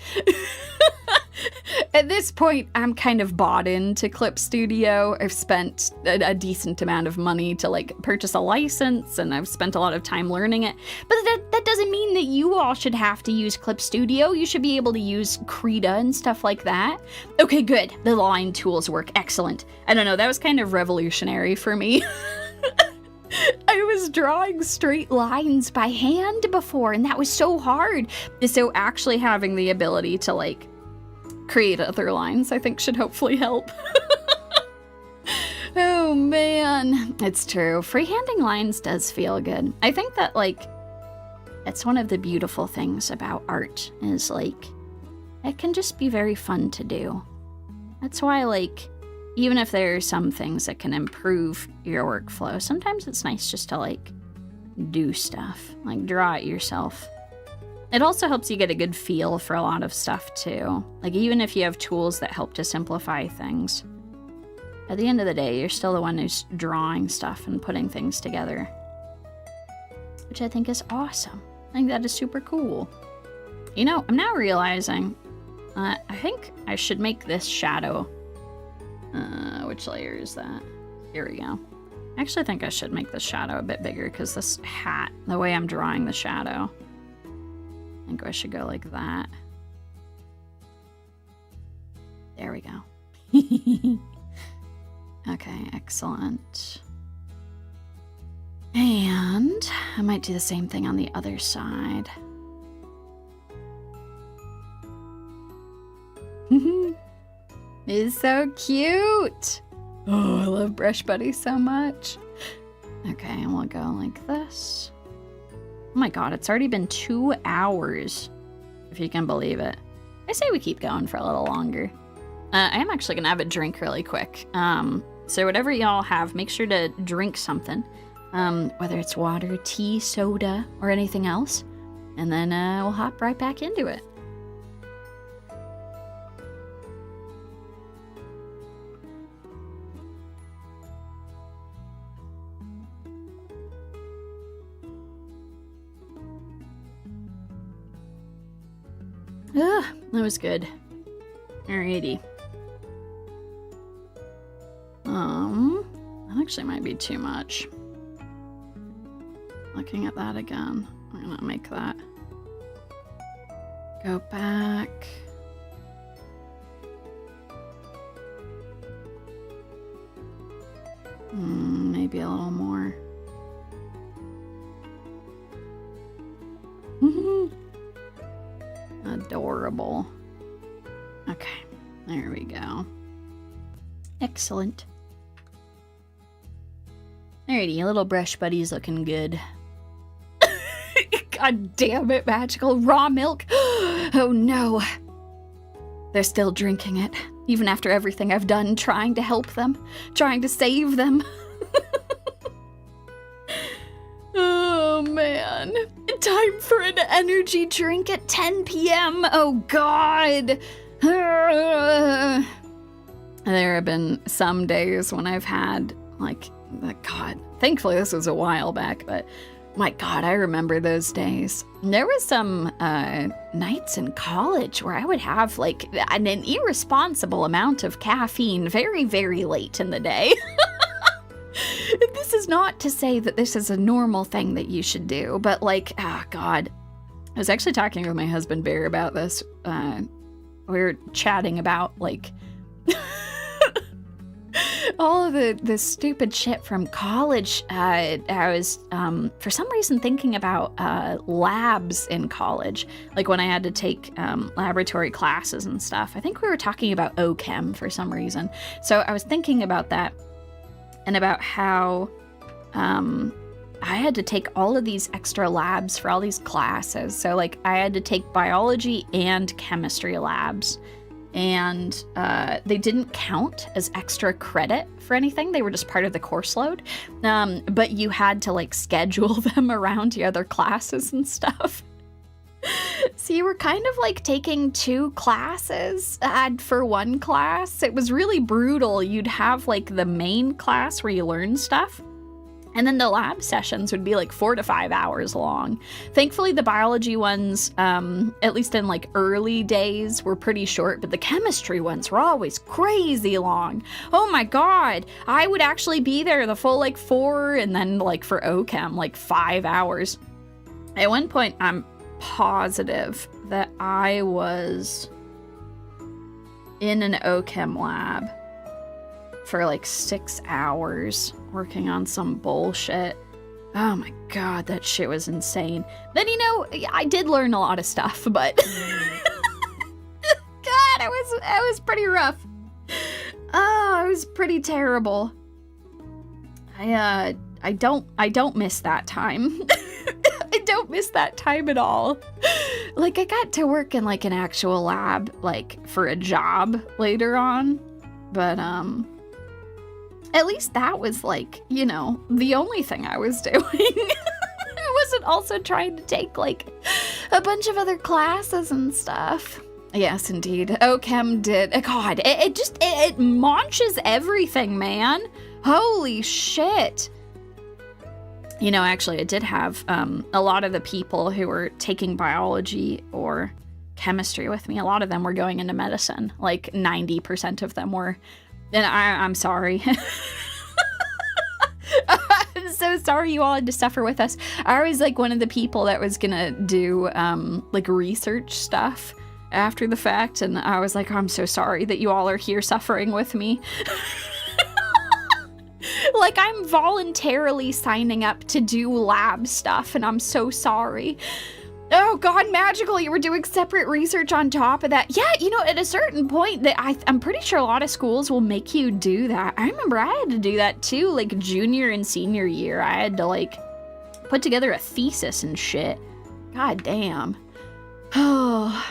at this point, I'm kind of bought into Clip Studio. I've spent a decent amount of money to, like, purchase a license, and I've spent a lot of time learning it. But that doesn't mean that you all should have to use Clip Studio. You should be able to use Krita and stuff like that. Okay, good. The line tools work. Excellent. I don't know, that was kind of revolutionary for me. I was drawing straight lines by hand before, and that was so hard. So actually having the ability to, like, create other lines, I think, should hopefully help. Oh, man. It's true. Freehanding lines does feel good. I think that, like, it's one of the beautiful things about art is, like, it can just be very fun to do. That's why, like, even if there are some things that can improve your workflow, sometimes it's nice just to, like, do stuff, like draw it yourself. It also helps you get a good feel for a lot of stuff too. Like, even if you have tools that help to simplify things, at the end of the day, you're still the one who's drawing stuff and putting things together, which I think is awesome. I think that is super cool. You know, I'm now realizing, I think I should make this shadow. Which layer is that? Here we go. I actually think I should make this shadow a bit bigger, because this hat, the way I'm drawing the shadow, I think I should go like that. There we go. Okay, excellent. And I might do the same thing on the other side. It's so cute. Oh, I love Brushbuddy so much. Okay, and we'll go like this. Oh my god, it's already been 2 hours, if you can believe it. I say we keep going for a little longer. I am actually gonna have a drink really quick. So whatever y'all have, make sure to drink something. Whether it's water, tea, soda, or anything else. And then we'll hop right back into it. That was good. Alrighty. That actually might be too much. Looking at that again. I'm gonna make that. Go back. Maybe a little more. Adorable. Okay, there we go. Excellent. Alrighty, little Brushbuddy's looking good. God damn it, magical raw milk. Oh no. They're still drinking it, even after everything I've done trying to help them, trying to save them. Oh man. Time for an energy drink at 10 p.m. Oh god. There have been some days when I've had, like, God, thankfully this was a while back, but my God, I remember those days. There was some nights in college where I would have, like, an irresponsible amount of caffeine very, very late in the day. This is not to say that this is a normal thing that you should do, but, like, oh God. I was actually talking with my husband, Bear, about this. We were chatting about, like, all of the stupid shit from college. I was, for some reason, thinking about labs in college, like when I had to take laboratory classes and stuff. I think we were talking about O-Chem for some reason. So I was thinking about that and about how I had to take all of these extra labs for all these classes. So, like, I had to take biology and chemistry labs. And they didn't count as extra credit for anything. They were just part of the course load. But you had to, like, schedule them around your other classes and stuff. So you were kind of like taking 2 classes for one class. It was really brutal. You'd have, like, the main class where you learn stuff. And then the lab sessions would be like 4 to 5 hours long. Thankfully, the biology ones, at least in like early days, were pretty short, but the chemistry ones were always crazy long. Oh my God, I would actually be there the full like 4, and then like for O-Chem, like 5 hours. At one point, I'm positive that I was in an O-Chem lab for like 6 hours working on some bullshit. Oh my God, that shit was insane. Then, you know, I did learn a lot of stuff, but God, it was pretty rough. Oh, it was pretty terrible. I don't miss that time. I don't miss that time at all. Like, I got to work in like an actual lab, like for a job later on, but at least that was, like, you know, the only thing I was doing. I wasn't also trying to take, like, a bunch of other classes and stuff. Yes, indeed. O-Chem did. God, it launches everything, man. Holy shit. You know, actually, I did have a lot of the people who were taking biology or chemistry with me, a lot of them were going into medicine. Like, 90% of them were. And I'm sorry. I'm so sorry you all had to suffer with us. I was like one of the people that was gonna do like research stuff after the fact, and I was like, oh, I'm so sorry that you all are here suffering with me. Like, I'm voluntarily signing up to do lab stuff, and I'm so sorry. Oh God, magical, you were doing separate research on top of that. Yeah, you know, at a certain point, that I'm pretty sure a lot of schools will make you do that. I remember I had to do that too, like junior and senior year. I had to like put together a thesis and shit. God damn. Oh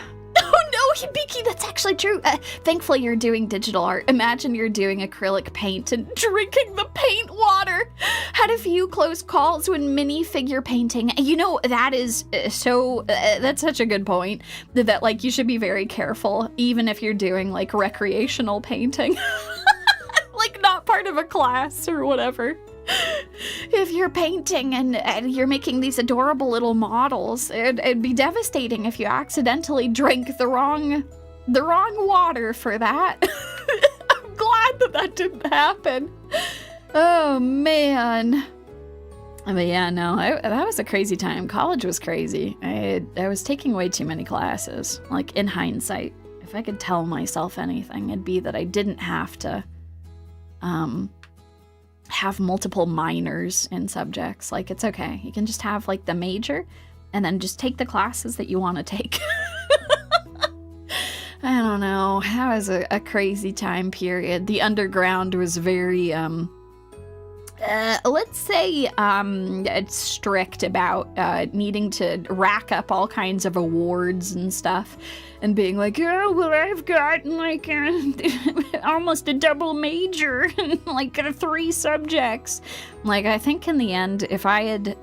no, Hibiki, that's actually true. Thankfully, you're doing digital art. Imagine you're doing acrylic paint and drinking the paint water. Had a few close calls when minifigure painting. You know, that is that's such a good point. That, like, you should be very careful, even if you're doing, like, recreational painting. Like, not part of a class or whatever. If you're painting and you're making these adorable little models, it'd be devastating if you accidentally drank the wrong water for that. I'm glad that didn't happen. Oh man. But yeah, no, that was a crazy time. College was crazy. I was taking way too many classes. Like, in hindsight, if I could tell myself anything, it'd be that I didn't have to have multiple minors in subjects. Like, it's okay. You can just have, like, the major and then just take the classes that you want to take. I don't know. That was a crazy time period. The underground was very, let's say, strict about needing to rack up all kinds of awards and stuff, and being like, oh, well, I've got like almost a double major in like 3 subjects. Like, I think in the end, if I had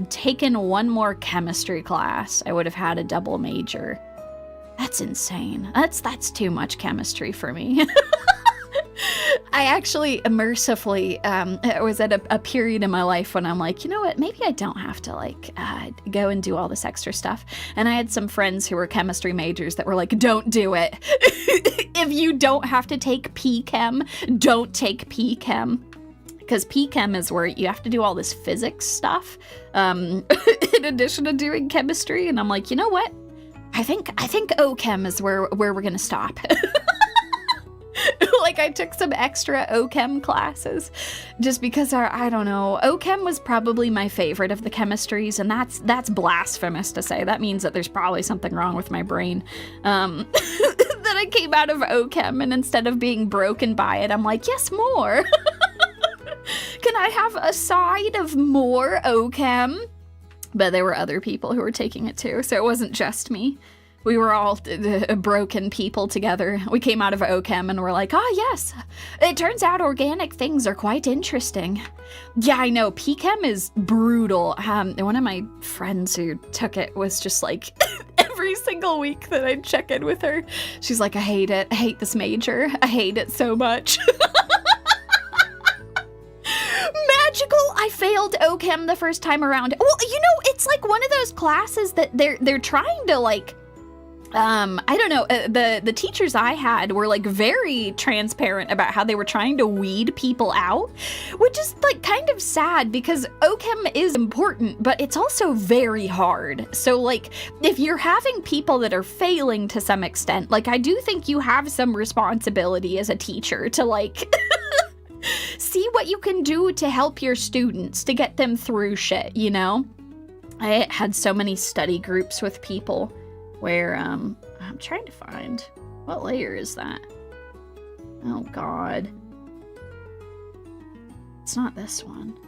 taken one more chemistry class, I would have had a double major. That's insane. That's too much chemistry for me. I actually, mercifully, was at a period in my life when I'm like, you know what, maybe I don't have to, like, go and do all this extra stuff. And I had some friends who were chemistry majors that were like, don't do it. If you don't have to take P-Chem, don't take P-Chem. Because P-Chem is where you have to do all this physics stuff, in addition to doing chemistry. And I'm like, you know what? I think O-Chem is where we're gonna stop. Like, I took some extra O-Chem classes just because I don't know. O-Chem was probably my favorite of the chemistries, and that's blasphemous to say. That means that there's probably something wrong with my brain. That I came out of O-Chem, and instead of being broken by it, I'm like, yes, more. Can I have a side of more O-Chem? But there were other people who were taking it too, so it wasn't just me. We were all broken people together. We came out of O-Chem and were like, oh yes, it turns out organic things are quite interesting. Yeah, I know, P-Chem is brutal. One of my friends who took it was just like, every single week that I'd check in with her, she's like, I hate it. I hate this major. I hate it so much. Magical, I failed O-Chem the first time around. Well, you know, it's like one of those classes that they're trying to, like, I don't know, the teachers I had were like very transparent about how they were trying to weed people out, which is like kind of sad because O-Chem is important, but it's also very hard. So like, if you're having people that are failing to some extent, like, I do think you have some responsibility as a teacher to, like, see what you can do to help your students, to get them through shit, you know? I had so many study groups with people where, I'm trying to find, what layer is that? Oh God. It's not this one.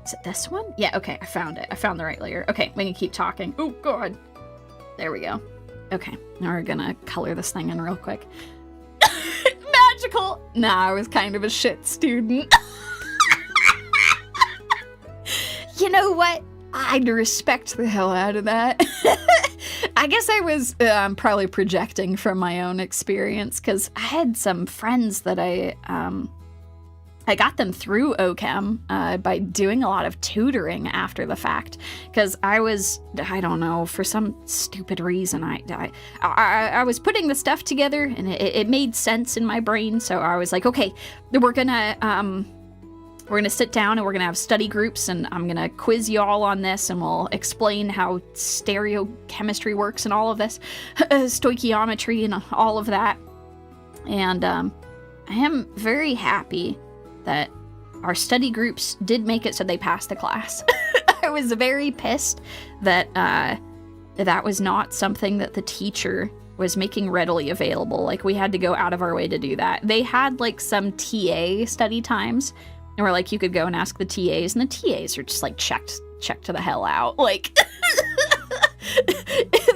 Is it this one? Yeah, okay, I found it. I found the right layer. Okay, we can keep talking. Oh God. There we go. Okay, now we're gonna color this thing in real quick. Magical! Nah, I was kind of a shit student. You know what? I'd respect the hell out of that. I guess I was probably projecting from my own experience, because I had some friends that I got them through O-Chem by doing a lot of tutoring after the fact, because I don't know, for some stupid reason, I was putting the stuff together and it made sense in my brain, so I was like, okay, we're gonna sit down and we're gonna have study groups, and I'm gonna quiz you all on this, and we'll explain how stereochemistry works and all of this, stoichiometry and all of that. And I am very happy that our study groups did make it so they passed the class. I was very pissed that that was not something that the teacher was making readily available. Like, we had to go out of our way to do that. They had like some TA study times, and we're like, you could go and ask the TAs, and the TAs are just like, checked to the hell out. Like,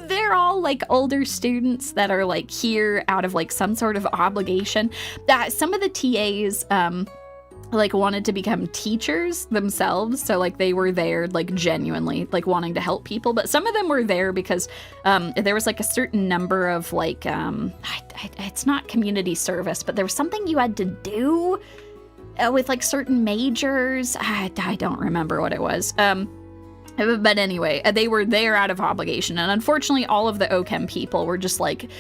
they're all like older students that are like here out of like some sort of obligation. Some of the TAs like wanted to become teachers themselves, so like they were there like genuinely like wanting to help people, but some of them were there because there was like a certain number of like it's not community service, but there was something you had to do with like certain majors. I don't remember what it was. But anyway, they were there out of obligation, and unfortunately all of the O-Chem people were just like,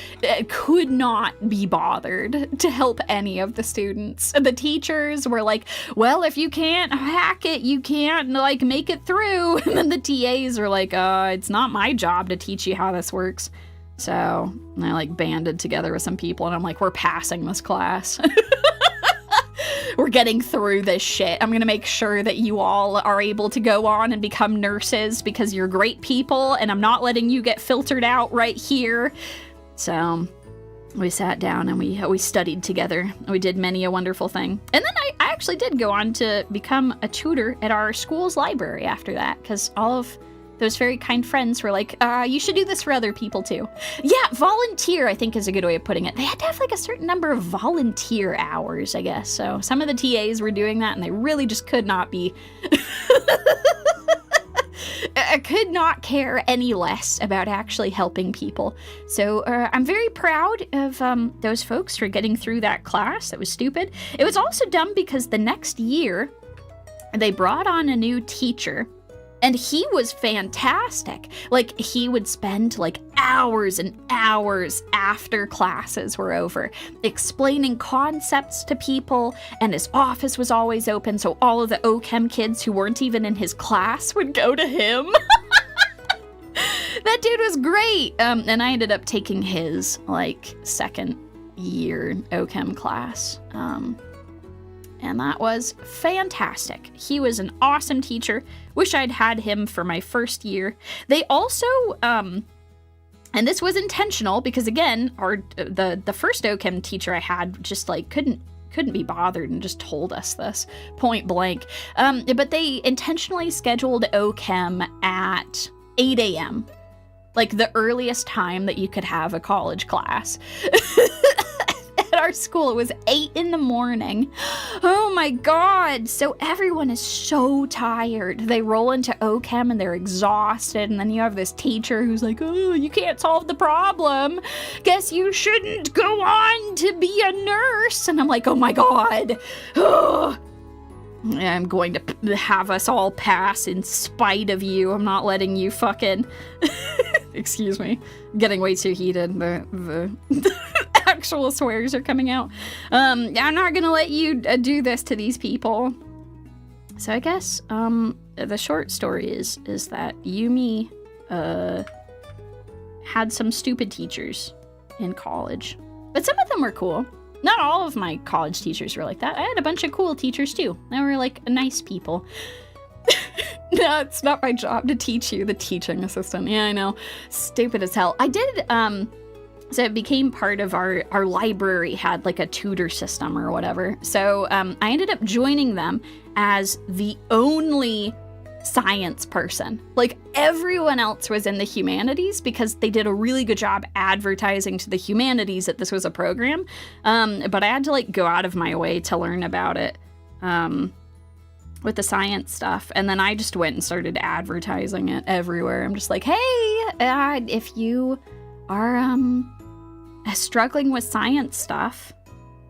could not be bothered to help any of the students. The teachers were like, well, if you can't hack it, you can't like make it through. And then the TAs were like, it's not my job to teach you how this works. So I like banded together with some people, and I'm like, we're passing this class. we're getting through this shit. I'm gonna make sure that you all are able to go on and become nurses because you're great people, and I'm not letting you get filtered out right here. So we sat down and we studied together. We did many a wonderful thing. And then I actually did go on to become a tutor at our school's library after that, because all of those very kind friends were like, you should do this for other people too. Yeah, volunteer, I think is a good way of putting it. They had to have like a certain number of volunteer hours, I guess. So some of the TAs were doing that and they really just could not be... I could not care any less about actually helping people. So I'm very proud of those folks for getting through that class. That was stupid. It was also dumb because the next year they brought on a new teacher. And he was fantastic. Like, he would spend like hours and hours after classes were over explaining concepts to people, and his office was always open, so all of the O-Chem kids who weren't even in his class would go to him. That dude was great. And I ended up taking his like second year O-Chem class. And that was fantastic. He was an awesome teacher. Wish I'd had him for my first year. They also, and this was intentional because again, the first O-Chem teacher I had just like couldn't be bothered and just told us this point blank. But they intentionally scheduled O-Chem at 8 a.m. Like the earliest time that you could have a college class. At our school, it was 8 in the morning. Oh my god. So everyone is so tired. They roll into O-Chem and they're exhausted, and then you have this teacher who's like, oh, you can't solve the problem. Guess you shouldn't go on to be a nurse. And I'm like, oh my god. I'm going to have us all pass in spite of you. I'm not letting you fucking... Excuse me. Getting way too heated. The actual swears are coming out. I'm not gonna let you do this to these people. So I guess the short story is that Yumie had some stupid teachers in college, but some of them were cool. Not all of my college teachers were like that. I had a bunch of cool teachers too. They were like nice people. No, it's not my job to teach you, the teaching assistant. Yeah, I know. Stupid as hell. I did, so it became part of our library had like a tutor system or whatever. So I ended up joining them as the only science person. Like everyone else was in the humanities because they did a really good job advertising to the humanities that this was a program. But I had to like go out of my way to learn about it. With the science stuff, and then I just went and started advertising it everywhere. I'm just like, hey, if you are struggling with science stuff,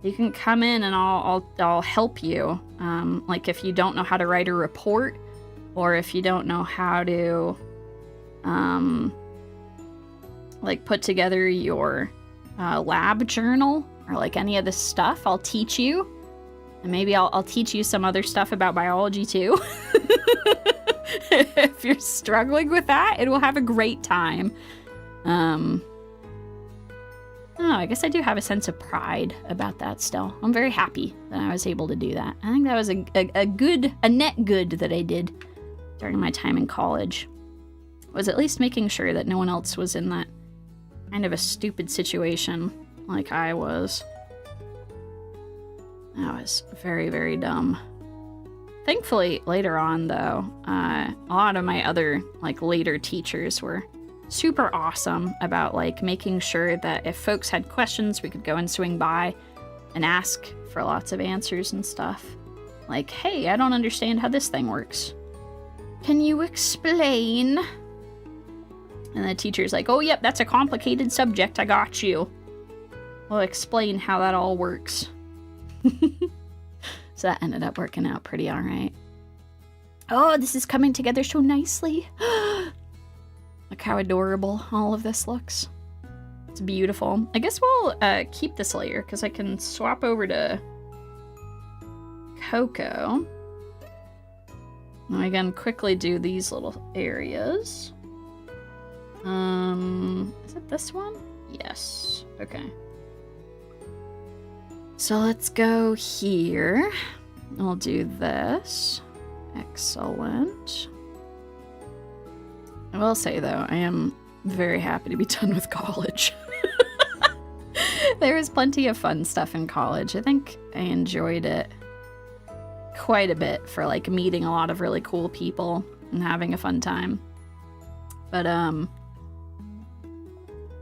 you can come in and I'll help you. Like if you don't know how to write a report, or if you don't know how to like put together your lab journal, or like any of this stuff, I'll teach you. And maybe I'll teach you some other stuff about biology too. If you're struggling with that, it will have a great time. I don't know, I guess I do have a sense of pride about that still. I'm very happy that I was able to do that. I think that was a net good that I did during my time in college. Was at least making sure that no one else was in that kind of a stupid situation like I was. That was very, very dumb. Thankfully, later on, though, a lot of my other, like, later teachers were super awesome about, like, making sure that if folks had questions, we could go and swing by and ask for lots of answers and stuff. Like, hey, I don't understand how this thing works. Can you explain? And the teacher's like, oh, yep, that's a complicated subject. I got you. We'll explain how that all works. So that ended up working out pretty all right. Oh, this is coming together so nicely. Look how adorable all of this looks. It's beautiful. I guess we'll keep this layer because I can swap over to Coco. And again, quickly do these little areas. Is it this one? Yes. Okay. So let's go here. I'll do this. Excellent. I will say, though, I am very happy to be done with college. There was plenty of fun stuff in college. I think I enjoyed it quite a bit for, like, meeting a lot of really cool people and having a fun time. But,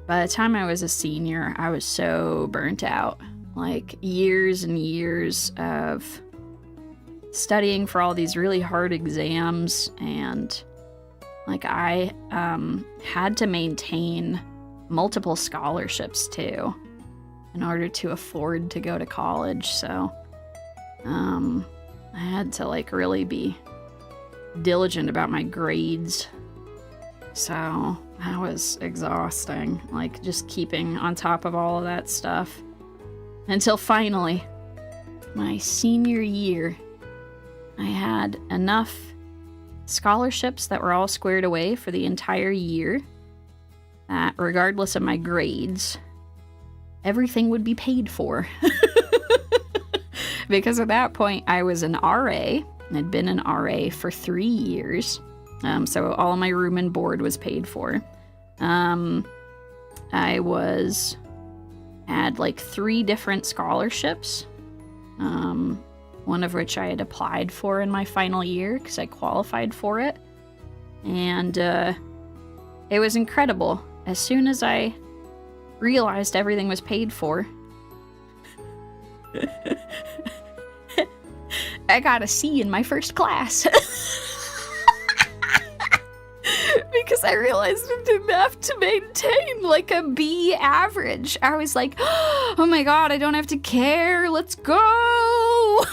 by the time I was a senior, I was so burnt out. Like, years and years of studying for all these really hard exams, and, like, I had to maintain multiple scholarships, too, in order to afford to go to college, so, I had to, like, really be diligent about my grades. So that was exhausting, like, just keeping on top of all of that stuff. Until finally, my senior year, I had enough scholarships that were all squared away for the entire year that, regardless of my grades, everything would be paid for. Because at that point, I was an RA. I'd been an RA for 3 years. So all my room and board was paid for. I had like 3 different scholarships. One of which I had applied for in my final year because I qualified for it. And it was incredible. As soon as I realized everything was paid for, I got a C in my first class. Because I realized I didn't have to maintain like a B average. I was like, oh my god, I don't have to care. Let's go.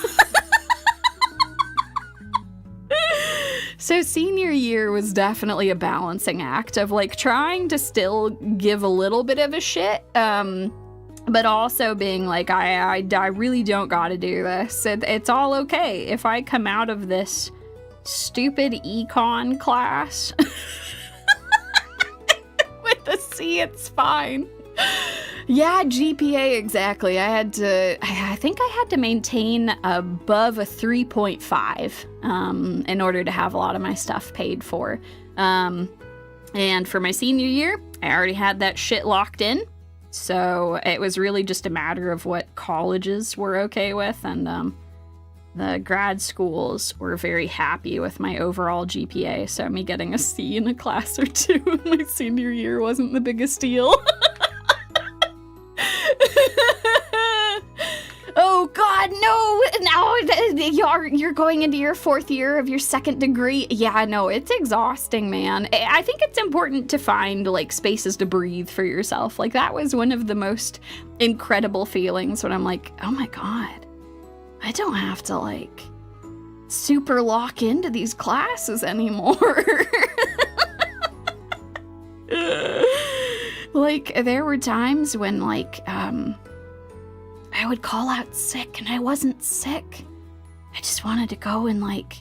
So senior year was definitely a balancing act of like trying to still give a little bit of a shit, but also being like, I really don't gotta do this. It's all okay if I come out of this stupid econ class with a C, it's fine. Yeah, GPA, exactly. I think I had to maintain above a 3.5 in order to have a lot of my stuff paid for. And for my senior year, I already had that shit locked in. So it was really just a matter of what colleges were okay with, and the grad schools were very happy with my overall GPA, so me getting a C in a class or two in my senior year wasn't the biggest deal. Oh god, no! Now you're going into your 4th year of your 2nd degree. Yeah, no, it's exhausting, man. I think it's important to find like spaces to breathe for yourself. Like that was one of the most incredible feelings when I'm like, oh my god, I don't have to like super lock into these classes anymore. Like there were times when like I would call out sick and I wasn't sick. I just wanted to go and like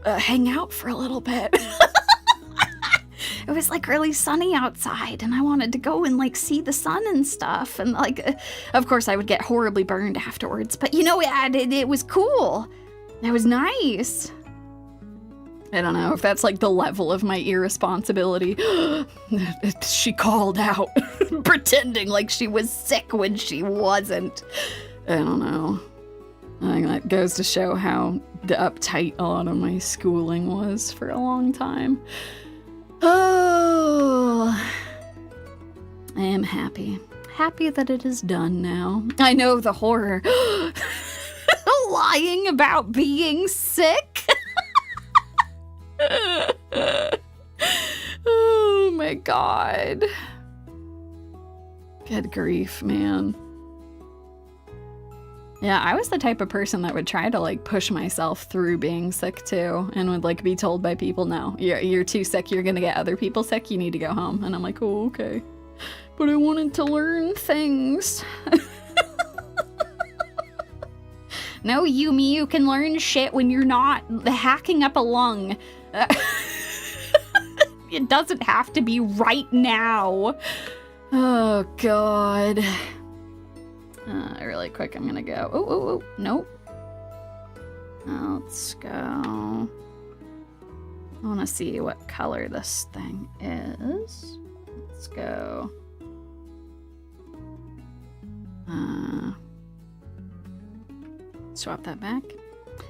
hang out for a little bit. It was like really sunny outside and I wanted to go and like see the sun and stuff. And like, of course I would get horribly burned afterwards, but you know, it was cool. It was nice. I don't know if that's like the level of my irresponsibility. She called out, pretending like she was sick when she wasn't. I don't know. I think that goes to show how uptight a lot of my schooling was for a long time. Oh, I am happy. Happy that it is done now. I know the horror. Lying about being sick. Oh my god. Good grief, man. Yeah, I was the type of person that would try to like push myself through being sick too, and would like be told by people, no, you're too sick, you're gonna get other people sick, you need to go home. And I'm like, oh, okay. But I wanted to learn things. No, Yumie, you can learn shit when you're not hacking up a lung. It doesn't have to be right now. Oh, God. Really quick, I'm gonna go. Oh, nope. Let's go. I want to see what color this thing is. Let's go. Swap that back.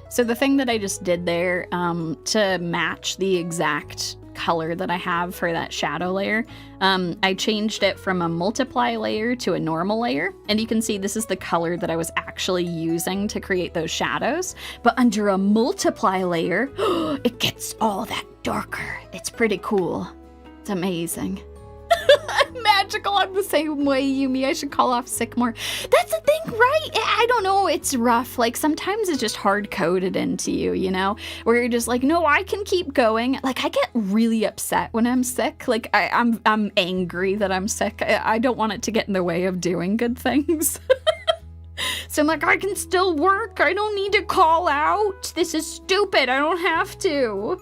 So the thing that I just did there, to match the exact color that I have for that shadow layer, I changed it from a multiply layer to a normal layer. And you can see this is the color that I was actually using to create those shadows. But under a multiply layer, it gets all that darker. It's pretty cool. It's amazing. I'm magical. I'm the same way, Yumie. I should call off sick more. That's the thing, right? I don't know. It's rough. Like, sometimes it's just hard-coded into you, you know? Where you're just like, no, I can keep going. Like, I get really upset when I'm sick. Like, I'm angry that I'm sick. I don't want it to get in the way of doing good things. So I'm like, I can still work. I don't need to call out. This is stupid. I don't have to.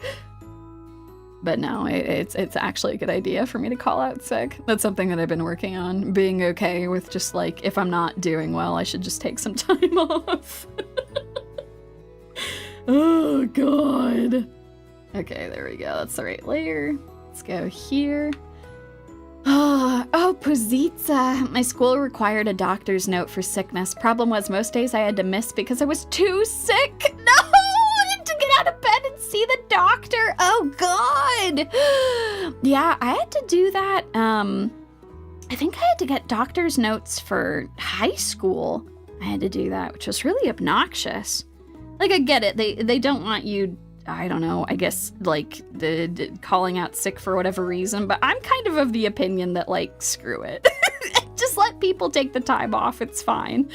But no, it's actually a good idea for me to call out sick. That's something that I've been working on, being okay with just like, if I'm not doing well, I should just take some time off. Oh, God. Okay, there we go. That's the right layer. Let's go here. Oh, Puzitza. My school required a doctor's note for sickness. Problem was most days I had to miss because I was too sick. No! To get out of bed and see the doctor. Oh, God. Yeah, I had to do that. I think I had to get doctor's notes for high school. I had to do that, which was really obnoxious. Like, I get it. They don't want you, I don't know, I guess, like, the calling out sick for whatever reason, but I'm kind of the opinion that, like, screw it. Just let people take the time off. It's fine.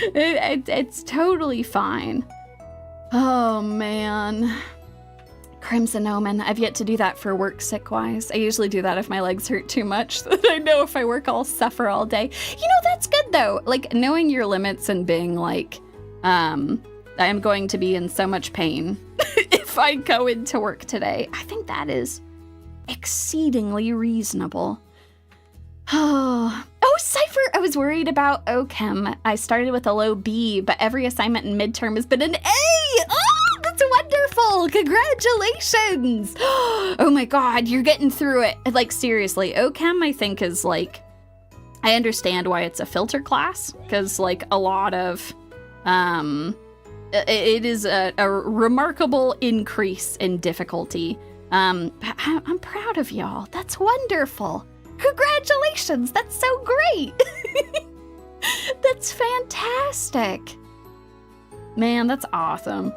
It's totally fine. Oh, man. Crimson Omen. I've yet to do that for work sick-wise. I usually do that if my legs hurt too much, so that I know if I work, I'll suffer all day. You know, that's good, though. Like, knowing your limits and being like, I am going to be in so much pain if I go into work today. I think that is exceedingly reasonable. Oh, Cypher! I was worried about O-Chem. I started with a low B, but every assignment and midterm has been an A! Oh, that's wonderful! Congratulations! Oh my God, you're getting through it. Like, seriously, O-Chem, I think, is like, I understand why it's a filter class, because, like, a lot of, it is a remarkable increase in difficulty. I'm proud of y'all. That's wonderful. Congratulations! That's so great! That's fantastic. Man, that's awesome.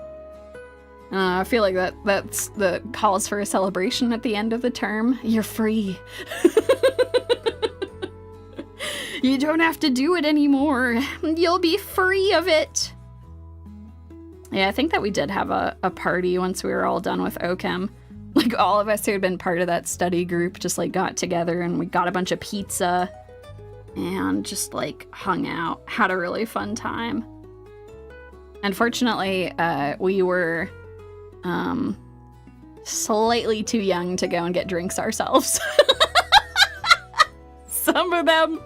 I feel like that's the cause for a celebration at the end of the term. You're free. You don't have to do it anymore. You'll be free of it. Yeah, I think that we did have a party once we were all done with O-Chem. Like, all of us who had been part of that study group just, like, got together and we got a bunch of pizza and just, like, hung out. Had a really fun time. Unfortunately, we were slightly too young to go and get drinks ourselves. Some of them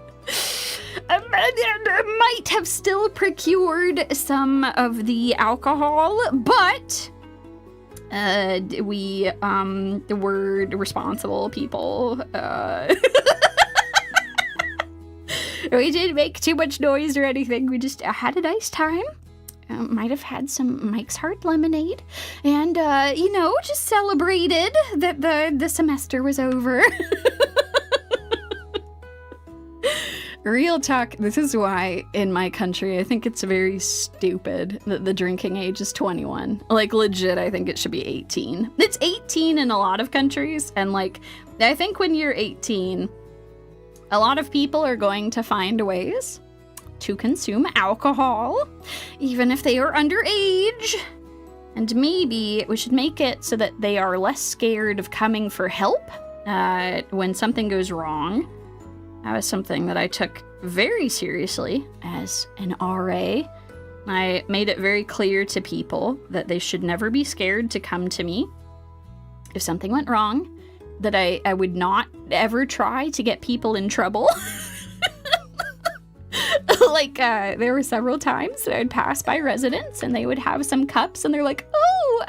might have still procured some of the alcohol, but we were responsible people. We didn't make too much noise or anything. We just had a nice time. Might have had some Mike's Hard Lemonade, and you know, just celebrated that the semester was over. Real talk, this is why in my country I think it's very stupid that the drinking age is 21. Like, legit, I think it should be 18. It's 18 in a lot of countries, and like, I think when you're 18, a lot of people are going to find ways to consume alcohol, even if they are underage. And maybe we should make it so that they are less scared of coming for help when something goes wrong. That was something that I took very seriously as an RA. I made it very clear to people that they should never be scared to come to me if something went wrong, that I would not ever try to get people in trouble. Like, there were several times that I'd pass by residents and they would have some cups and they're like, oh,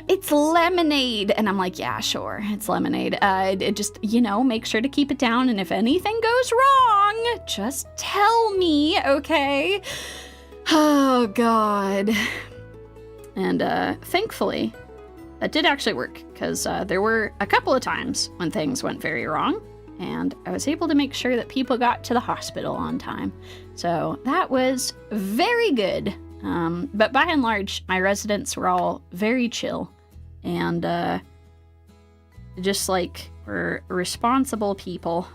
it's lemonade. And I'm like, yeah, sure, it's lemonade. It just, make sure to keep it down. And if anything goes wrong, just tell me, okay? Oh, God. And thankfully, that did actually work, because there were a couple of times when things went very wrong, and I was able to make sure that people got to the hospital on time. So that was very good. But by and large, my residents were all very chill, and just like were responsible people.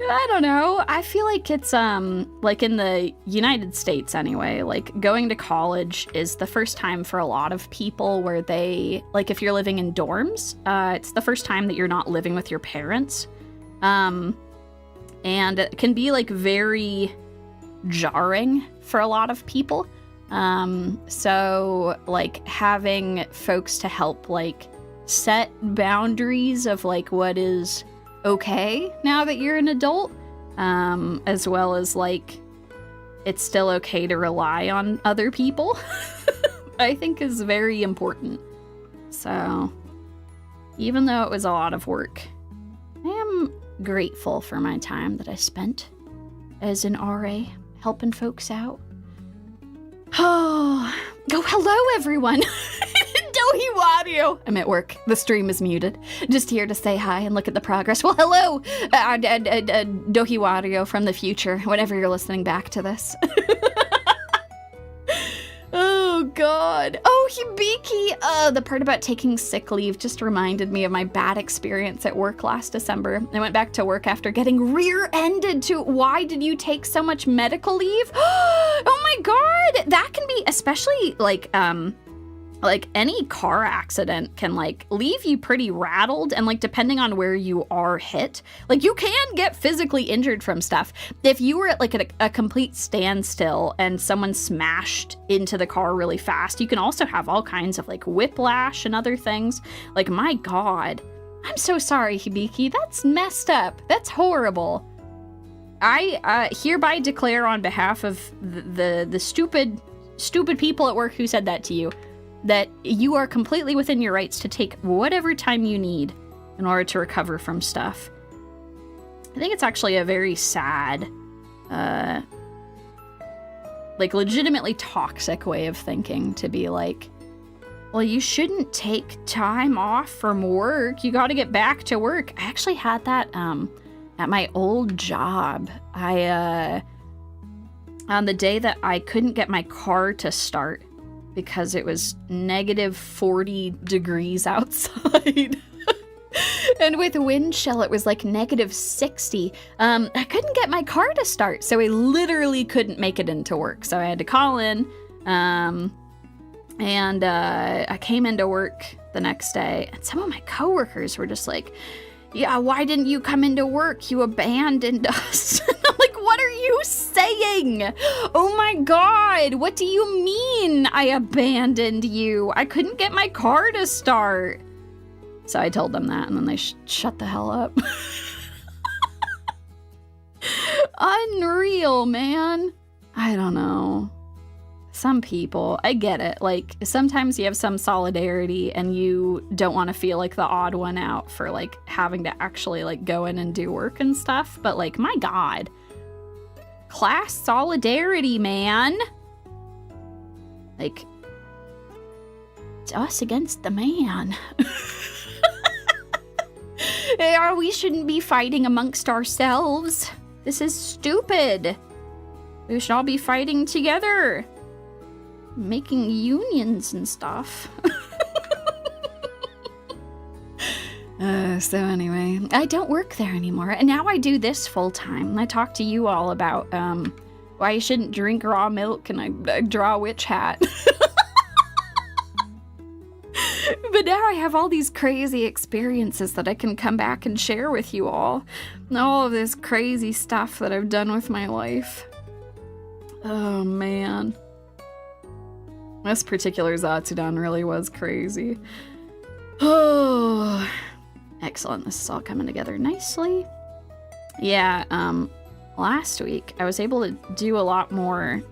I don't know. I feel like it's, like in the United States anyway, like going to college is the first time for a lot of people where they, like if you're living in dorms, it's the first time that you're not living with your parents. And it can be like very jarring for a lot of people. So like having folks to help like set boundaries of like what is okay now that you're an adult, as well as like it's still okay to rely on other people, I think is very important. So even though it was a lot of work, I am grateful for my time that I spent as an RA helping folks out. Oh, hello everyone. I'm at work. The stream is muted. Just here to say hi and look at the progress. Well, hello, Dohiwario from the future, whenever you're listening back to this. Oh, God. Oh, Hibiki. The part about taking sick leave just reminded me of my bad experience at work last December. I went back to work after getting rear-ended to, why did you take so much medical leave? Oh, my God. That can be, especially, like any car accident can like leave you pretty rattled, and like depending on where you are hit, like you can get physically injured from stuff. If you were at like a complete standstill and someone smashed into the car really fast, you can also have all kinds of like whiplash and other things. Like, my God, I'm so sorry, Hibiki. That's messed up. That's horrible. I hereby declare on behalf of the stupid people at work who said that to you, that you are completely within your rights to take whatever time you need in order to recover from stuff. I think it's actually a very sad, like legitimately toxic way of thinking to be like, well, you shouldn't take time off from work. You got to get back to work. I actually had that at my old job. On the day that I couldn't get my car to start, because it was negative 40 degrees outside. And with wind chill, it was like negative 60. I couldn't get my car to start, so I literally couldn't make it into work. So I had to call in, and I came into work the next day, and some of my coworkers were just like, yeah, why didn't you come into work? You abandoned us. I'm like, what are you saying? Oh my God, what do you mean I abandoned you? I couldn't get my car to start. So I told them that, and then they shut the hell up. Unreal, man. I don't know. Some people, I get it. Like, sometimes you have some solidarity and you don't want to feel like the odd one out for like having to actually like go in and do work and stuff. But like, my God, class solidarity, man. Like, it's us against the man. We shouldn't be fighting amongst ourselves. This is stupid. We should all be fighting together. Making unions and stuff. So anyway, I don't work there anymore. And now I do this full time. I talk to you all about why you shouldn't drink raw milk, and I draw a witch hat. But now I have all these crazy experiences that I can come back and share with you all. All of this crazy stuff that I've done with my life. Oh, man. This particular Zatsudan really was crazy. Oh, excellent. This is all coming together nicely. Yeah, last week I was able to do a lot more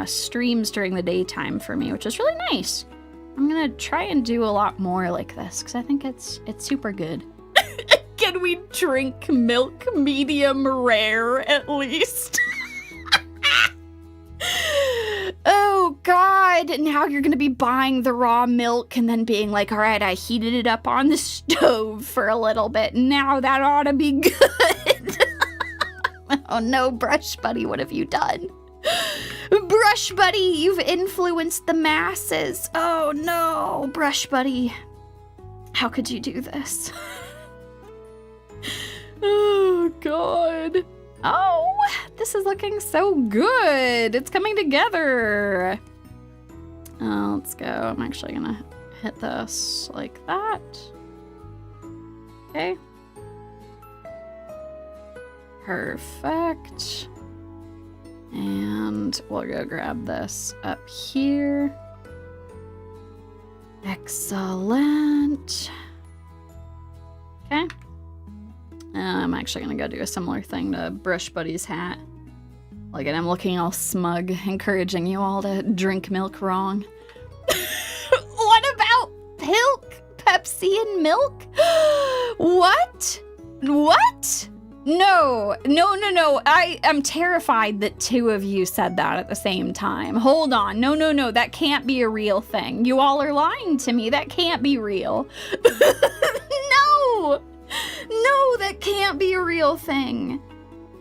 streams during the daytime for me, which is really nice. I'm gonna try and do a lot more like this because I think it's super good. Can we drink milk medium rare at least? Oh God, now you're gonna be buying the raw milk and then being like, all right, I heated it up on the stove for a little bit. Now that ought to be good. Oh no, Brushbuddy, what have you done? Brushbuddy, you've influenced the masses. Oh no, Brushbuddy. How could you do this? Oh God. Oh, this is looking so good. It's coming together. Let's go. I'm actually gonna hit this like that. Okay. Perfect. And we'll go grab this up here. Excellent. Okay. I'm actually gonna go do a similar thing to Brushbuddy's hat. Look at him looking all smug, encouraging you all to drink milk wrong. What about Pilk, Pepsi, and milk? What? What? No. I am terrified that two of you said that at the same time. Hold on. No. That can't be a real thing. You all are lying to me. That can't be real. No, that can't be a real thing.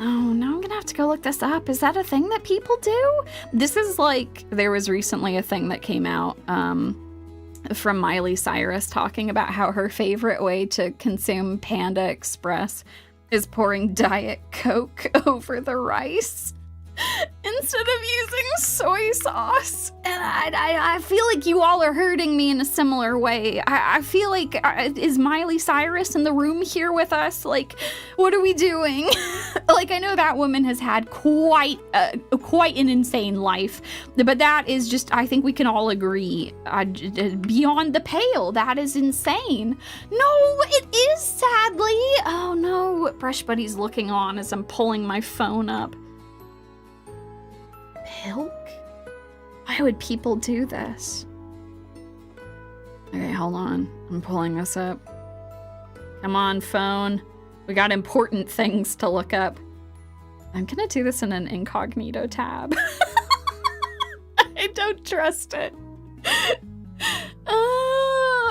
Oh, now I'm gonna have to go look this up. Is that a thing that people do? This is like, there was recently a thing that came out from Miley Cyrus talking about how her favorite way to consume Panda Express is pouring Diet Coke over the rice instead of using soy sauce. And I feel like you all are hurting me in a similar way. I feel like, is Miley Cyrus in the room here with us? Like, what are we doing? Like, I know that woman has had quite an insane life, but that is just, I think we can all agree, beyond the pale. That is insane. No, it is, sadly. Oh no, Brushbuddy's looking on as I'm pulling my phone up. Pilk? Why would people do this? Okay, hold on. I'm pulling this up. Come on, phone. We got important things to look up. I'm gonna do this in an incognito tab. I don't trust it.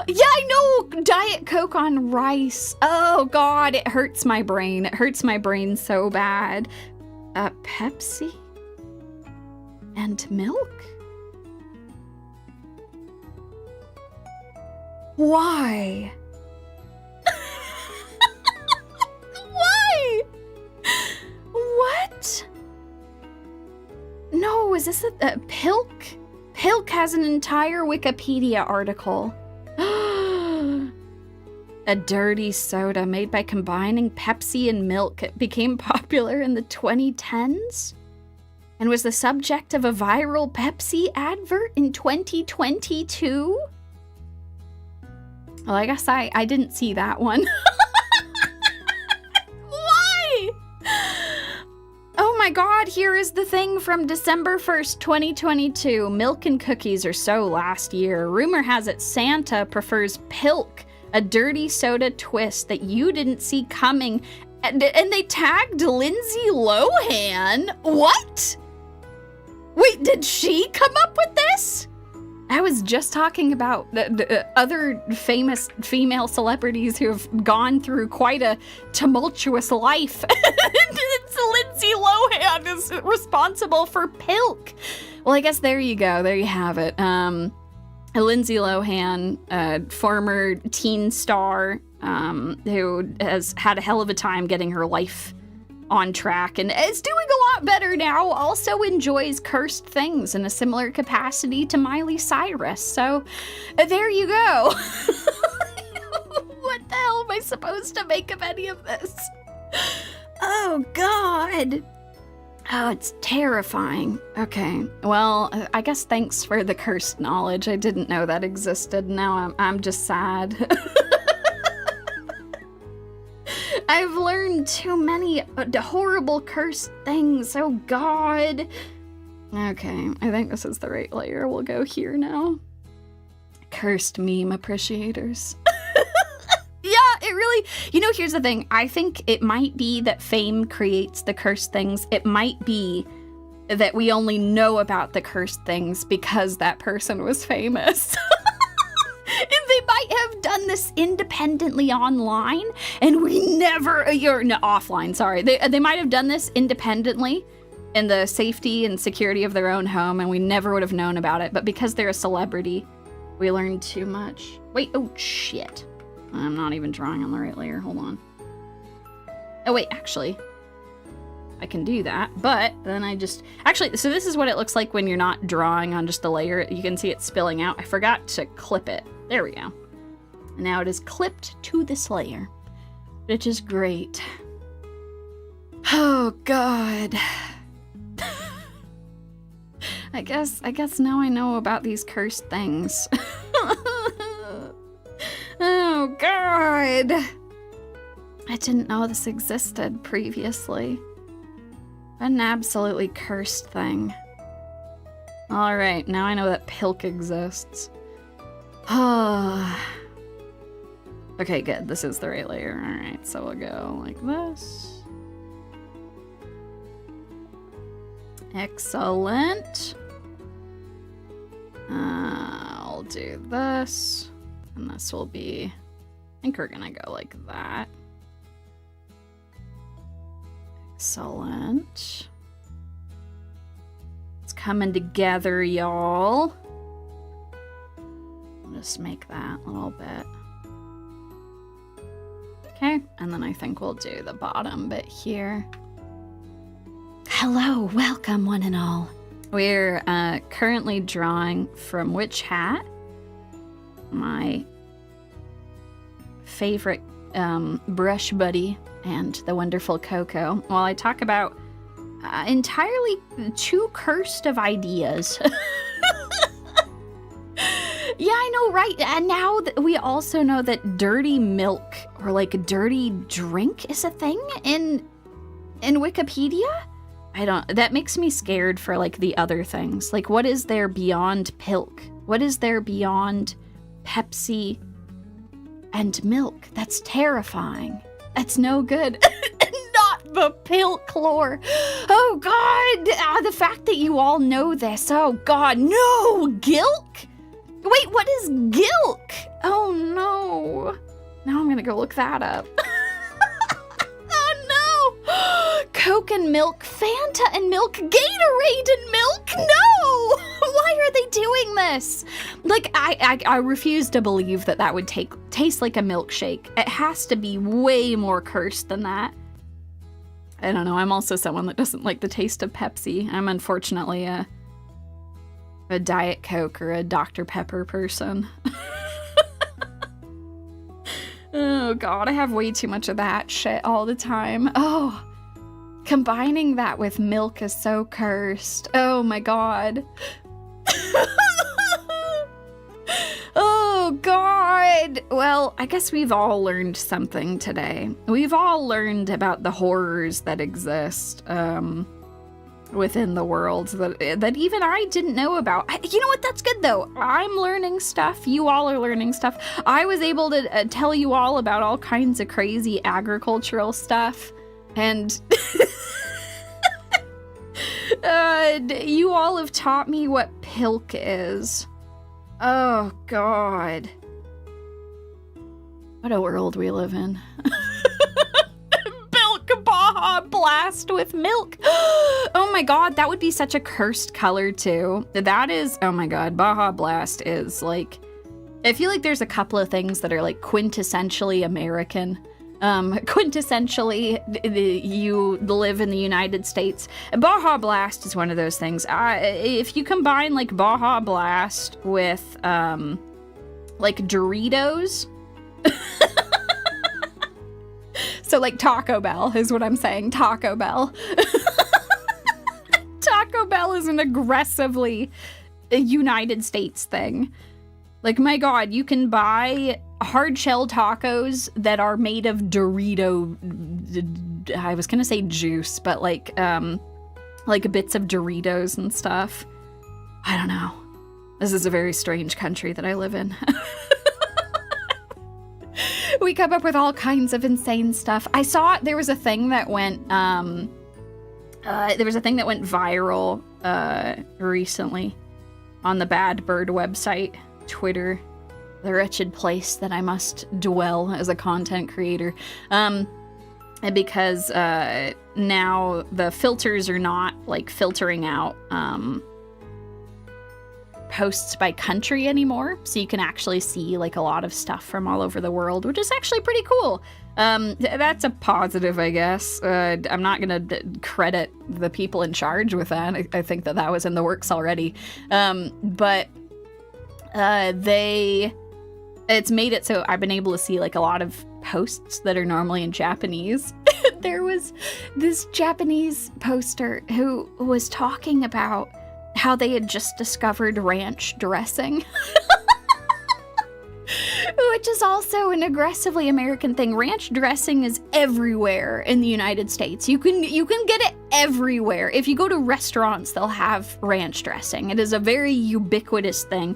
Yeah, I know! Diet Coke on rice. Oh God, it hurts my brain. It hurts my brain so bad. Pepsi? And milk? Why? Why? What? No, is this a Pilk? Pilk has an entire Wikipedia article. A dirty soda made by combining Pepsi and milk. It became popular in the 2010s and was the subject of a viral Pepsi advert in 2022. Well, I guess I didn't see that one. Why? Oh my God, here is the thing from December 1st, 2022. Milk and cookies are so last year. Rumor has it Santa prefers Pilk, a dirty soda twist that you didn't see coming. And they tagged Lindsay Lohan. What? Wait, did she come up with this? I was just talking about other famous female celebrities who have gone through quite a tumultuous life. Lindsay Lohan is responsible for Pilk. Well, I guess there you go. There you have it. Lindsay Lohan, former teen star, who has had a hell of a time getting her life on track and is doing a lot better now, also enjoys cursed things in a similar capacity to Miley Cyrus. So there you go. What the hell am I supposed to make of any of this? Oh God. Oh, it's terrifying. Okay, well, I guess thanks for the cursed knowledge. I didn't know that existed. Now I'm just sad. I've learned too many horrible cursed things. Oh, God. Okay, I think this is the right layer. We'll go here now. Cursed meme appreciators. Yeah, it really... here's the thing. I think it might be that fame creates the cursed things. It might be that we only know about the cursed things because that person was famous. They might have done this independently online, and we never... offline, sorry. They might have done this independently in the safety and security of their own home, and we never would have known about it. But because they're a celebrity, we learned too much. Wait, oh, shit. I'm not even drawing on the right layer. Hold on. Oh, wait, actually, I can do that, but then I just... Actually, so this is what it looks like when you're not drawing on just the layer. You can see it spilling out. I forgot to clip it. There we go. And now it is clipped to this layer, which is great. Oh, God. I guess now I know about these cursed things. Oh, God. I didn't know this existed previously. An absolutely cursed thing. All right, now I know that Pilk exists. Okay, good. This is the right layer. All right, so we'll go like this. Excellent. I'll do this. And this will be... I think we're gonna go like that. Excellent. It's coming together, y'all. I'll just make that a little bit. Okay, and then I think we'll do the bottom bit here. Hello, welcome one and all. We're currently drawing from Witch Hat, my favorite Brushbuddy, and the wonderful Coco, while I talk about entirely too cursed of ideas. Yeah, I know, right? And now we also know that dirty milk or like dirty drink is a thing in Wikipedia. That makes me scared for like the other things. Like, what is there beyond Pilk? What is there beyond Pepsi and milk? That's terrifying. That's no good. Not the Pilk lore. Oh, God. The fact that you all know this. Oh, God. No. Gilk? Wait, what is Gilk? Oh, no. Now I'm going to go look that up. Oh, no. Coke and milk, Fanta and milk, Gatorade and milk. No. Why are they doing this? Like, I refuse to believe that would taste like a milkshake. It has to be way more cursed than that. I don't know. I'm also someone that doesn't like the taste of Pepsi. I'm unfortunately a Diet Coke or a Dr. Pepper person. Oh, God. I have way too much of that shit all the time. Oh, combining that with milk is so cursed. Oh, my God. Oh, God. Well, I guess we've all learned something today. We've all learned about the horrors that exist within the world that even I didn't know about. You know what? That's good, though. I'm learning stuff. You all are learning stuff. I was able to tell you all about all kinds of crazy agricultural stuff. And... you all have taught me what Pilk is. Oh, God. What a world we live in. Pilk Baja Blast with milk. Oh, my God. That would be such a cursed color, too. That is... Oh, my God. Baja Blast is, like... I feel like there's a couple of things that are, like, quintessentially American. Quintessentially, you live in the United States. Baja Blast is one of those things. If you combine like Baja Blast with like Doritos, so like Taco Bell is what I'm saying. Taco Bell. Taco Bell is an aggressively United States thing. Like, my God, you can buy hard shell tacos that are made of Dorito, I was gonna say juice, but like bits of Doritos and stuff. I don't know. This is a very strange country that I live in. We come up with all kinds of insane stuff. I saw there was a thing that went viral recently on the Bad Bird website, Twitter, the wretched place that I must dwell as a content creator. Because now the filters are not like filtering out posts by country anymore, so you can actually see like a lot of stuff from all over the world, which is actually pretty cool. That's a positive, I guess. I'm not gonna credit the people in charge with that. I think that was in the works already. But it's made it so I've been able to see like a lot of posts that are normally in Japanese. There was this Japanese poster who was talking about how they had just discovered ranch dressing. Which is also an aggressively American thing. Ranch dressing is everywhere in the United States. You can get it everywhere. If you go to restaurants, they'll have ranch dressing. It is a very ubiquitous thing.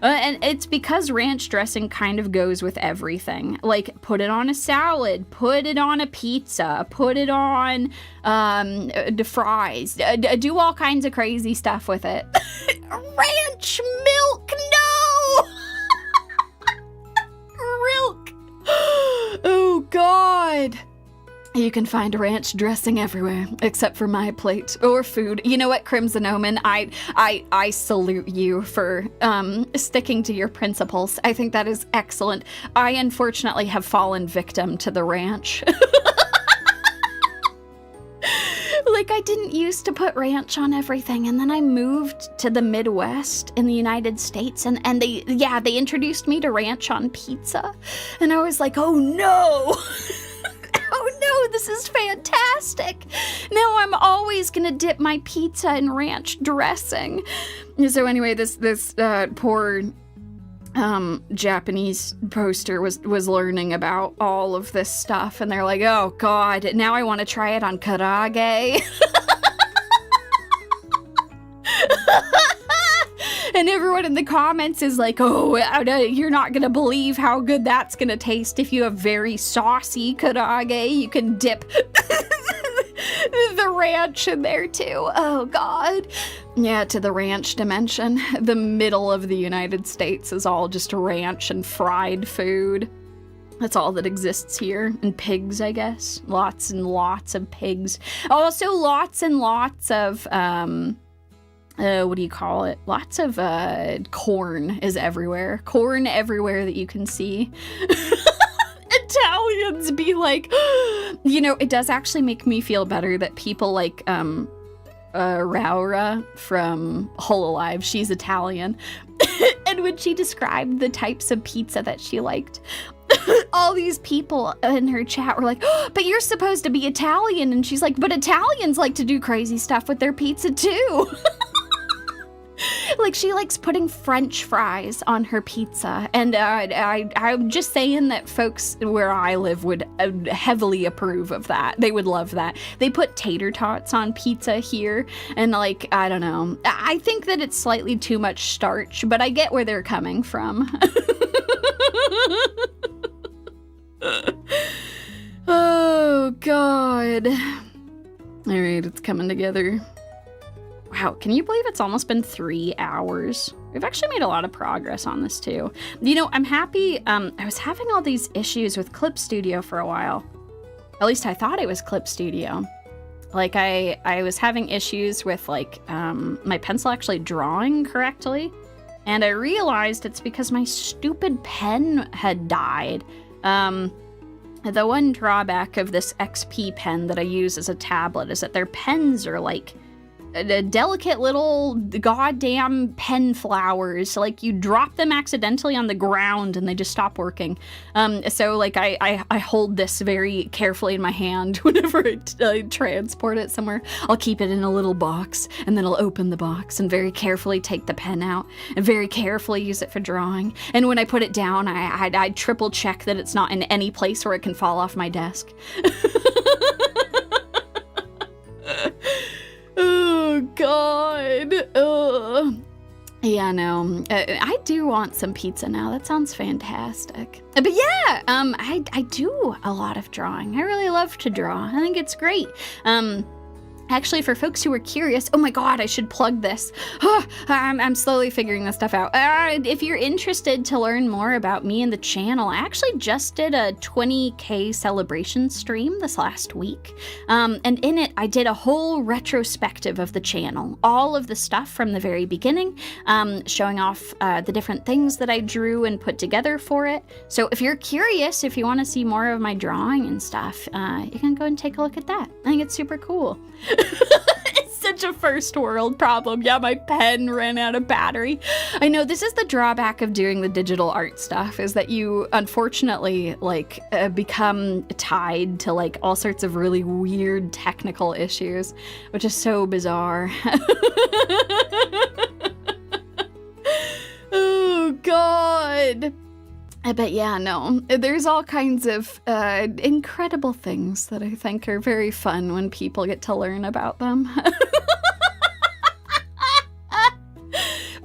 And it's because ranch dressing kind of goes with everything. Like, put it on a salad, put it on a pizza, put it on the fries. Do all kinds of crazy stuff with it. Ranch milk, no! Milk. Oh God. You can find ranch dressing everywhere except for my plate or food. You know what, Crimson Omen? I salute you for sticking to your principles. I think that is excellent. I unfortunately have fallen victim to the ranch. Like, I didn't used to put ranch on everything, and then I moved to the Midwest in the United States, and they introduced me to ranch on pizza, and I was like, oh no! Oh no, this is fantastic! Now I'm always gonna dip my pizza in ranch dressing. So anyway, this poor Japanese poster was learning about all of this stuff, and they're like, oh God, now I want to try it on karage. And everyone in the comments is like, oh, you're not gonna believe how good that's gonna taste. If you have very saucy karage, you can dip the ranch in there too. Oh God. Yeah, to the ranch dimension. The middle of the United States is all just ranch and fried food. That's all that exists here. And pigs, I guess. Lots and lots of pigs. Also lots and lots of, what do you call it? Lots of corn is everywhere. Corn everywhere that you can see. Italians be like, you know, it does actually make me feel better that people like Raura from Hololive, she's Italian. And when she described the types of pizza that she liked, all these people in her chat were like, oh, but you're supposed to be Italian. And she's like, but Italians like to do crazy stuff with their pizza too. Like, she likes putting French fries on her pizza, and I'm just saying that folks where I live would heavily approve of that. They would love that. They put tater tots on pizza here, and like, I don't know. I think that it's slightly too much starch, but I get where they're coming from. Oh, God. All right, it's coming together. Wow, can you believe it's almost been 3 hours? We've actually made a lot of progress on this too. You know, I'm happy. I was having all these issues with Clip Studio for a while. At least I thought it was Clip Studio. Like, I was having issues with like my pencil actually drawing correctly. And I realized it's because my stupid pen had died. The one drawback of this XP pen that I use as a tablet is that their pens are like delicate little goddamn pen flowers. Like, you drop them accidentally on the ground and they just stop working. So like I hold this very carefully in my hand whenever I transport it somewhere. I'll keep it in a little box, and then I'll open the box and very carefully take the pen out and very carefully use it for drawing. And when I put it down, I triple check that it's not in any place where it can fall off my desk. Oh, God. Yeah, no. I do want some pizza now. That sounds fantastic. But yeah, I do a lot of drawing. I really love to draw. I think it's great. Actually, for folks who are curious, oh my God, I should plug this. I'm slowly figuring this stuff out. If you're interested to learn more about me and the channel, I actually just did a 20K celebration stream this last week. And in it, I did a whole retrospective of the channel. All of the stuff from the very beginning, showing off the different things that I drew and put together for it. So if you're curious, if you want to see more of my drawing and stuff, you can go and take a look at that. I think it's super cool. It's such a first world problem. Yeah, my pen ran out of battery. I know this is the drawback of doing the digital art stuff, is that you unfortunately like become tied to like all sorts of really weird technical issues, which is so bizarre. Oh God. But yeah, no, there's all kinds of incredible things that I think are very fun when people get to learn about them.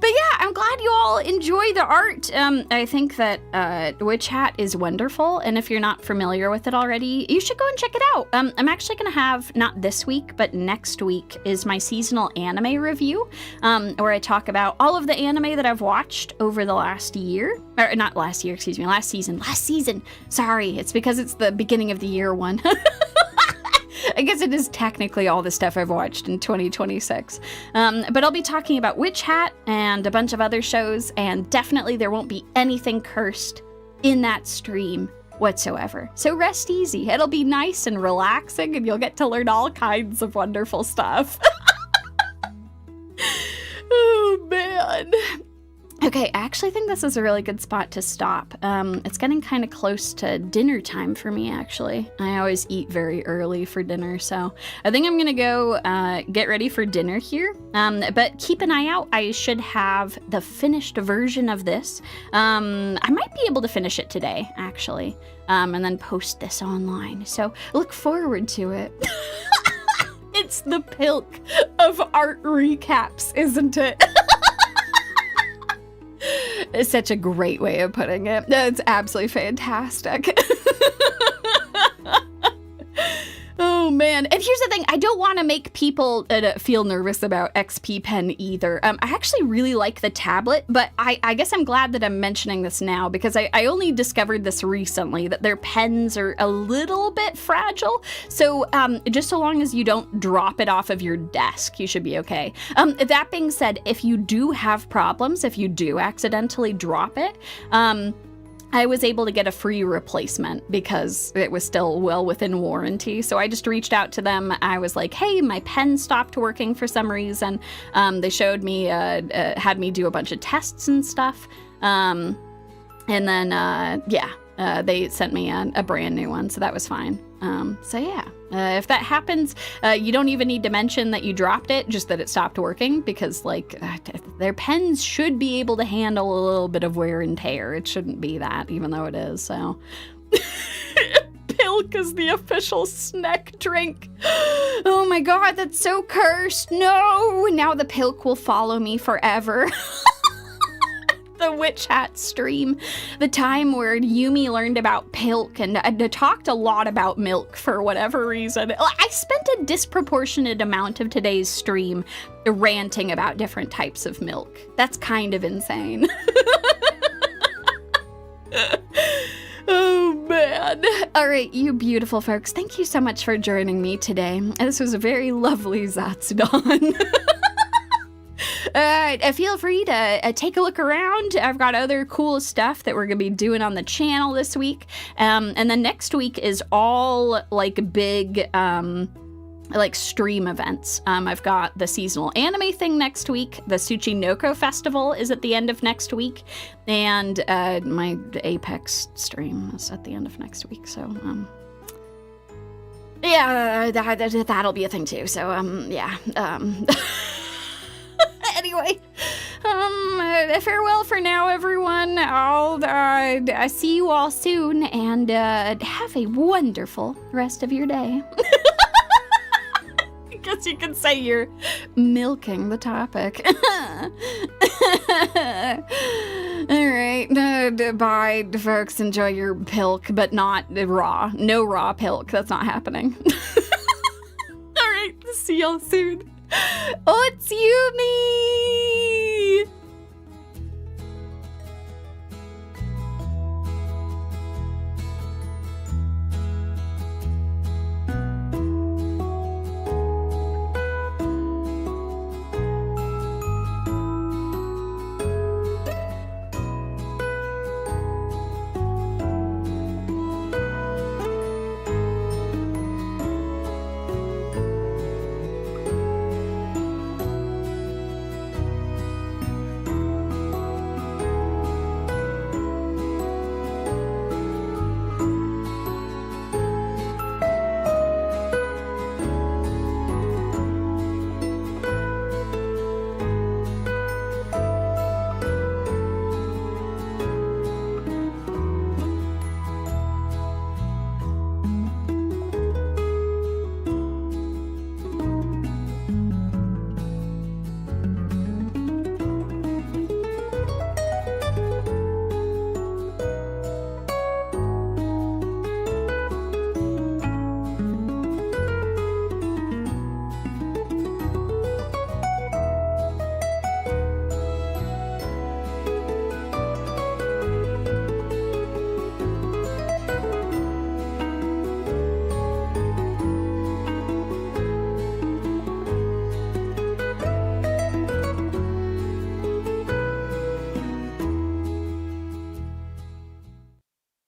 But yeah, I'm glad you all enjoy the art. I think that Witch Hat is wonderful, and if you're not familiar with it already, you should go and check it out. I'm actually going to have, not this week, but next week is my seasonal anime review, where I talk about all of the anime that I've watched over the last year. Or not last year, excuse me, last season. Sorry, it's because it's the beginning of the year one. I guess it is technically all the stuff I've watched in 2026. But I'll be talking about Witch Hat and a bunch of other shows, and definitely there won't be anything cursed in that stream whatsoever. So rest easy. It'll be nice and relaxing, and you'll get to learn all kinds of wonderful stuff. Oh, man. Okay, I actually think this is a really good spot to stop. It's getting kind of close to dinner time for me, actually. I always eat very early for dinner, so I think I'm gonna go get ready for dinner here. But keep an eye out. I should have the finished version of this. I might be able to finish it today, actually, and then post this online. So look forward to it. It's the Pilk of art recaps, isn't it? It's such a great way of putting it. It's absolutely fantastic. Oh, man. And here's the thing. I don't want to make people feel nervous about XP Pen either. I actually really like the tablet, but I guess I'm glad that I'm mentioning this now, because I only discovered this recently, that their pens are a little bit fragile. So just so long as you don't drop it off of your desk, you should be okay. That being said, if you do have problems, if you do accidentally drop it, I was able to get a free replacement because it was still well within warranty. So I just reached out to them. I was like, hey, my pen stopped working for some reason. They showed me, had me do a bunch of tests and stuff. And then, they sent me a brand new one. So that was fine. So yeah, if that happens, you don't even need to mention that you dropped it, just that it stopped working, because like their pens should be able to handle a little bit of wear and tear. It shouldn't be that, even though it is, so. Pilk is the official snack drink. Oh my God, that's so cursed. No, now the Pilk will follow me forever. The Witch Hat stream, the time where Yumie learned about Pilk and talked a lot about milk for whatever reason. I spent a disproportionate amount of today's stream ranting about different types of milk. That's kind of insane. Oh, man. All right, you beautiful folks, thank you so much for joining me today. This was a very lovely Zatsudan. Feel free to take a look around. I've got other cool stuff that we're going to be doing on the channel this week. And then next week is all like big like stream events. I've got the seasonal anime thing next week. The Tsuchinoko Festival is at the end of next week. And my Apex stream is at the end of next week. So, yeah, that'll be a thing too. So, yeah. Anyway, farewell for now, everyone. I'll see you all soon, and have a wonderful rest of your day. I guess you could say you're milking the topic. All right, bye, folks. Enjoy your Pilk, but not raw. No raw Pilk. That's not happening. All right, see y'all soon. Oh, it's Yumie!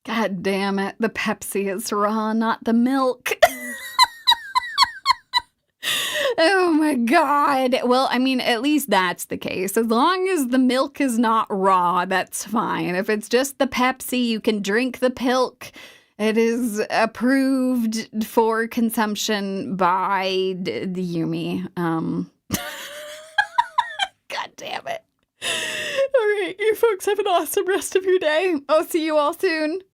God damn it. The Pepsi is raw, not the milk. Oh my God. Well, I mean, at least that's the case. As long as the milk is not raw, that's fine. If it's just the Pepsi, you can drink the Pilk. It is approved for consumption by the Yumie. God damn it. All right, you folks have an awesome rest of your day. I'll see you all soon.